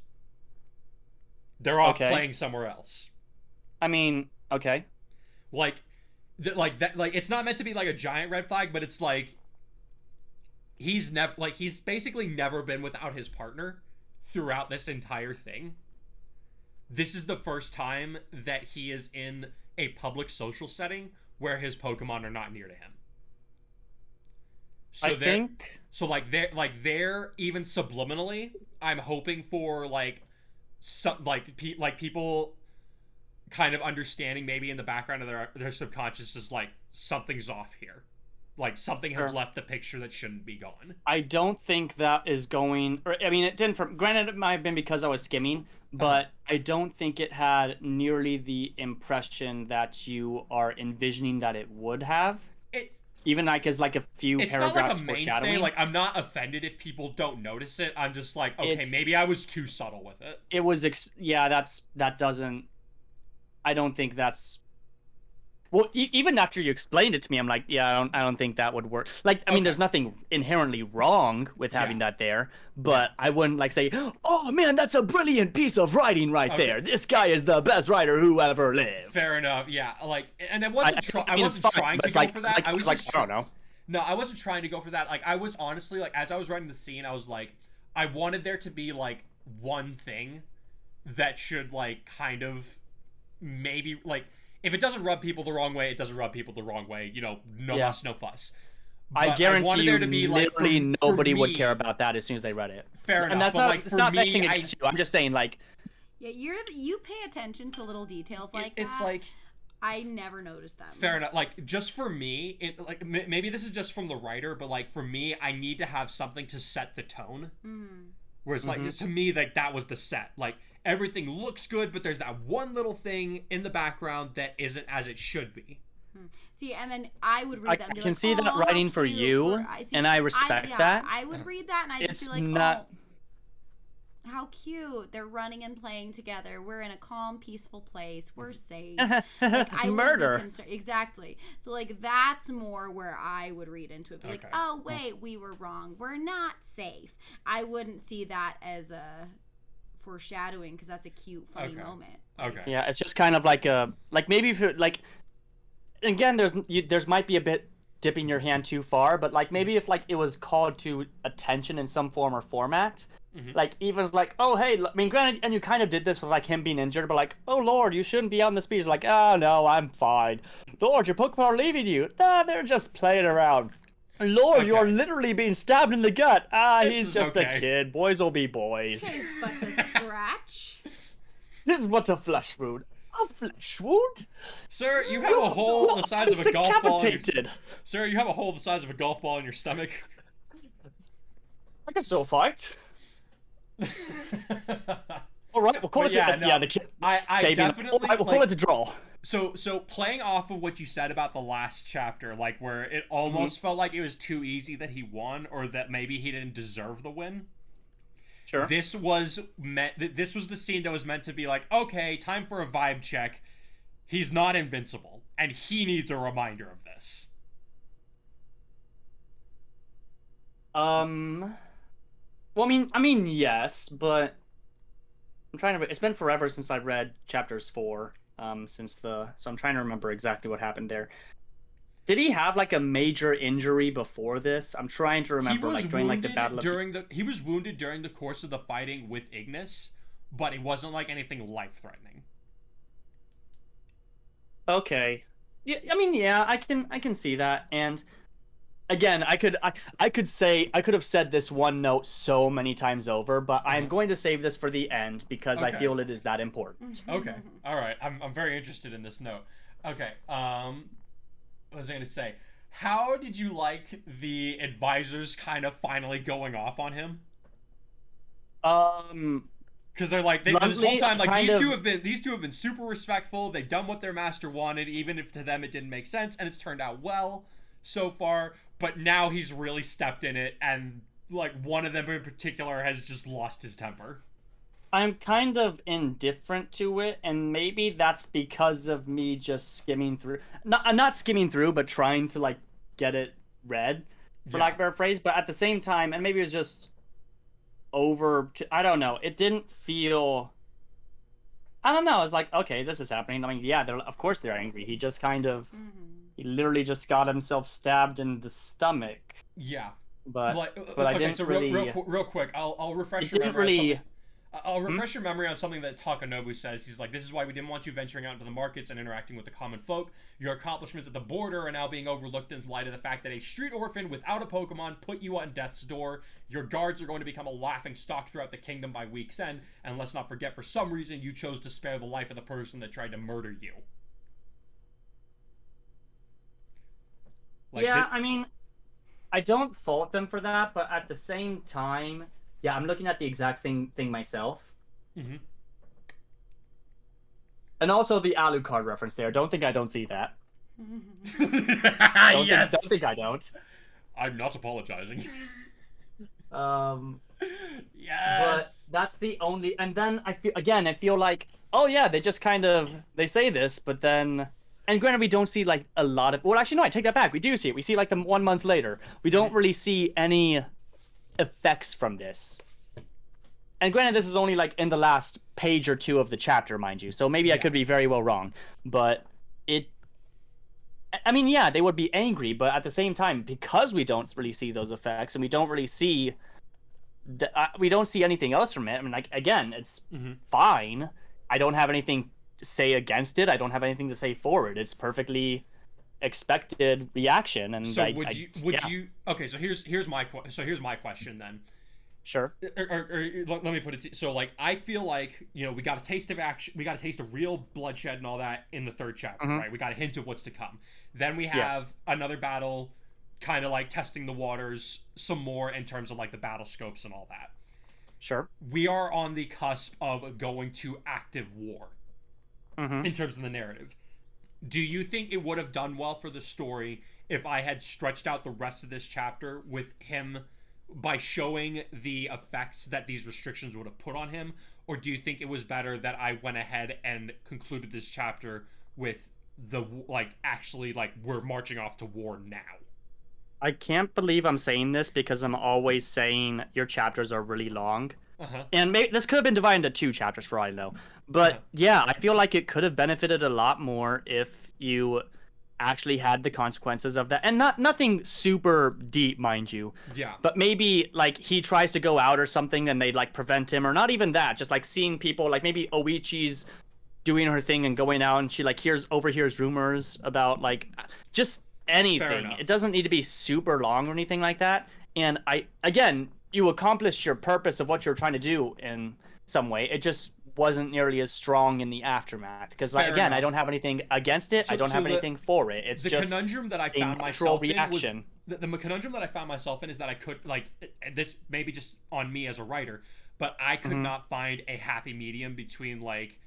They're off playing somewhere else. I mean, okay. Like it's not meant to be like a giant red flag, but it's like he's basically never been without his partner throughout this entire thing. This is the first time that he is in a public social setting where his Pokemon are not near to him. So they're even subliminally, I'm hoping for some people kind of understanding, maybe in the background of their subconscious, is like, something's off here. Like, something has left the picture that shouldn't be gone. I don't think that is going... I mean, it didn't... Granted, it might have been because I was skimming, but I don't think it had nearly the impression that you are envisioning that it would have. Even as like a few paragraphs foreshadowing. It's not like a mainstay. Like, I'm not offended if people don't notice it. I'm just like, okay, maybe I was too subtle with it. It was... that doesn't... I don't think that's... Well, even after you explained it to me, I'm like, I don't think that would work. Like, I mean, there's nothing inherently wrong with having that there, but I wouldn't say, oh man, that's a brilliant piece of writing right there. This guy is the best writer who ever lived. Fair enough. Yeah, like, and it wasn't. I wasn't trying to go for that. I was like, I don't know. No, I wasn't trying to go for that. Like, I was honestly, like, as I was writing the scene, I was like, I wanted there to be like one thing that should like kind of maybe like. If it doesn't rub people the wrong way, it doesn't rub people the wrong way. You know, no muss, no fuss. But I guarantee you, literally nobody would care about that as soon as they read it. Fair enough. And that's not that thing against you. I'm just saying, like... Yeah, you pay attention to little details like that. It's like... I never noticed that. Fair enough. Like, just for me, maybe this is just from the writer, but like, for me, I need to have something to set the tone. Where it's like, to me, like, that was the set. Like, everything looks good, but there's that one little thing in the background that isn't as it should be. See, and then I would read that and be I can see that writing for you, and I respect that. I would read that, and I'd just be like, how cute. They're running and playing together. We're in a calm, peaceful place. We're safe. Like, I Murder. Exactly. So, like, that's more where I would read into it. Be like, oh, wait, we were wrong. We're not safe. I wouldn't see that as a foreshadowing, because that's a cute, funny moment. Yeah, it's just kind of like maybe if it, like, again, there's might be a bit dipping your hand too far, but like maybe if like it was called to attention in some form or format. Like, Eva's like, oh, hey, I mean, granted, and you kind of did this with, like, him being injured, but, like, oh, Lord, you shouldn't be on the speed. He's like, oh, no, I'm fine. Lord, your Pokemon are leaving you. Nah, they're just playing around. Lord, you are literally being stabbed in the gut. He's just a kid. Boys will be boys. Tis but a scratch. Tis but a flesh wound. A flesh wound? Sir, you have a hole the size of a golf ball. Sir, you have a hole the size of a golf ball in your stomach. I can still fight. All right, we'll call it. The kid. I definitely. All right, we'll call it a draw. So playing off of what you said about the last chapter, like where it almost felt like it was too easy that he won, or that maybe he didn't deserve the win. Sure. This was the scene that was meant to be like, okay, time for a vibe check. He's not invincible, and he needs a reminder of this. Well, I mean, yes, but I'm trying to. It's been forever since I read chapters 4. So I'm trying to remember exactly what happened there. Did he have like a major injury before this? I'm trying to remember, like during like the battle. He was wounded during the course of the fighting with Ignis, but it wasn't like anything life-threatening. Okay, yeah, I mean, yeah, I can see that, and again, I could have said this one note so many times over, but I'm going to save this for the end because I feel it is that important. Okay, all right, I'm very interested in this note. Okay, what was I going to say? How did you like the advisors kind of finally going off on him? Because they're like, this whole time, like these two have been super respectful. They've done what their master wanted, even if to them it didn't make sense, and it's turned out well so far. But now he's really stepped in it, and like one of them in particular has just lost his temper. I'm kind of indifferent to it, and maybe that's because of me just skimming through. Not skimming through, but trying to like get it read, for lack of a better phrase. But at the same time, and maybe it was just I don't know. It didn't feel. I don't know. It's like, okay, this is happening. I mean, yeah, of course they're angry. He just kind of, he literally just got himself stabbed in the stomach. Yeah, but I didn't really. Real quick, I'll refresh your memory. I'll refresh your memory on something that Takanobu says. He's like, this is why we didn't want you venturing out into the markets and interacting with the common folk. Your accomplishments at the border are now being overlooked in light of the fact that a street orphan without a Pokemon put you on death's door. Your guards are going to become a laughing stock throughout the kingdom by week's end. And let's not forget, for some reason, you chose to spare the life of the person that tried to murder you. Like, yeah, I mean, I don't fault them for that, but at the same time... Yeah, I'm looking at the exact same thing myself. Mm-hmm. And also the Alucard reference there. Don't think I don't see that. Yes! Don't think I don't. I'm not apologizing. Yes! But that's the only... And then I feel like, oh yeah, they just kind of... They say this, but then... And granted, we don't see like a lot of... Well, actually, no, I take that back. We do see it. We see like them 1 month later. We don't really see any... effects from this, and granted this is only like in the last page or 2 of the chapter, mind you, so maybe I could be very well wrong, but I mean, yeah, they would be angry, but at the same time, because we don't really see those effects and we don't really see we don't see anything else from it, I mean, like, again, it's fine. I don't have anything to say against it. I don't have anything to say for it. It's perfectly expected reaction. And so would you okay, so here's my question then. Sure. Or let me put it so, like, I feel like, you know, we got a taste of action, we got a taste of real bloodshed and all that in the 3rd chapter, right? We got a hint of what's to come. Then we have another battle, kind of like testing the waters some more in terms of like the battle scopes and all that. Sure. We are on the cusp of going to active war in terms of the narrative. Do you think it would have done well for the story if I had stretched out the rest of this chapter with him by showing the effects that these restrictions would have put on him? Or do you think it was better that I went ahead and concluded this chapter with the, like, actually, like, we're marching off to war now? I can't believe I'm saying this because I'm always saying your chapters are really long. And maybe this could have been divided into 2 chapters for all I know. But yeah, I feel like it could have benefited a lot more if you actually had the consequences of that. And nothing super deep, mind you. Yeah. But maybe like he tries to go out or something and they like prevent him, or not even that. Just like seeing people, like maybe Oichi's doing her thing and going out and she like overhears rumors about like just anything. It doesn't need to be super long or anything like that. And you accomplished your purpose of what you're trying to do in some way. It just wasn't nearly as strong in the aftermath. Because like, again, I don't have anything against it. I don't have anything for it. It's just the conundrum that I found myself in was the conundrum that I found myself in is that I could like this maybe just on me as a writer, but I could not find a happy medium between like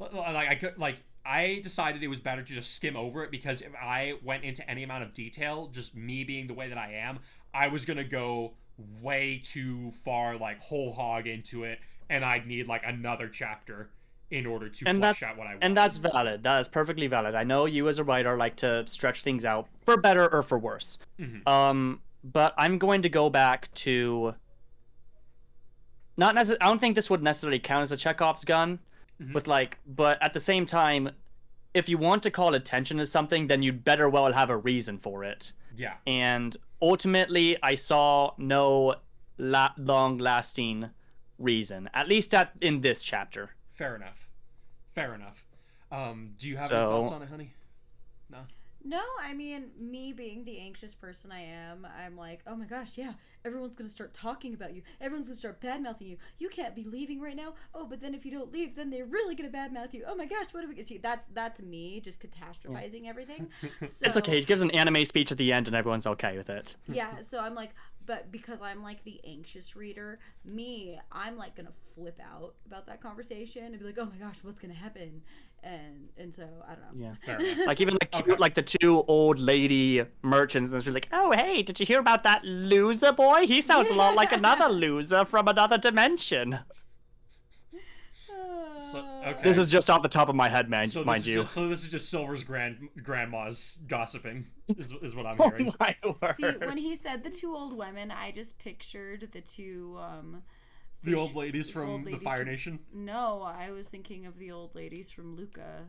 I decided it was better to just skim over it, because if I went into any amount of detail, just me being the way that I am, I was gonna go way too far, like whole hog into it, and I'd need like another chapter in order to flesh out what I want. And that's valid. That is perfectly valid. I know you as a writer like to stretch things out for better or for worse. But I'm going to go back to I don't think this would necessarily count as a Chekhov's gun, with like, but at the same time, if you want to call attention to something, then you'd better well have a reason for it. Yeah. And ultimately, I saw no long-lasting reason, at least in this chapter. Fair enough. Do you have any thoughts on it, honey? No. No, I mean, me being the anxious person I am, I'm like, oh my gosh, yeah, everyone's gonna start talking about you. Everyone's gonna start bad-mouthing you. You can't be leaving right now. Oh, but then if you don't leave, then they're really gonna bad-mouth you. Oh my gosh, what do we get? See, that's me just catastrophizing everything. So, it's okay. He gives an anime speech at the end, and everyone's okay with it. Yeah, so I'm like, but because I'm like the anxious reader, I'm like gonna flip out about that conversation and be like, oh my gosh, what's gonna happen? And so I don't know. Yeah, fair enough. Like even like the two old lady merchants, and it's like, oh hey, did you hear about that loser boy? He sounds a lot like another loser from another dimension. This is just off the top of my head, mind you. So this is just Silver's grandma's gossiping, is what I'm hearing. Oh my word. See, when he said the two old women, I just pictured the two the old ladies from the Fire Nation? No, I was thinking of the old ladies from Luca.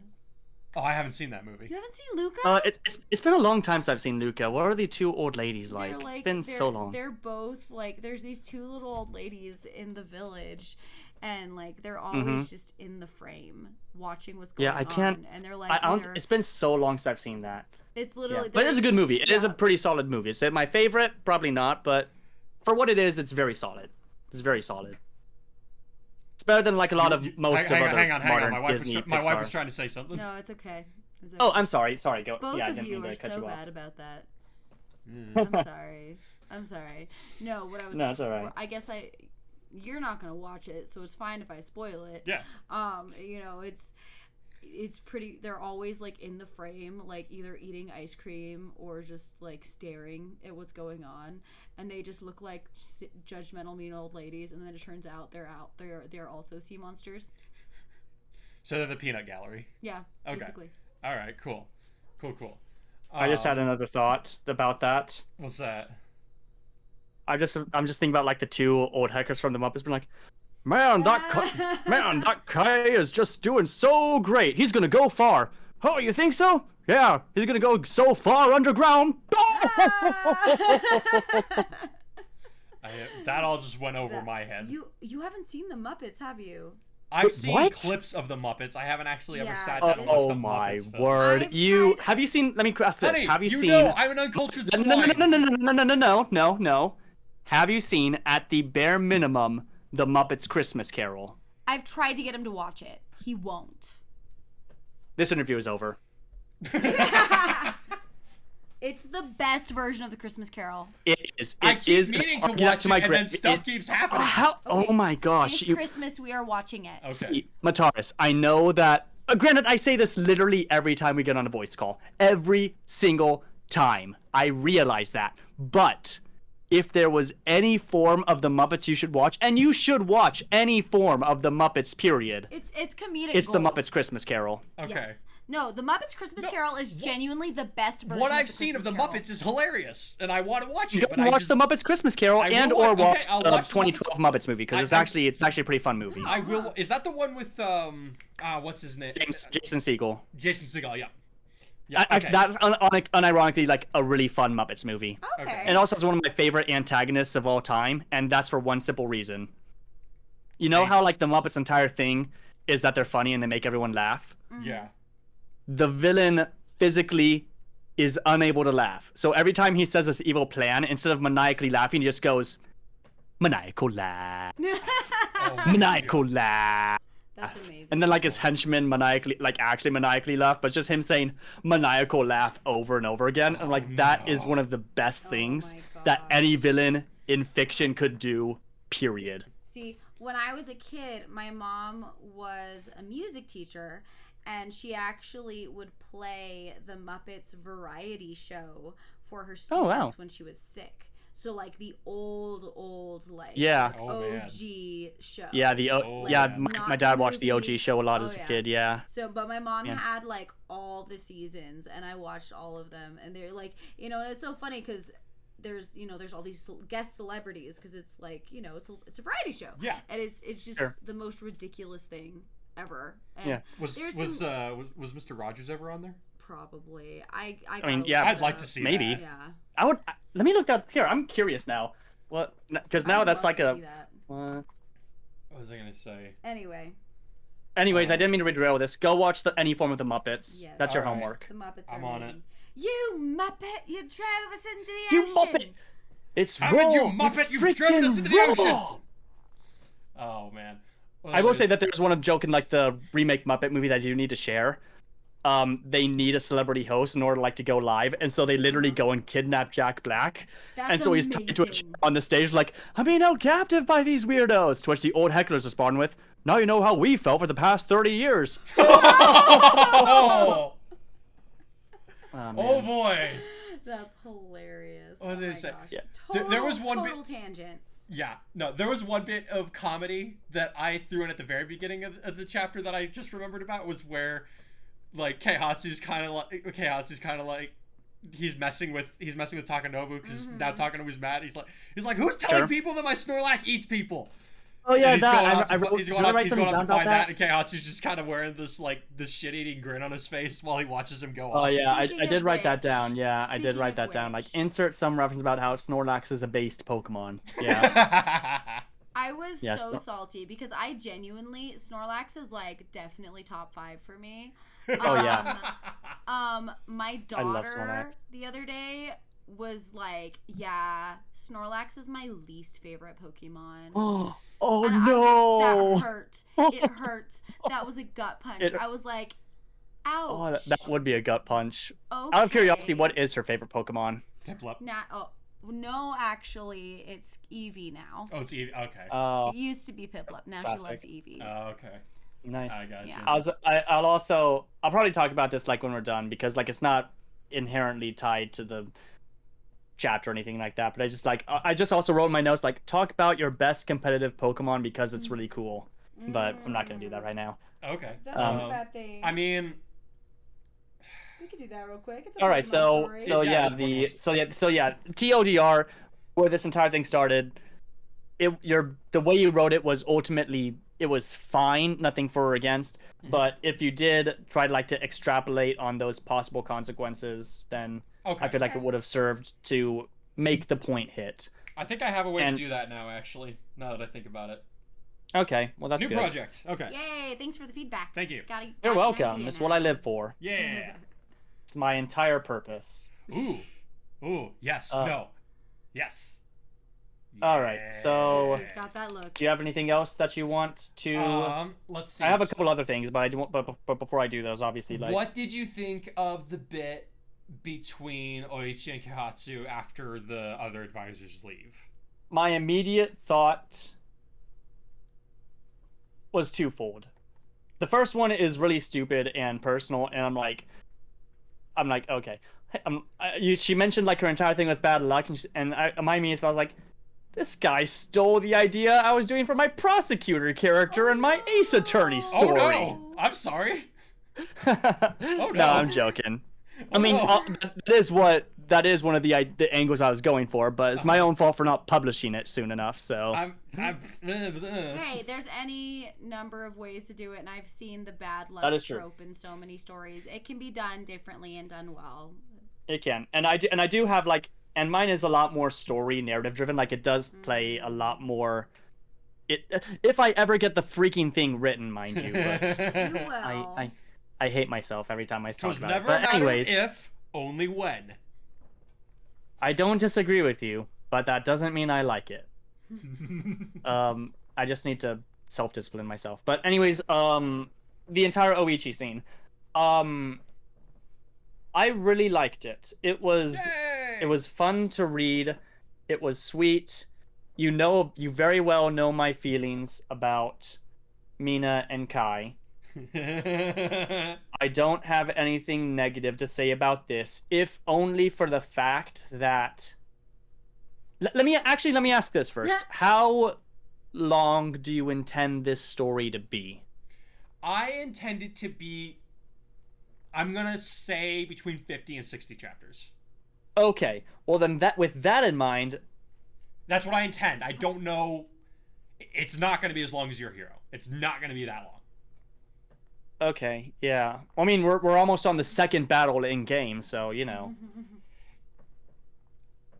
Oh, I haven't seen that movie. You haven't seen Luca? It's been a long time since I've seen Luca. What are the two old ladies like? It's been so long. They're both like, there's these two little old ladies in the village, and like they're always just in the frame watching what's going on. Yeah, I can't. And they're like, it's been so long since I've seen that. It's literally. Yeah. But it is a good movie. It is a pretty solid movie. Is it my favorite? Probably not, but for what it is, it's very solid. It's very solid. It's better than like a lot of most of other modern Disney Pixar. My wife was trying to say something. No, it's okay. Oh, I'm sorry. Go. Both yeah, of you are so bad about that. I'm sorry. No, what I was. No, it's alright. I guess you're not gonna watch it, so it's fine if I spoil it. Yeah. You know, it's pretty. They're always like in the frame, like either eating ice cream or just like staring at what's going on, and they just look like judgmental, mean old ladies. And then it turns out they're also sea monsters. So they're the peanut gallery. Yeah. Okay. Basically. All right. Cool. I just had another thought about that. What's that? I'm just thinking about like the two old hackers from the Muppets being like, man, that Kai is just doing so great. He's gonna go far. Oh, you think so? Yeah, he's gonna go so far underground. That all just went over my head. You haven't seen the Muppets, have you? I've seen clips of the Muppets. I haven't actually ever sat down and watched the Muppets film. Oh my word! Have you seen? Let me ask this. Honey, have you seen? Know I'm an uncultured swine. No. Have you seen, at the bare minimum, the Muppets Christmas Carol? I've tried to get him to watch it. He won't. This interview is over. It's the best version of the Christmas Carol. It is. I keep meaning to watch it, and then stuff keeps happening. Oh my gosh! This Christmas we are watching it. Okay. See, Mataris, I know that. Granted, I say this literally every time we get on a voice call. Every single time. I realize that. But if there was any form of the Muppets you should watch, and you should watch any form of the Muppets, period. It's comedic. It's gold. the Muppets Christmas Carol. Okay. Yes. No, the Muppets Christmas Carol is genuinely the best version. What of I've the seen of the Christmas Carol. Muppets is hilarious, and I want to watch it. You can watch the Muppets Christmas Carol watch the 2012 Muppets movie, because it's actually a pretty fun movie. I will. Is that the one with what's his name? Jason Segel. Jason Segel, yeah. Actually, that's unironically like a really fun Muppets movie. Okay. It also has one of my favorite antagonists of all time, and that's for one simple reason. You know how like the Muppets' entire thing is that they're funny and they make everyone laugh? Mm-hmm. Yeah. The villain physically is unable to laugh. So every time he says this evil plan, instead of maniacally laughing, he just goes, maniacal laugh. Oh, Maniacal laugh. That's amazing. And then like his henchmen actually maniacally laugh, but just him saying maniacal laugh over and over again. I'm like, that is one of the best things that any villain in fiction could do, period. See, when I was a kid, my mom was a music teacher, and she actually would play the Muppets variety show for her students when she was sick. So like the old like OG show. Yeah, my dad watched the OG show a lot as a kid. Yeah. So, but my mom had like all the seasons, and I watched all of them, and they're like, and it's so funny because there's all these guest celebrities because it's like it's a variety show. Yeah. And it's just the most ridiculous thing ever. And was Mr. Rogers ever on there? Probably. I mean, yeah, I'd like to see maybe. that. Yeah. I would. Let me look that here. I'm curious now. What? Because now that's like a. What was I gonna say? Anyways, I didn't mean to derail this. Go watch any form of the Muppets. Yes. That's your homework. The Muppets I'm are on it. You Muppet! You drove us into the ocean. You Muppet! It's Haven't raw. you Muppet? You've driven us into the ocean. Oh man. I will say that there's one joke in like the remake Muppet movie that you need to share. They need a celebrity host in order to go live, and so they literally go and kidnap Jack Black. That's so he's talking to on the stage like, I'm being held captive by these weirdos. To which the old hecklers respond with, now you know how we felt for the past 30 years. Oh boy. That's hilarious. What was I gonna say? Yeah. There was one tangent. Yeah, no, there was one bit of comedy that I threw in at the very beginning of the chapter that I just remembered about, was where like Keihatsu's kind of like he's messing with Takanobu because now Takanobu's mad. He's like who's telling people that my Snorlax eats people? Oh yeah, he's going out to find that. And Keihatsu's just kind of wearing this shit-eating grin on his face while he watches him go off. Oh yeah, I did write that down. Yeah, I did write that down. Like, insert some reference about how Snorlax is a based Pokemon. Yeah. I was so salty because I genuinely, Snorlax is like definitely top 5 for me. Oh yeah. My daughter the other day was like, yeah, Snorlax is my least favorite Pokemon. Oh no! That hurt. It hurt. That was a gut punch. I was like, ouch. Oh, that would be a gut punch. Okay. Out of curiosity, what is her favorite Pokemon? Piplup. No, actually, it's Eevee now. Oh, it's Eevee. Okay. It used to be Piplup. Now she loves Eevees. Oh, okay. Nice. I got you. I'll probably talk about this when we're done, because it's not inherently tied to the chapter or anything like that, but I just also wrote in my notes talk about your best competitive Pokemon because it's really cool. But I'm not gonna do that right now. Okay. That's not a bad thing. I mean, we could do that real quick. It's a all right. So TLDR, where this entire thing started, the way you wrote it was ultimately, it was fine, nothing for or against. But if you did try to extrapolate on those possible consequences, then I feel like it would have served to make the point hit. I think I have a way to do that now, actually, now that I think think about it. Okay, well, that's good. New project. Okay. Yay, thanks for the feedback. Thank you. You're welcome. It's what I live for. Yeah. It's my entire purpose. Ooh, yes, no. Yes. All right, so He's got that look. Do you have anything else that you want to? Let's see. I have a couple other things, but but before I do those, obviously, what did you think of the bit between Oichi and Keihatsu after the other advisors leave? My immediate thought was twofold. The first one is really stupid and personal, and I'm like, okay. She mentioned her entire thing with bad luck, and my immediate thought was like, this guy stole the idea I was doing for my prosecutor character in my Ace Attorney story. Oh no! I'm sorry. Oh no! No, I'm joking. I mean, that is one of the angles I was going for, but it's my own fault for not publishing it soon enough. So hey, there's any number of ways to do it, and I've seen the bad luck trope in so many stories. It can be done differently and done well. It can, and I do have and mine is a lot more story narrative driven. It does play a lot more. If I ever get the freaking thing written, mind you, but you will. I hate myself every time I talk about it. But anyways, if, only when. I don't disagree with you, but that doesn't mean I like it. I just need to self-discipline myself. But anyways, the entire Oichi scene, I really liked it. It was fun to read. It was sweet. You very well know my feelings about Mina and Kai. I don't have anything negative to say about this, if only for the fact that... Let me ask this first. How long do you intend this story to be? I intend it to be, I'm gonna say, between 50 and 60 chapters. Okay. Well, then with that in mind... That's what I intend. I don't know... It's not gonna be as long as Your Hero. It's not gonna be that long. Okay, yeah. I mean, we're almost on the second battle in game, so, you know.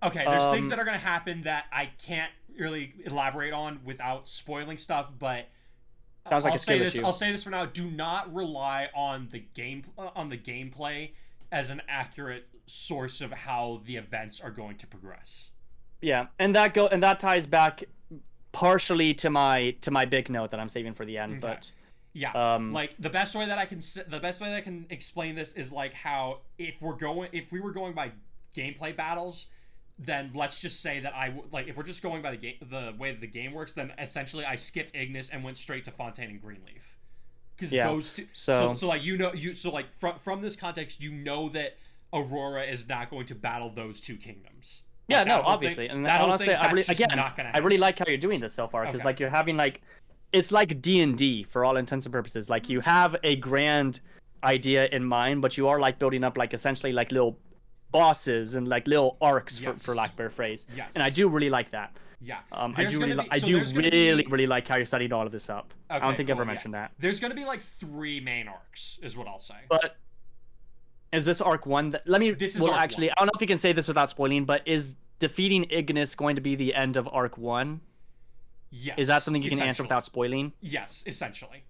Okay, there's things that are going to happen that I can't really elaborate on without spoiling stuff, but sounds like a skill issue. I'll say this for now. Do not rely on the gameplay as an accurate source of how the events are going to progress. Yeah, and that ties back partially to my big note that I'm saving for the end, but yeah, like the best way that I can explain this is like how if we were going by gameplay battles, then let's just say that if we're just going by the way the game works, then essentially I skipped Ignis and went straight to Fontaine and Greenleaf, because those two. So like from this context, you know that Aurora is not going to battle those two kingdoms. Yeah, no, obviously, and honestly, I really like how you're doing this so far, because like you're having like. It's like D&D for all intents and purposes. Like you have a grand idea in mind, but you are like building up like essentially like little bosses and like little arcs for lack of a better phrase. Yes. And I do really like that. Yeah. I do really like how you're setting all of this up. Okay, I don't think I ever mentioned that. There's going to be like 3 main arcs is what I'll say. But is this arc one that I don't know if you can say this without spoiling, but is defeating Ignis going to be the end of arc 1? Yes. Is that something you can answer without spoiling? Yes, essentially.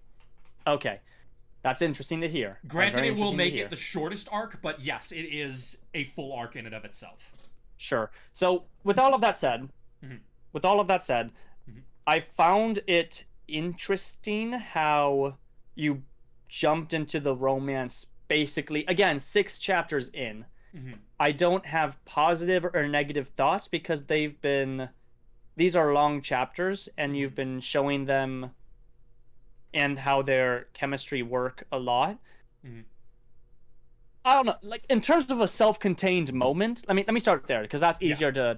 Okay. That's interesting to hear. Granted, it will make it the shortest arc, but yes, it is a full arc in and of itself. Sure. So, with all of that said, I found it interesting how you jumped into the romance basically, again, 6 chapters in. I don't have positive or negative thoughts because these are long chapters, and you've been showing them and how their chemistry work a lot. I don't know, like in terms of a self-contained moment. Let me start there because that's easier to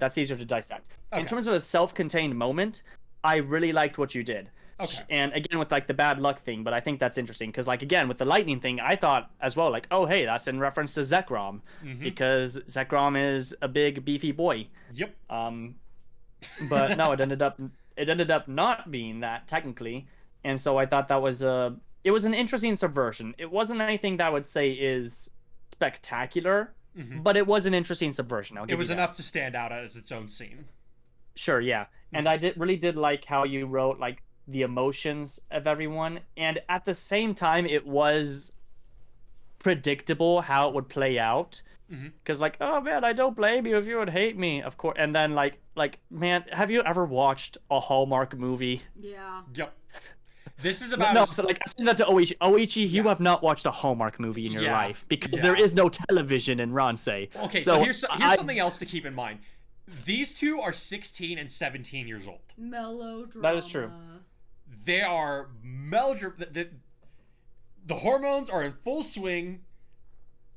dissect. Okay. In terms of a self-contained moment, I really liked what you did. Okay. And again with like the bad luck thing, but I think that's interesting because like again with the lightning thing, I thought as well like, oh hey, that's in reference to Zekrom because Zekrom is a big beefy boy. Yep. But no, it ended up not being that technically, and so I thought that was it was an interesting subversion. It wasn't anything that I would say is spectacular, but it was an interesting subversion. It was enough to stand out as its own scene. Sure, yeah, and I really did like how you wrote like the emotions of everyone, and at the same time, it was predictable how it would play out. Because like, oh man, I don't blame you if you would hate me, of course. And then like man, have you ever watched a Hallmark movie? Yeah. Yep. This is about so like I said that to Oichi. You have not watched a Hallmark movie in your life because there is no television in Ransei. Okay, so here's something else to keep in mind. These two are 16 and 17 years old. Melodrama. That is true. They are melodramatic. The hormones are in full swing.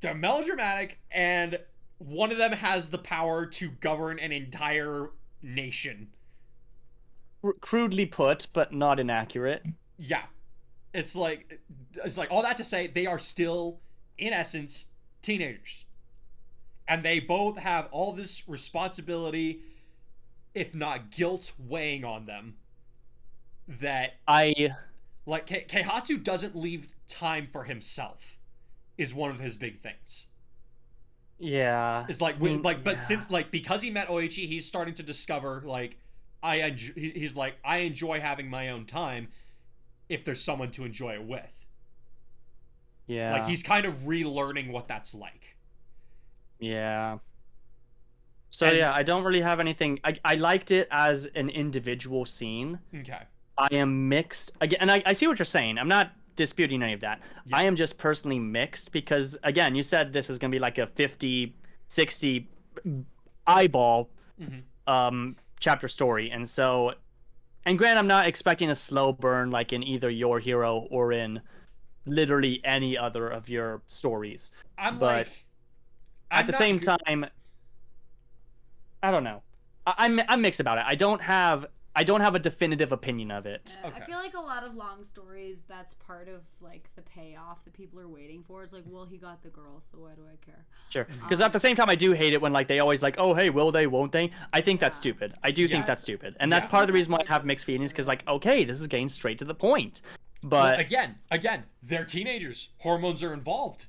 They're melodramatic, and one of them has the power to govern an entire nation. Crudely put, but not inaccurate. Yeah. It's like all that to say, they are still, in essence, teenagers. And they both have all this responsibility, if not guilt, weighing on them. That Keihatsu doesn't leave time for himself. Is one of his big things. Yeah. It's like, since like because he met Oichi, he's starting to discover like he's like I enjoy having my own time if there's someone to enjoy it with. Yeah. Like he's kind of relearning what that's like. Yeah. So yeah, I don't really have anything. I liked it as an individual scene. Okay. I am mixed again, and I see what you're saying. I'm not disputing any of that. Yeah. I am just personally mixed because, again, you said this is going to be like a 50, 60 eyeball chapter story, and so, and granted, I'm not expecting a slow burn like in either Your Hero or in literally any other of your stories. But at the same time, I don't know. I'm mixed about it. I don't have a definitive opinion of it. I feel like a lot of long stories, that's part of like the payoff that people are waiting for. It's like, well, he got the girl, so why do I care? Sure. Because at the same time, I do hate it when like they always like, oh hey, will they, won't they? I think that's stupid. I do think that's stupid, and that's part of the reason why I have mixed feelings. Because like, okay, this is getting straight to the point. But well, again, they're teenagers. Hormones are involved.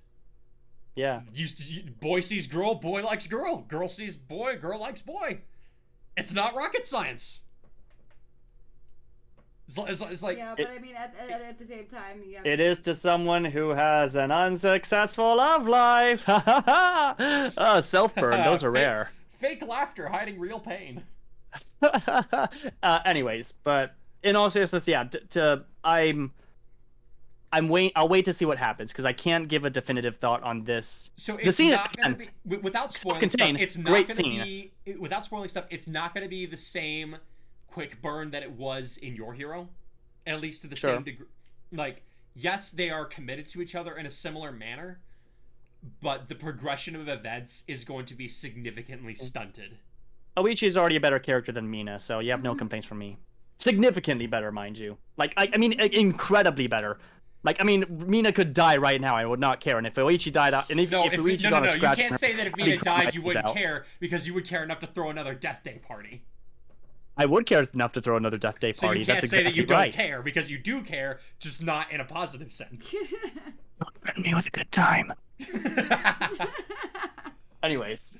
Yeah. Boy sees girl, boy likes girl. Girl sees boy, girl likes boy. It's not rocket science. It's like, yeah, but I mean, at the same time, yeah. It is to someone who has an unsuccessful love life. Oh, self-burn. Those are rare. Fake laughter hiding real pain. Anyways, but in all seriousness, yeah, I'll wait to see what happens because I can't give a definitive thought on this. So it's the scene, not going to be without spoiling stuff. It's not going to be without spoiling stuff. It's not going to be the same quick burn that it was in Your Hero, at least to the same degree. Like, yes, they are committed to each other in a similar manner, but the progression of events is going to be significantly stunted. Oichi is already a better character than Mina, so you have no complaints from me. Significantly better, mind you. Like, I mean, incredibly better. Like, I mean, Mina could die right now. I would not care. And if Oichi died out, and if Oichi got a scratch, you can't say that if Mina died, you wouldn't care because you would care enough to throw another Death Day party. I would care enough to throw another Death Day party. So you can't That's exactly say that you right. don't care because you do care, just not in a positive sense. Don't threaten me with a good time. Anyways.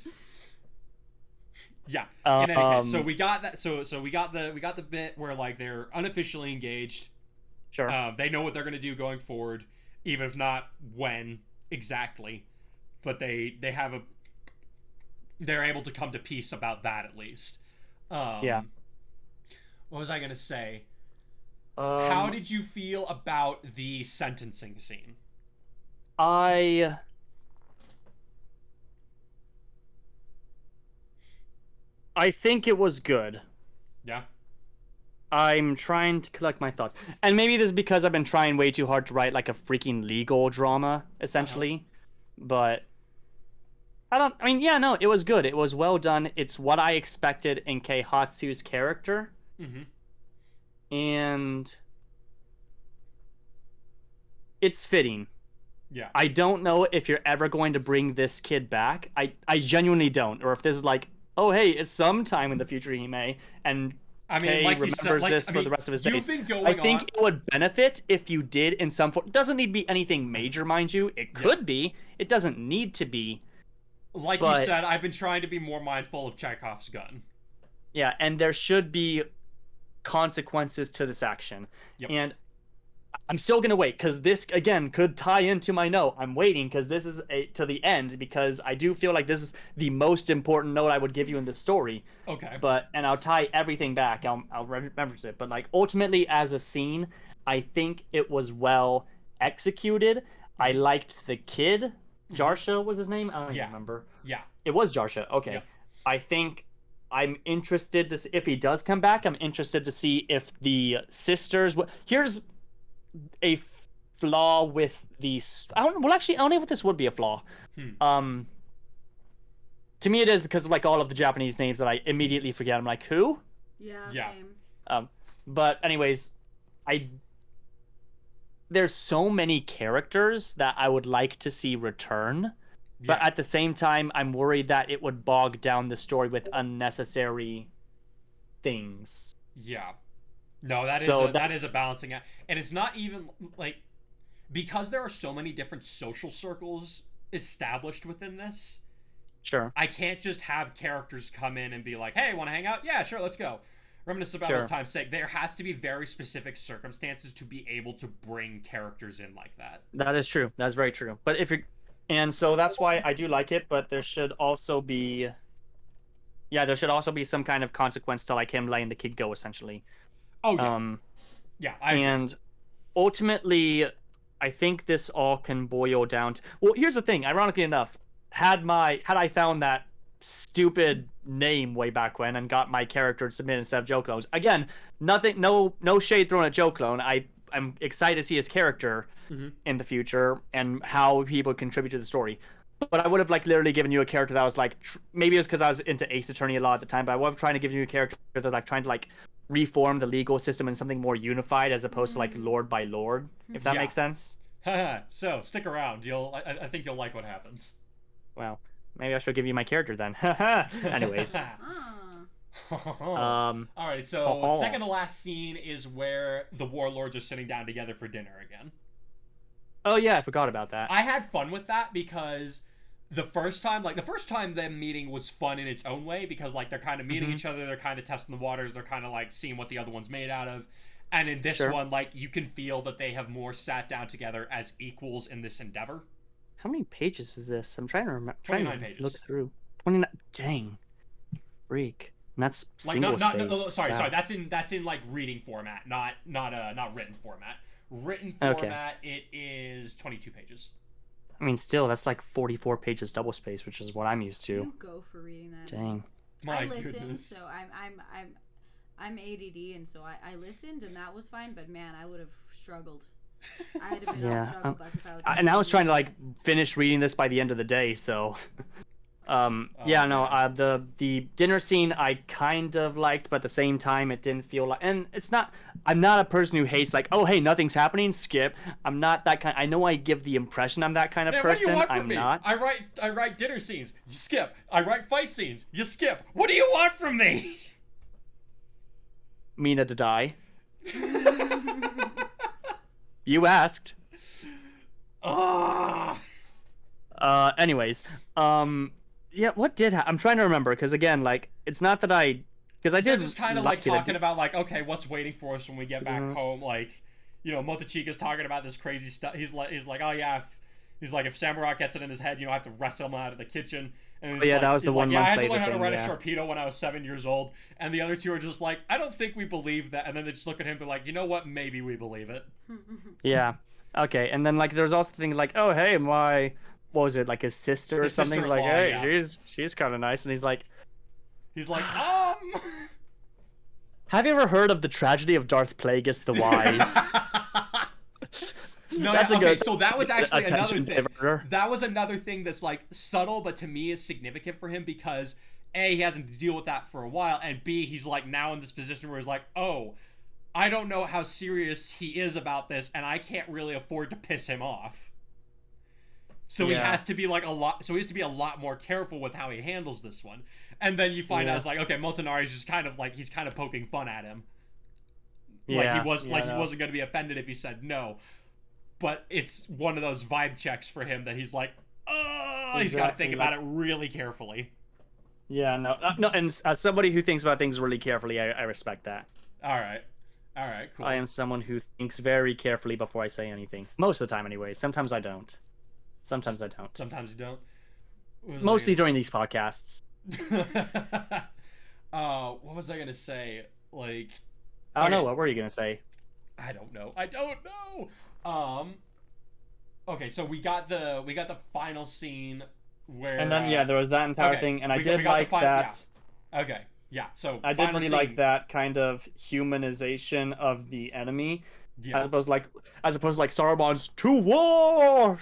Yeah. In any case, so we got that. So we got the bit where like they're unofficially engaged. Sure. They know what they're gonna do going forward, even if not when exactly, but they're able to come to peace about that at least. Yeah. What was I gonna say? How did you feel about the sentencing scene? I think it was good. Yeah. I'm trying to collect my thoughts. And maybe this is because I've been trying way too hard to write like a freaking legal drama, essentially. But I mean, yeah, no, it was good. It was well done. It's what I expected in Keihatsu's character. Mm-hmm. And it's fitting. Yeah. I don't know if you're ever going to bring this kid back. I genuinely don't. Or if this is like, oh, hey, it's sometime in the future he may. And I mean, Kei like remembers this for the rest of his days. I think it would benefit if you did in some form. It doesn't need to be anything major, mind you. It could be. It doesn't need to be. Like you said, I've been trying to be more mindful of Chekhov's gun. Yeah, and there should be consequences to this action. Yep. And I'm still going to wait, because this, again, could tie into my note. I'm waiting, because this is to the end, because I do feel like this is the most important note I would give you in this story. Okay. And I'll tie everything back. I'll remember it. But, like, ultimately, as a scene, I think it was well executed. I liked the kid. Jarsha was his name? I don't even remember. Yeah. It was Jarsha. Okay. Yeah. I think I'm interested to see, if he does come back, I'm interested to see if the sisters... Here's a flaw with these... I don't know if this would be a flaw. To me it is, because of like all of the Japanese names that I immediately forget. I'm like, who? Yeah. Same. But anyways, there's so many characters that I would like to see return, but at the same time, I'm worried that it would bog down the story with unnecessary things. Yeah. No, that is a balancing act. And it's not even, like, because there are so many different social circles established within this. Sure. I can't just have characters come in and be like, hey, want to hang out? Yeah, sure, let's go. Reminisce about old time's sake. There has to be very specific circumstances to be able to bring characters in like that. That is true. That's very true. But and so that's why I do like it, but there should also be some kind of consequence to like him letting the kid go, essentially. Oh, yeah. Yeah, and ultimately, I think this all can boil down to. Well, here's the thing. Ironically enough, had I found that stupid name way back when and got my character submitted instead of Joe Clone's, again, nothing, no shade thrown at Joe Clone. I'm excited to see his character in the future and how he would contribute to the story. But I would have like literally given you a character that was like maybe it was because I was into Ace Attorney a lot at the time. But I was trying to give you a character that like trying to like reform the legal system in something more unified as opposed to like lord by lord, if that makes sense. So stick around. I think you'll like what happens. Well, maybe I should give you my character then. Anyways. All right. So second to last scene is where the warlords are sitting down together for dinner again. Oh yeah, I forgot about that. I had fun with that because the first time them meeting was fun in its own way because like they're kind of meeting each other, they're kind of testing the waters, they're kind of like seeing what the other one's made out of. And in this one, like you can feel that they have more sat down together as equals in this endeavor. How many pages is this? I'm trying to remember. 29 pages. Look through. 29. Dang. Freak. And that's single space. Sorry. That's in like reading format, not written format. Written format, it is 22 pages. I mean, still, that's like 44 pages double space, which is what I'm used to. You go for reading that. Dang. My I listened, goodness. so I'm ADD, and so I listened, and that was fine. But man, I would have struggled. I had to be on struggle bus if I was. And I was trying to like finish reading this by the end of the day, so. The dinner scene I kind of liked, but at the same time it didn't feel like. And it's not. I'm not a person who hates like, oh hey, nothing's happening, skip. I'm not that kind. I know I give the impression I'm that kind of person. What do you want from I'm me? not. I write dinner scenes. You skip. I write fight scenes. You skip. What do you want from me? Mina to die. You asked. Anyways, yeah, what did I'm trying to remember because again, like it's not that because I did just kind of like talking about like okay, what's waiting for us when we get back home? Like, you know, Motochika's talking about this crazy stuff. He's like, oh yeah, if Samurott gets it in his head, you know, I have to wrestle him out of the kitchen. And that was the one month I had to later learn how to thing, ride a Sharpedo when I was 7 years old. And the other two are just like, I don't think we believe that. And then they just look at him, they're like, you know what? Maybe we believe it. Yeah. Okay. And then like there's also things like, oh hey, what was it, like his sister or something? Like, hey, yeah. she's kind of nice, and he's like, have you ever heard of the tragedy of Darth Plagueis the Wise? No, that's good. So that was actually another thing. That was another thing that's like subtle, but to me is significant for him because A, he hasn't to deal with that for a while, and B, he's like now in this position where he's like, oh, I don't know how serious he is about this, and I can't really afford to piss him off. So he has to be like a lot more careful with how he handles this one. And then you find out it's like, okay, Motonari's just kind of like he's kind of poking fun at him. Like he wasn't going to be offended if he said no. But it's one of those vibe checks for him that he's like, oh, he's got to think about it really carefully. Yeah, no, and as somebody who thinks about things really carefully, I respect that. All right, cool. I am someone who thinks very carefully before I say anything. Most of the time, anyway. Sometimes I don't. Sometimes I don't. Sometimes you don't? Mostly during these podcasts. What was I going to say? Like... I don't know. What were you going to say? I don't know. Okay, so we got the final scene where... And then, there was that entire thing, and I did like that... Yeah. Okay, yeah, so... I did really like that kind of humanization of the enemy. Yeah. As opposed to like Saruman's to war.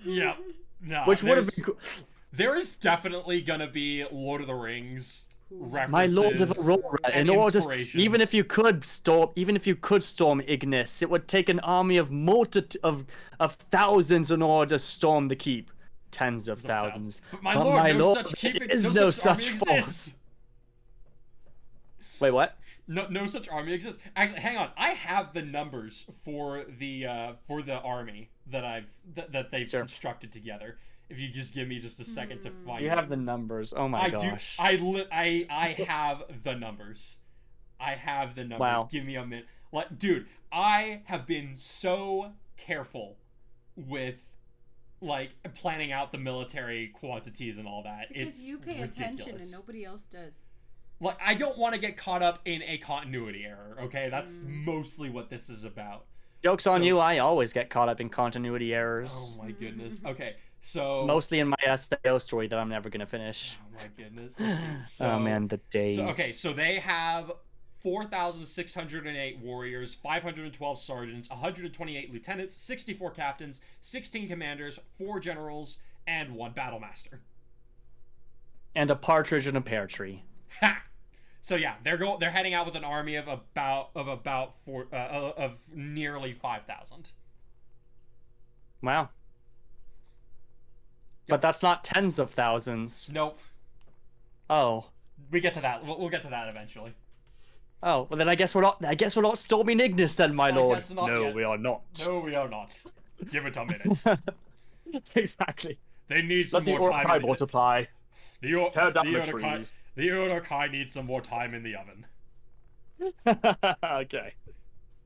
Yeah. No. Which would have been cool. There is definitely gonna be Lord of the Rings references. My Lord of Aurora. In order to, even if you could storm Ignis, it would take an army of thousands in order to storm the keep. Tens of thousands. But my lord, there is no such force. Wait, what? No such army exists. Actually, hang on. I have the numbers for the army that they've constructed together. If you just give me just a second to find. You have the numbers. Oh my gosh. I have the numbers. I have the numbers. Wow. Give me a minute. Like, dude, I have been so careful with like planning out the military quantities and all that. Because it's you pay ridiculous. attention and nobody else does. like I don't want to get caught up in a continuity error. Okay, that's mostly what this is about. Joke's on you, I always get caught up in continuity Oh errors. my goodness. Okay, so Mostly in my SAO story that I'm never gonna finish. oh my goodness. Let's see. So, oh man, the days. So they have 4,608 warriors, 512 sergeants, 128 lieutenants, 64 captains, 16 commanders, 4 generals, and 1 battle master. And a partridge in a pear tree. Ha! So yeah, they're heading out with an army of nearly 5,000. Wow. Yep. But that's not tens of thousands. Nope. Oh. We get to that. We'll get to that eventually. Oh, well then I guess we're not storming Ignis then, my lord. Guess not No, yet. we are not. No, we are not. Give it a minute. Exactly. They need some Let more the time. multiply. Tear down the Urukai, trees. the Urukai needs some more time in the oven. Okay.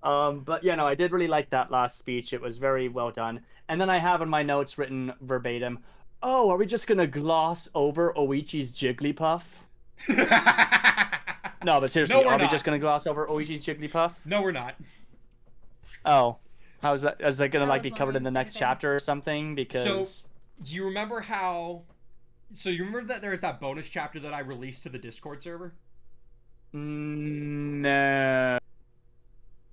But yeah, no, I did really like that last speech. It was very well done. And then I have in my notes written verbatim, oh, are we just gonna gloss over Oichi's Jigglypuff? No, but seriously, No, are we not. just gonna gloss over Oichi's Jigglypuff? No, we're not. Oh. How's that? Is that gonna I like was be covered in the wondering the next same thing. chapter or something? Because You remember how... So you remember that there was that bonus chapter that I released to the Discord server? no.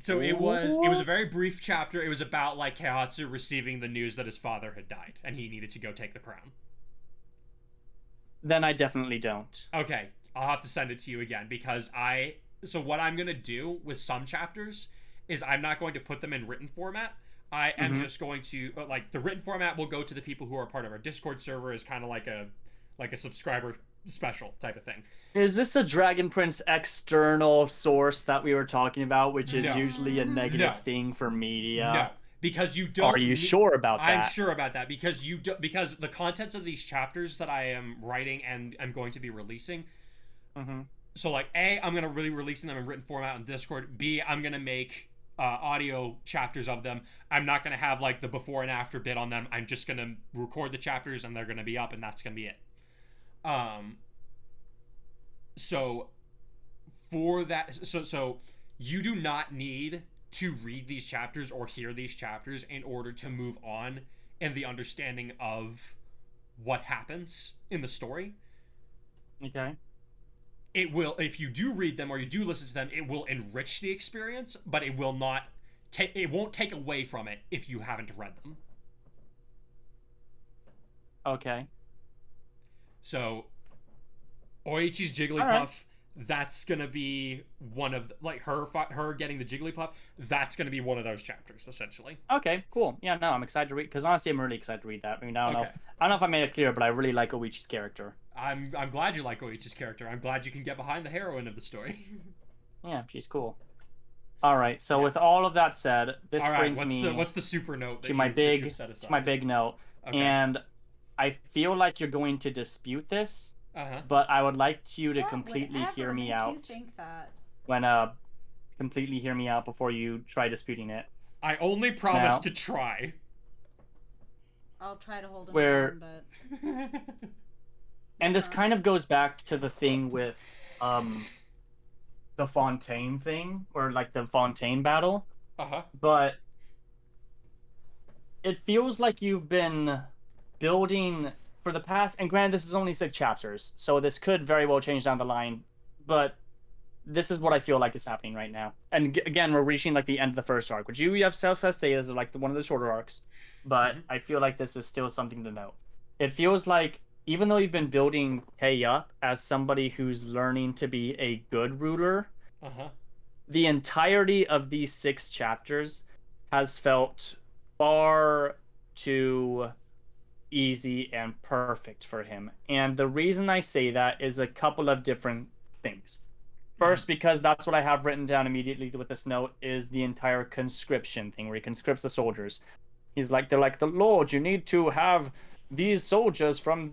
So it was a very brief chapter. It was about like Keihatsu receiving the news that his father had died and he needed to go take the crown. Then I definitely don't. Okay, I'll have to send it to you again because so what I'm going to do with some chapters is I'm not going to put them in written format. I am just going to like the written format will go to the people who are part of our Discord server as kind of like a subscriber special type of thing. Is this the Dragon Prince external source that we were talking about, which is No. usually a negative No. thing for media? No, because you don't. Are you sure about that? I'm sure about that because because the contents of these chapters that I am writing and I'm going to be releasing. So like A, I'm gonna really releasing them in written format on Discord. B, I'm gonna make audio chapters of them. I'm not gonna have like the before and after bit on them. I'm just gonna record the chapters and they're gonna be up and that's gonna be it. So for that, so you do not need to read these chapters or hear these chapters in order to move on in the understanding of what happens in the story. Okay. It will, if you do read them or you do listen to them, it will enrich the experience, but it will not it won't take away from it if you haven't read them. Okay. So Oichi's Jigglypuff, that's gonna be one of like her getting the Jigglypuff. That's gonna be one of those chapters, essentially. Okay, cool. Yeah, no, I'm excited to read because honestly, I'm really excited to read that. I mean, I don't know if I made it clear, but I really like Oichi's character. I'm glad you like Oichi's character. I'm glad you can get behind the heroine of the story. Yeah, she's cool. All right, so with all of that said, this brings me what's the super note to my big note, Okay. and I feel like you're going to dispute this. But I would like you to completely hear me out. You think that? Completely hear me out before you try disputing it. I only promise to try. I'll try to hold him down, but... And this kind of goes back to the thing with the Fontaine thing, or like the Fontaine battle. But it feels like you've been building for the past, and granted, this is only 6 chapters, so this could very well change down the line, but this is what I feel like is happening right now. And again, we're reaching like the end of the first arc, which you yourself have said is like one of the shorter arcs, but I feel like this is still something to note. It feels like even though you've been building Kei up as somebody who's learning to be a good ruler, the entirety of these 6 chapters has felt far too easy and perfect for him. And the reason I say that is a couple of different things. First, because that's what I have written down immediately with this note, is the entire conscription thing, where he conscripts the soldiers. They're like, the Lord, you need to have these soldiers from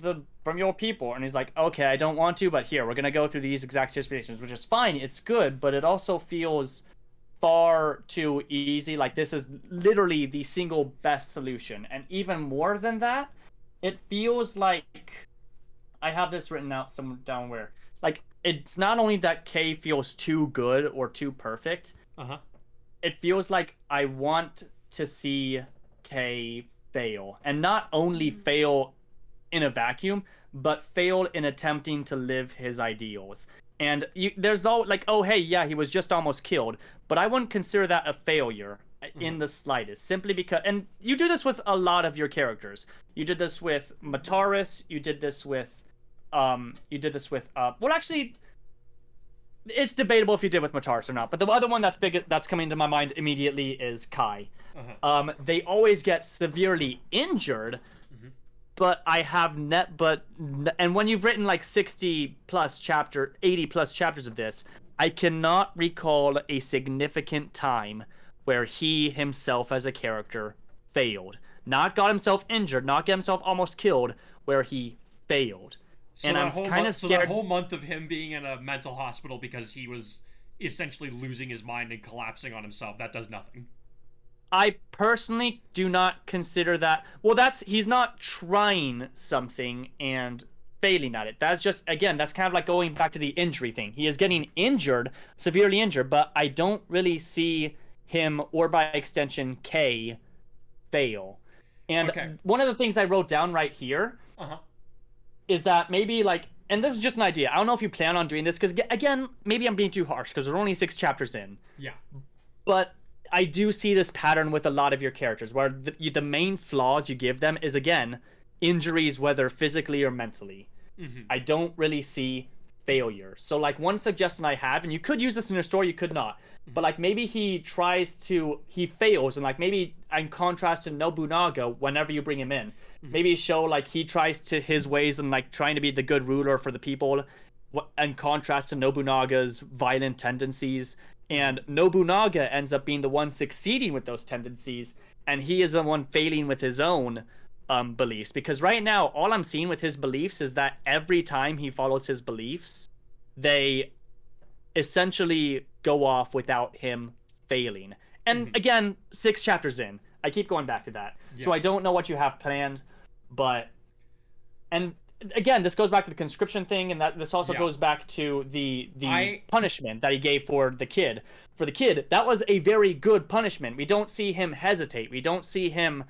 your people. And he's like, okay, I don't want to, but here, we're gonna go through these exact situations, which is fine, it's good, but it also feels far too easy. Like, this is literally the single best solution. And even more than that, it feels like I have this written out down where, like, it's not only that Kei feels too good or too perfect. It feels like I want to see Kei fail, and not only fail in a vacuum, but fail in attempting to live his ideals. And there's all like, oh hey, yeah, he was just almost killed, but I wouldn't consider that a failure in the slightest, simply because, and you do this with a lot of your characters. You did this with Mataris, you did this with well, actually, it's debatable if you did with Mataris or not, but the other one that's coming to my mind immediately is Kai. They always get severely injured, but and when you've written like 80 plus chapters of this, I cannot recall a significant time where he himself as a character failed. Not got himself injured, not get himself almost killed, where he failed. So, and I'm kind of scared. So that whole month of him being in a mental hospital because he was essentially losing his mind and collapsing on himself, that does nothing. I personally do not consider that. Well, he's not trying something and failing at it. That's just, again, that's kind of like going back to the injury thing. He is getting injured, severely injured, but I don't really see him, or by extension, Kei, fail. And one of the things I wrote down right here is that maybe like, and this is just an idea, I don't know if you plan on doing this, because again, maybe I'm being too harsh because we're only 6 chapters in. Yeah. But I do see this pattern with a lot of your characters, where the main flaws you give them is, again, injuries, whether physically or mentally. I don't really see failure. So like one suggestion I have, and you could use this in your story, you could not, but like maybe he fails, and like maybe in contrast to Nobunaga, whenever you bring him in, maybe show like he tries to his ways and like trying to be the good ruler for the people, in contrast to Nobunaga's violent tendencies. And Nobunaga ends up being the one succeeding with those tendencies, and he is the one failing with his own beliefs. Because right now, all I'm seeing with his beliefs is that every time he follows his beliefs, they essentially go off without him failing. And again, 6 chapters in, I keep going back to that. Yeah. So I don't know what you have planned, but... And again, this goes back to the conscription thing, and that this also goes back to the punishment that he gave for the kid. For the kid, that was a very good punishment. We don't see him hesitate. We don't see him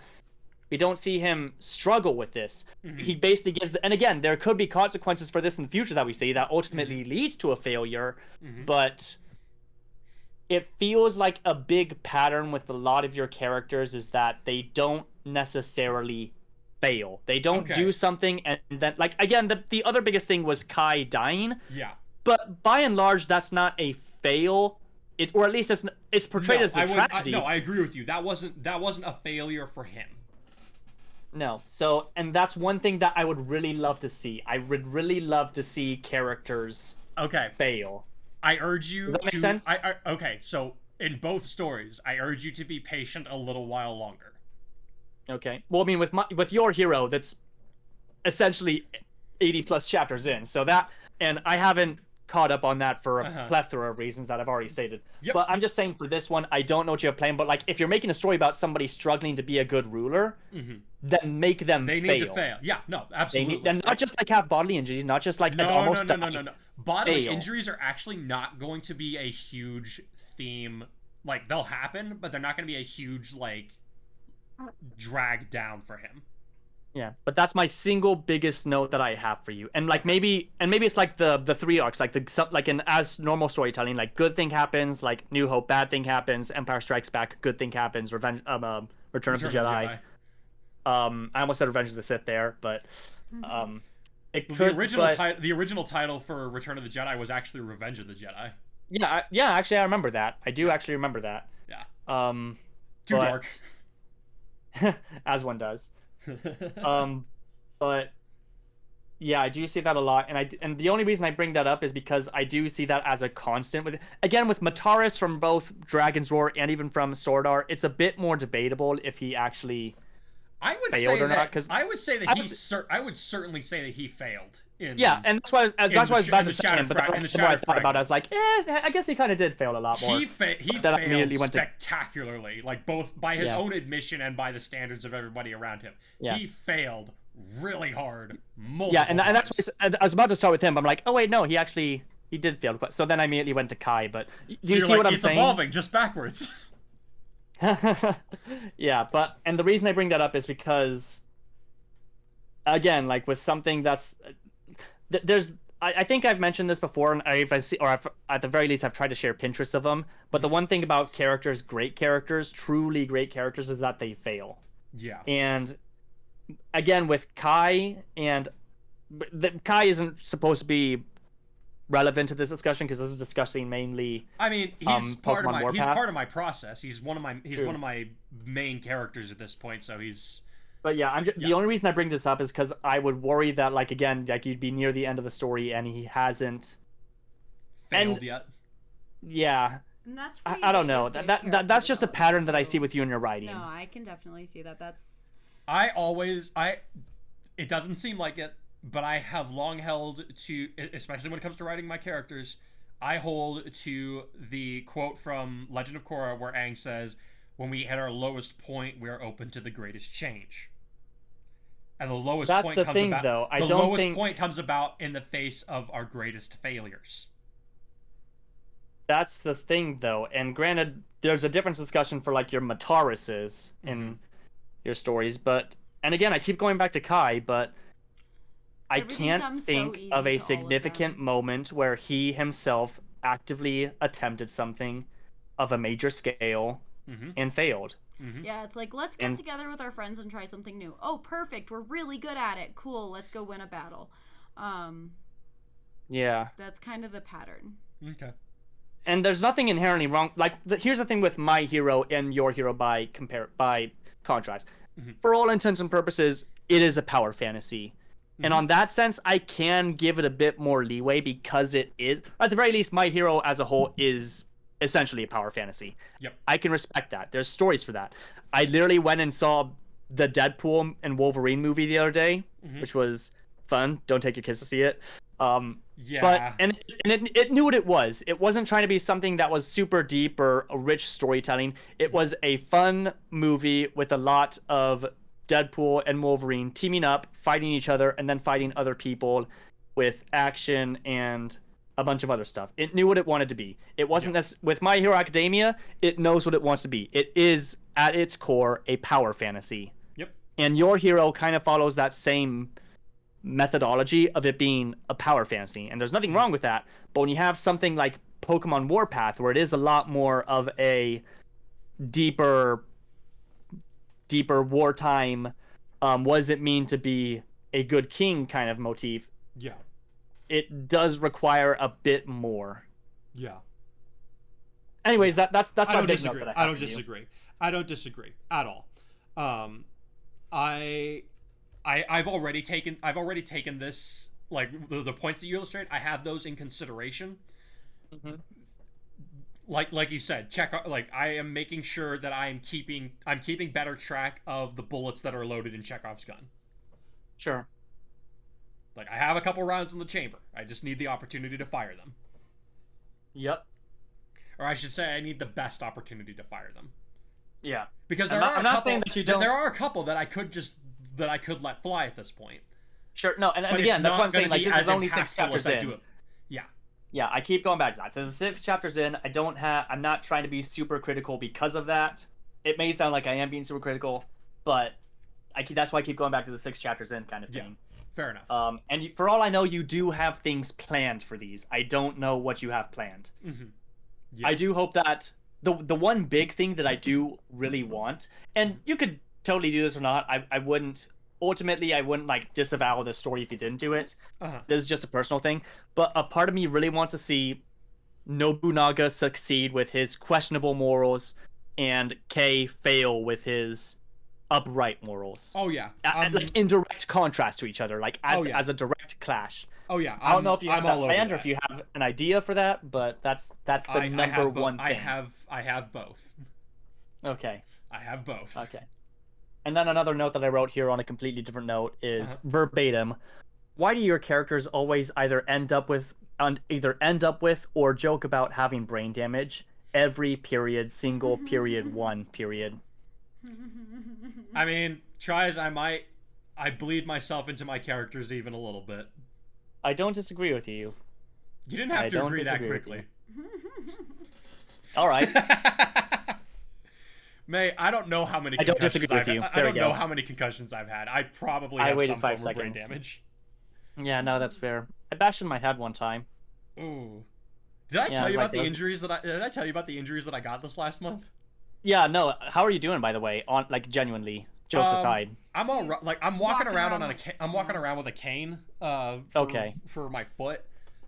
struggle with this. He basically gives and again, there could be consequences for this in the future that we see that ultimately leads to a failure, but it feels like a big pattern with a lot of your characters is that they don't necessarily fail. They don't do something and then, like, again, the other biggest thing was Kai dying. Yeah. But by and large, that's not a fail. Or at least it's portrayed as a tragedy. No, I agree with you. That wasn't a failure for him. No. So, and that's one thing that I would really love to see. I would really love to see characters fail. I urge you Does that make sense? Okay, so in both stories, I urge you to be patient a little while longer. Okay. Well, I mean, with your hero, that's essentially 80 plus chapters in. So that, and I haven't caught up on that for a plethora of reasons that I've already stated. Yep. But I'm just saying for this one, I don't know what you have planned, but like if you're making a story about somebody struggling to be a good ruler, then make them fail. They need to fail. Yeah, no, absolutely. And not just like have bodily injuries, not just like almost no. Bodily injuries are actually not going to be a huge theme. Like, they'll happen, but they're not going to be a huge, like, drag down for him. Yeah, but that's my single biggest note that I have for you. And like maybe it's like the 3 arcs, like in as normal storytelling, like good thing happens, like New Hope, bad thing happens, Empire Strikes Back, good thing happens, Return of the Jedi. I almost said Revenge of the Sith there, but it could. The original title for Return of the Jedi was actually Revenge of the Jedi. Yeah, actually I remember that. I do actually remember that. Yeah. Too dark. As one does. But yeah, I do see that a lot, and the only reason I bring that up is because I do see that as a constant with Mataris from both Dragon's Roar and even from Sword Art. It's a bit more debatable if he actually failed or not. Because I would say that I would certainly say that he failed. And that's why I was about to say him, but the more I thought about it, I was like, I guess he kind of did fail a lot more. He failed spectacularly, like both by his own admission and by the standards of everybody around him. Yeah. He failed really hard, multiple times. And that's why I was about to start with him. But I'm like, oh wait, no, he actually He did fail. So then I immediately went to Kai. But do So you see what I'm he's saying? evolving just backwards. Yeah, and the reason I bring that up is because, again, like with something that's there's I think I've mentioned this before, and at the very least I've tried to share Pinterest of them. But the one thing about characters, great characters, truly great characters, is that they fail. Yeah. And again, with Kai, Kai isn't supposed to be relevant to this discussion because this is discussing mainly. I mean, he's part of my process. He's one of my main characters at this point. So he's. But yeah, the only reason I bring this up is because I would worry that, like, again, like you'd be near the end of the story and he hasn't failed yet. Yeah. And that's I don't know. That's just a pattern that I see with you in your writing. No, I can definitely see that. It doesn't seem like it, but I have long held to, especially when it comes to writing my characters, I hold to the quote from Legend of Korra where Aang says, "When we hit our lowest point, we are open to the greatest change." And the lowest point comes about in the face of our greatest failures. That's the thing, though. And granted, there's a different discussion for, like, your Mataruses in your stories. But, and again, I keep going back to Kai, but I can't think of a significant moment where he himself actively attempted something of a major scale and failed. Yeah, it's like, let's get together with our friends and try something new. Oh, perfect. We're really good at it. Cool. Let's go win a battle. Yeah. That's kind of the pattern. Okay. And there's nothing inherently wrong. Like, here's the thing with my hero and your hero by contrast. For all intents and purposes, it is a power fantasy. And on that sense, I can give it a bit more leeway because it is, at the very least, my hero as a whole is essentially a power fantasy. Yep. I can respect that. There's stories for that. I literally went and saw the Deadpool and Wolverine movie the other day, which was fun. Don't take your kids to see it. Yeah. But it knew what it was. It wasn't trying to be something that was super deep or a rich storytelling. It was a fun movie with a lot of Deadpool and Wolverine teaming up, fighting each other, and then fighting other people with action and a bunch of other stuff. It knew what it wanted to be. It wasn't with My Hero Academia, it knows what it wants to be. It is, at its core, a power fantasy. Yep. And your hero kind of follows that same methodology of it being a power fantasy. And there's nothing wrong with that. But when you have something like Pokemon Warpath, where it is a lot more of a deeper wartime, what does it mean to be a good king kind of motif? Yeah. It does require a bit more. Yeah. Anyways, that's my big note that I have. I don't disagree at all. I've already taken this, like the points that you illustrate. I have those in consideration. Like you said, I am making sure that I'm keeping better track of the bullets that are loaded in Chekhov's gun. Sure. Like, I have a couple rounds in the chamber. I just need the opportunity to fire them. Yep. Or I should say, I need the best opportunity to fire them. Yeah. Because there are a couple that I could let fly at this point. Sure. No, and again, that's what I'm saying. Like, this is only 6 chapters in. Yeah. Yeah, I keep going back to that. There's 6 chapters in. I'm not trying to be super critical because of that. It may sound like I am being super critical, but that's why I keep going back to the 6 chapters in kind of thing. Yeah. Fair enough. And for all I know, you do have things planned for these. I don't know what you have planned. Yeah. I do hope that the one big thing that I do really want, and you could totally do this or not. I wouldn't like disavow the story if you didn't do it. This is just a personal thing. But a part of me really wants to see Nobunaga succeed with his questionable morals and Kei fail with his upright morals. Oh yeah. Like in direct contrast to each other, like as a direct clash. Oh yeah. I don't know if you have that planned or if you have an idea for that, but that's the number one thing. I have both. Okay. I have both. Okay. And then another note that I wrote here on a completely different note is verbatim. Why do your characters always either end up with or joke about having brain damage every period, single period, one period? I mean, try as I might, I bleed myself into my characters even a little bit. I don't disagree with you. You didn't have to agree that quickly. All right. May, I don't know how many I don't concussions disagree with you. I don't know how many concussions I've had. I probably have waited some 5 form of brain seconds. damage. Yeah, no, that's fair. I bashed in my head one time. Ooh. Did I tell you about the injuries that did I tell you about the injuries that I got this last month? Yeah, no. How are you doing, by the way? On like genuinely, jokes aside. I'm all right. Like I'm walking around I'm walking around with a cane. For my foot.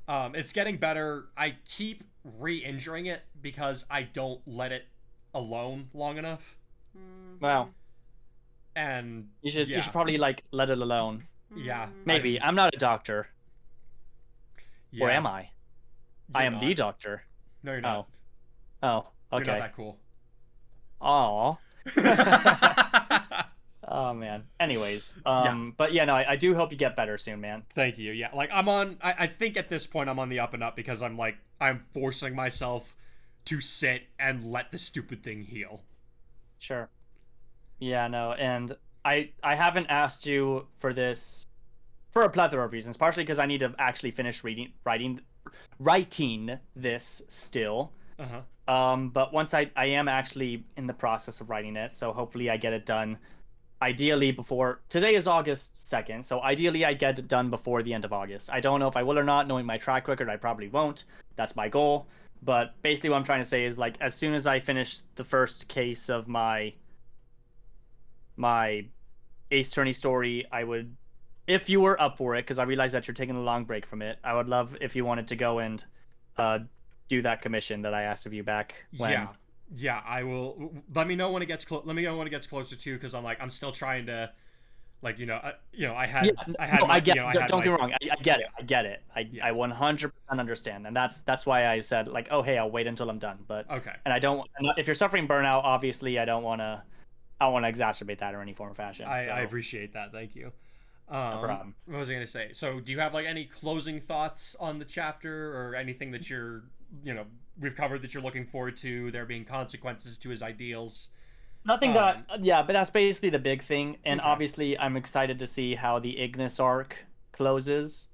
It's getting better. I keep re-injuring it because I don't let it alone long enough. Wow. And you should probably like let it alone. Yeah. Maybe. I'm not a doctor. Yeah. Or am I? I am the doctor. No, you're not. Oh, okay. You're not that cool. Aw. Oh man. Anyways, but yeah, no, I do hope you get better soon, man. Thank you. Yeah, like I think at this point I'm on the up and up because I'm forcing myself to sit and let the stupid thing heal. Sure. Yeah, no, and I haven't asked you for this for a plethora of reasons. Partially because I need to actually finish writing this still. But once I am actually in the process of writing it, so hopefully I get it done. Ideally before today is August 2nd, so ideally I get it done before the end of August. I don't know if I will or not. Knowing my track record, I probably won't. That's my goal. But basically, what I'm trying to say is like as soon as I finish the first case of my Ace Attorney story, I would, if you were up for it, because I realize that you're taking a long break from it, I would love if you wanted to go and do that commission that I asked of you back when. Yeah, I will. Let me know when it gets Let me know when it gets closer to, because I'm still trying to, like, I had. Don't get me wrong. I get it. I 100% understand, and that's why I said like, oh hey, I'll wait until I'm done. But okay. And I don't. If you're suffering burnout, obviously, I don't want to exacerbate that in any form or fashion. I appreciate that. Thank you. No problem. What was I gonna say? So, do you have like any closing thoughts on the chapter, or anything that you're, we've covered that you're looking forward to? There being consequences to his ideals. Nothing that but that's basically the big thing, and obviously I'm excited to see how the Ignis arc closes.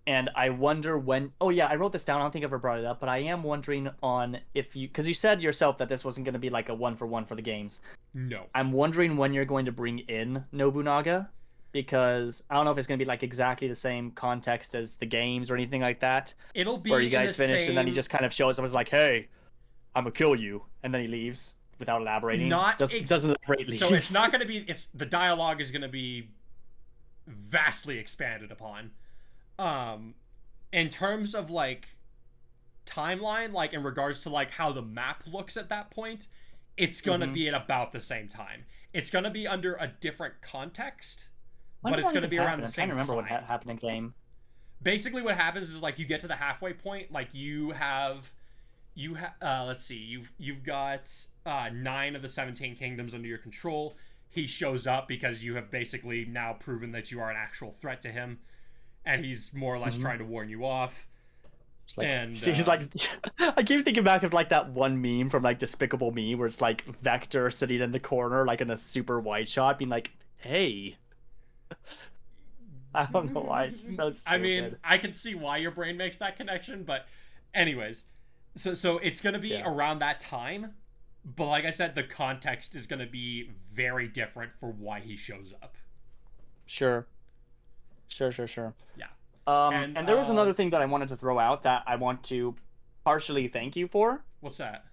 And I wonder when. Oh yeah, I wrote this down. I don't think I ever brought it up, but I am wondering on if you, because you said yourself that this wasn't going to be like a 1-for-1 for the games. No. I'm wondering when you're going to bring in Nobunaga, because I don't know if it's going to be like exactly the same context as the games or anything like that. It'll be where you guys finished, same... and then he just kind of shows up and was like, "Hey, I'm gonna kill you," and then he leaves without elaborating. Doesn't elaborate. Leaves. So it's not going to be. The dialogue is going to be vastly expanded upon. In terms of like timeline, like in regards to like how the map looks at that point, it's gonna be at about the same time. It's gonna be under a different context, but it's gonna be around the same time. I can't remember what happened in game. Basically, what happens is like you get to the halfway point, like you have let's see, you've got 9 of the 17 kingdoms under your control. He shows up because you have basically now proven that you are an actual threat to him. And he's more or less trying to warn you off. Like, and he's like, I keep thinking back of like that one meme from like Despicable Me, where it's like Vector sitting in the corner, like in a super wide shot, being like, "Hey." I don't know why. It's so stupid. I mean, I can see why your brain makes that connection, but anyways, so it's gonna be around that time, but like I said, the context is gonna be very different for why he shows up. Sure. Sure. Yeah. And there was another thing that I wanted to throw out that I want to partially thank you for. What's that?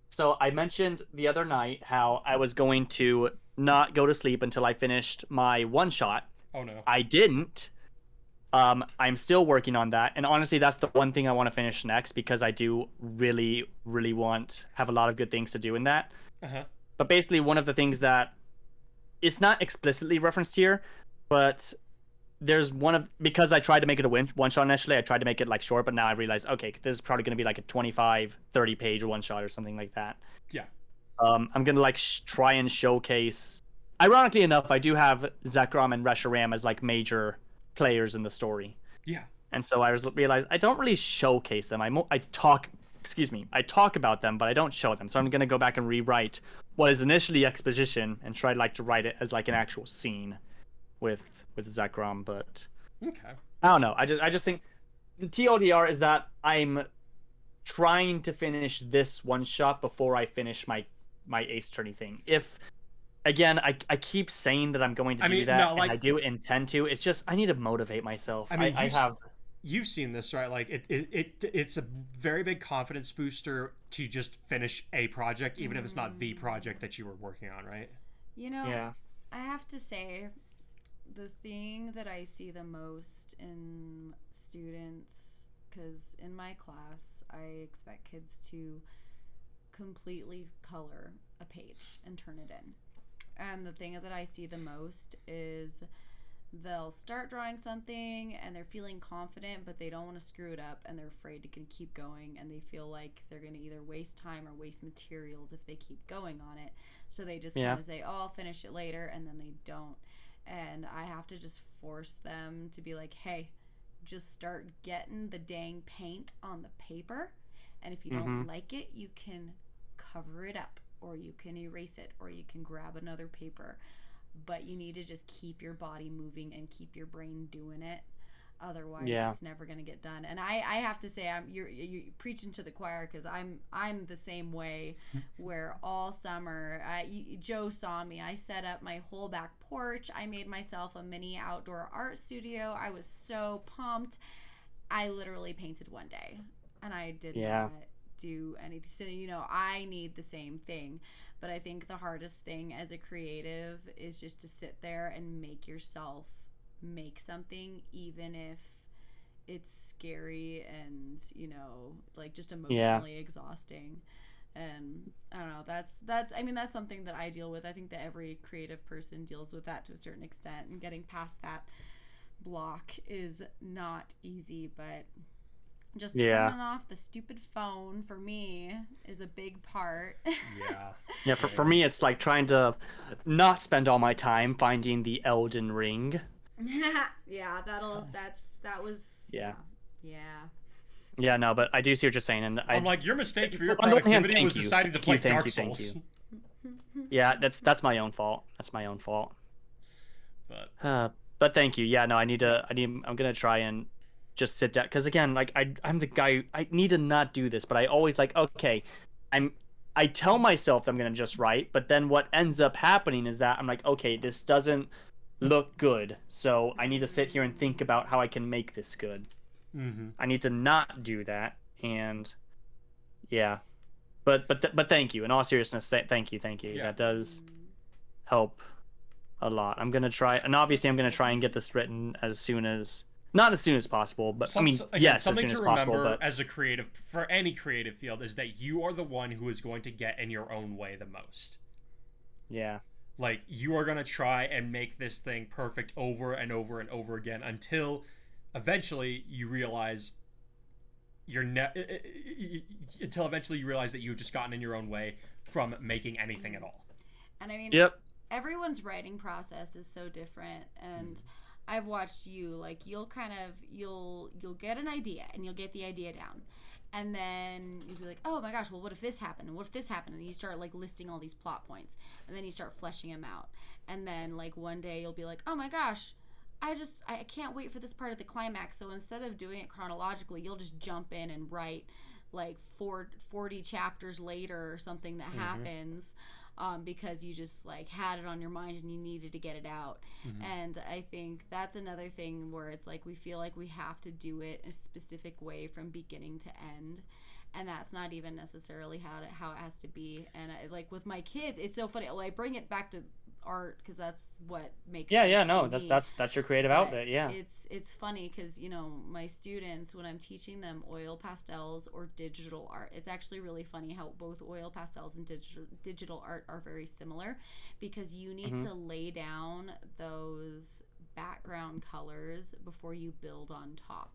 So I mentioned the other night how I was going to not go to sleep until I finished my one shot. Oh no. I didn't. I'm still working on that, and honestly, that's the one thing I want to finish next, because I do really, really have a lot of good things to do in that. But basically, one of the things that it's not explicitly referenced here, but there's because I tried to make it a one shot initially. I tried to make it like short, but now I realize, okay, this is probably going to be like a 25-30 page one shot or something like that. Yeah. I'm going to like try and showcase. Ironically enough, I do have Zekrom and Reshiram as like major players in the story. Yeah. And so I realized I don't really showcase them. I talk about them, but I don't show them. So I'm going to go back and rewrite what is initially exposition and try like to write it as like an actual scene with Zekrom. But okay, I don't know. I just think the TLDR is that I'm trying to finish this one shot before I finish my Ace Attorney thing. If again, I keep saying that I'm going to do that, no, like, and I do intend to. It's just I need to motivate myself. I mean, I have. You've seen this, right? Like it's a very big confidence booster to just finish a project, even if it's not the project that you were working on, right? You know, Yeah. I have to say, the thing that I see the most in students, because in my class, I expect kids to completely color a page and turn it in. And the thing that I see the most is they'll start drawing something and they're feeling confident, but they don't want to screw it up, and they're afraid to keep going, and they feel like they're going to either waste time or waste materials if they keep going on it. So they just kind of say, oh, I'll finish it later, and then they don't. And I have to just force them to be like, hey, just start getting the dang paint on the paper, and if you don't like it, you can cover it up, or you can erase it, or you can grab another paper. But you need to just keep your body moving and keep your brain doing it. Otherwise, it's never going to get done. And I have to say, you're preaching to the choir, because I'm the same way. Where all summer, Joe saw me. I set up my whole back porch. I made myself a mini outdoor art studio. I was so pumped. I literally painted one day, and I did not do anything. So I need the same thing. But I think the hardest thing as a creative is just to sit there and make yourself make something, even if it's scary and like just emotionally exhausting. And I don't know, that's something that I deal with. I think that every creative person deals with that to a certain extent, and getting past that block is not easy. But just turning off the stupid phone for me is a big part. Yeah, for me it's like trying to not spend all my time finding the Elden Ring. Yeah, that was no, but I do see what you're saying, and I'm like, your mistake for your productivity was deciding to play Dark Souls. Yeah, that's my own fault. But thank you. Yeah, no, I'm gonna try and just sit down, because again, like I'm the guy, I need to not do this, but I always like, okay, I tell myself that I'm gonna just write, but then what ends up happening is that I'm like, okay, this doesn't look good, so I need to sit here and think about how I can make this good. I need to not do that. And but thank you, in all seriousness. Thank you. That does help a lot. I'm gonna try, and obviously I'm gonna try and get this written not as soon as possible, but something as soon as possible. But as a creative, for any creative field, is that you are the one who is going to get in your own way the most. Yeah. Like, you are going to try and make this thing perfect over and over and over again until eventually you realize that you've just gotten in your own way from making anything at all. And I mean, everyone's writing process is so different, and I've watched you, like, you'll get an idea, and you'll get the idea down, and then you'll be like, oh my gosh, well, what if this happened, and what if this happened, and you start like listing all these plot points, and then you start fleshing them out, and then like one day you'll be like, oh my gosh, I can't wait for this part of the climax. So instead of doing it chronologically, you'll just jump in and write like 40 chapters later or something that happens. Because you just like had it on your mind and you needed to get it out. And I think that's another thing where it's like we feel like we have to do it a specific way from beginning to end, and that's not even necessarily how it has to be. And like with my kids, it's so funny. Well, I bring it back to art because that's what makes sense to me. That's your creative outlet. It's funny because my students, when I'm teaching them oil pastels or digital art, it's actually really funny how both oil pastels and digital art are very similar, because you need to lay down those background colors before you build on top.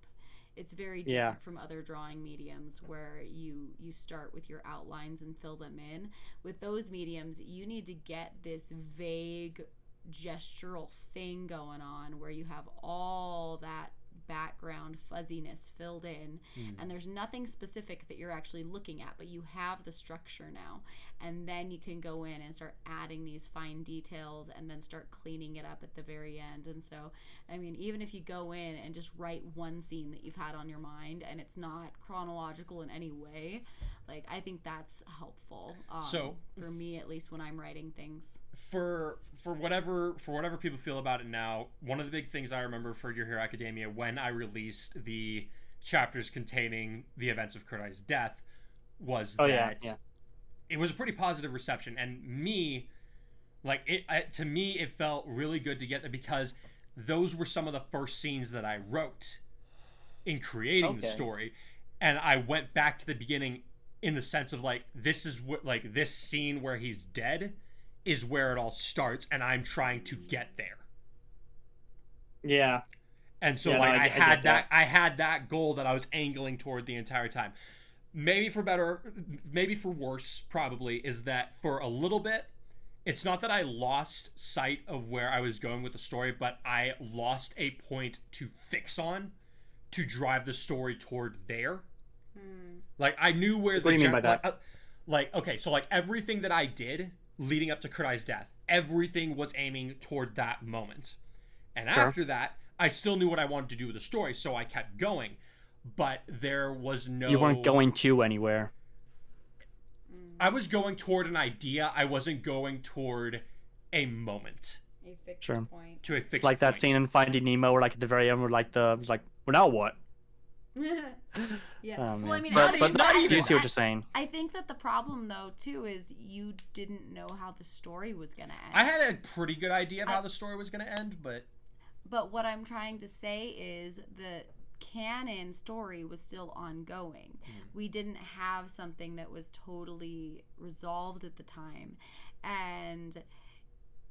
It's very different from other drawing mediums where you start with your outlines and fill them in. With those mediums, you need to get this vague gestural thing going on where you have all that background fuzziness filled in, and there's nothing specific that you're actually looking at, but you have the structure now, and then you can go in and start adding these fine details and then start cleaning it up at the very end. And so, I mean, even if you go in and just write one scene that you've had on your mind and it's not chronological in any way, like, I think that's helpful. So for me, at least, when I'm writing things, for whatever people feel about it now, one of the big things I remember for Your Hero Academia when I released the chapters containing the events of Kurai's death was it was a pretty positive reception, and me, like, to me it felt really good to get that, because those were some of the first scenes that I wrote in creating the story, and I went back to the beginning in the sense of, like, this is what, like, this scene where he's dead is where it all starts, and I'm trying to get there. Yeah. And so, like, I had that goal that I was angling toward the entire time. Maybe for better, maybe for worse, probably, is that for a little bit, it's not that I lost sight of where I was going with the story, but I lost a point to fix on to drive the story toward there. Like, I knew where what do you mean by that? Okay, so, like, everything that I did leading up to Kurai's death, everything was aiming toward that moment. And after that, I still knew what I wanted to do with the story, so I kept going. But there was no... You weren't going to anywhere. I was going toward an idea. I wasn't going toward a moment. A fixed point. To a fixed point. It's like that scene in Finding Nemo where, like, at the very end, where, like, well, now what? Yeah. Well, I mean, but I do see what you're saying. I think that the problem, though, too, is you didn't know how the story was going to end. I had a pretty good idea of how the story was going to end, but... But what I'm trying to say is the canon story was still ongoing. We didn't have something that was totally resolved at the time. And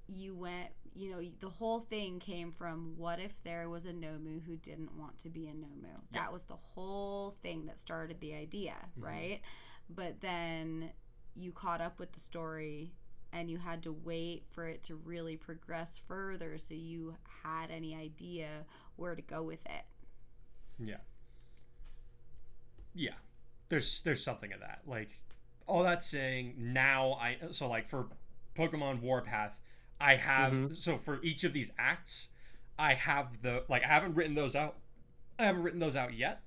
you went, the whole thing came from, what if there was a Nomu who didn't want to be a Nomu? That was the whole thing that started the idea, right? But then you caught up with the story and you had to wait for it to really progress further so you had any idea where to go with it. Yeah. There's something of that. Like, all that's saying, now so, like, for Pokemon Warpath, I have, so for each of these acts, I have I haven't written those out. I haven't written those out yet.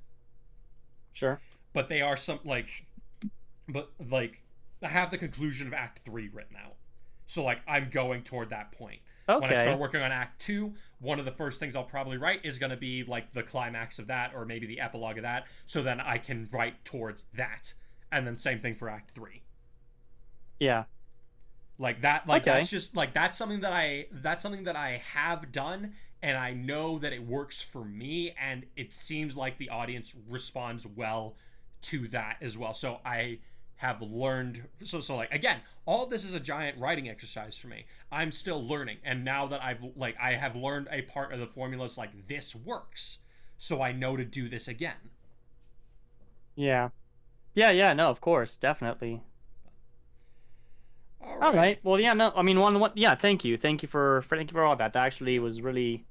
Sure. But they are I have the conclusion of Act 3 written out. So, like, I'm going toward that point. Okay. When I start working on Act 2, one of the first things I'll probably write is going to be, like, the climax of that, or maybe the epilogue of that, so then I can write towards that. And then same thing for Act 3. Yeah. Like that, like, that's just, like, that's something that I have done, and I know that it works for me, and it seems like the audience responds well to that as well. So I have learned, so like, again, all this is a giant writing exercise for me. I'm still learning, and now that I have learned a part of the formulas, like, this works, so I know to do this again. Yeah, no, of course, definitely. All right. Well, yeah, no, I mean, thank you for all that. That actually was really,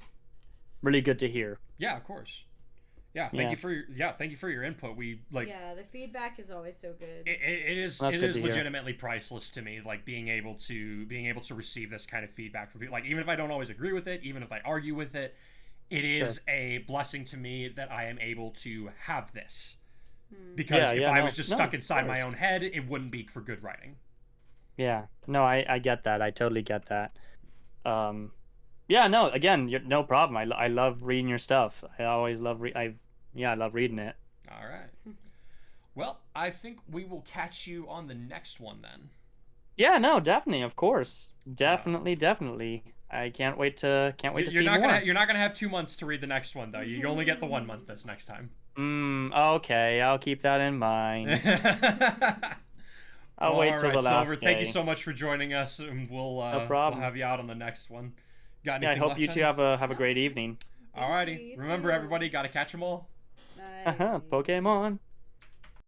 really good to hear. Yeah, of course. Yeah, thank you for your input. Yeah, the feedback is always so good. It is legitimately priceless to me. Like, being able to receive this kind of feedback from people. Like, even if I don't always agree with it, even if I argue with it, it is a blessing to me that I am able to have this. Because if I was just stuck inside my own head, it wouldn't be for good writing. Yeah, no, I get that. I totally get that. Yeah, no, again, no problem. I love reading your stuff. I always love I love reading it. All right. Well, I think we will catch you on the next one then. Yeah, no, definitely, of course. Definitely. I can't wait to see more. You're not gonna have 2 months to read the next one, though. You only get the 1 month this next time. Okay, I'll keep that in mind. I'll wait till the last Silver, day. thank you so much for joining us, and we'll have you out on the next one. Got anything I hope you two have a great evening. Alrighty. Remember, everybody, gotta catch them all. Bye. Pokemon.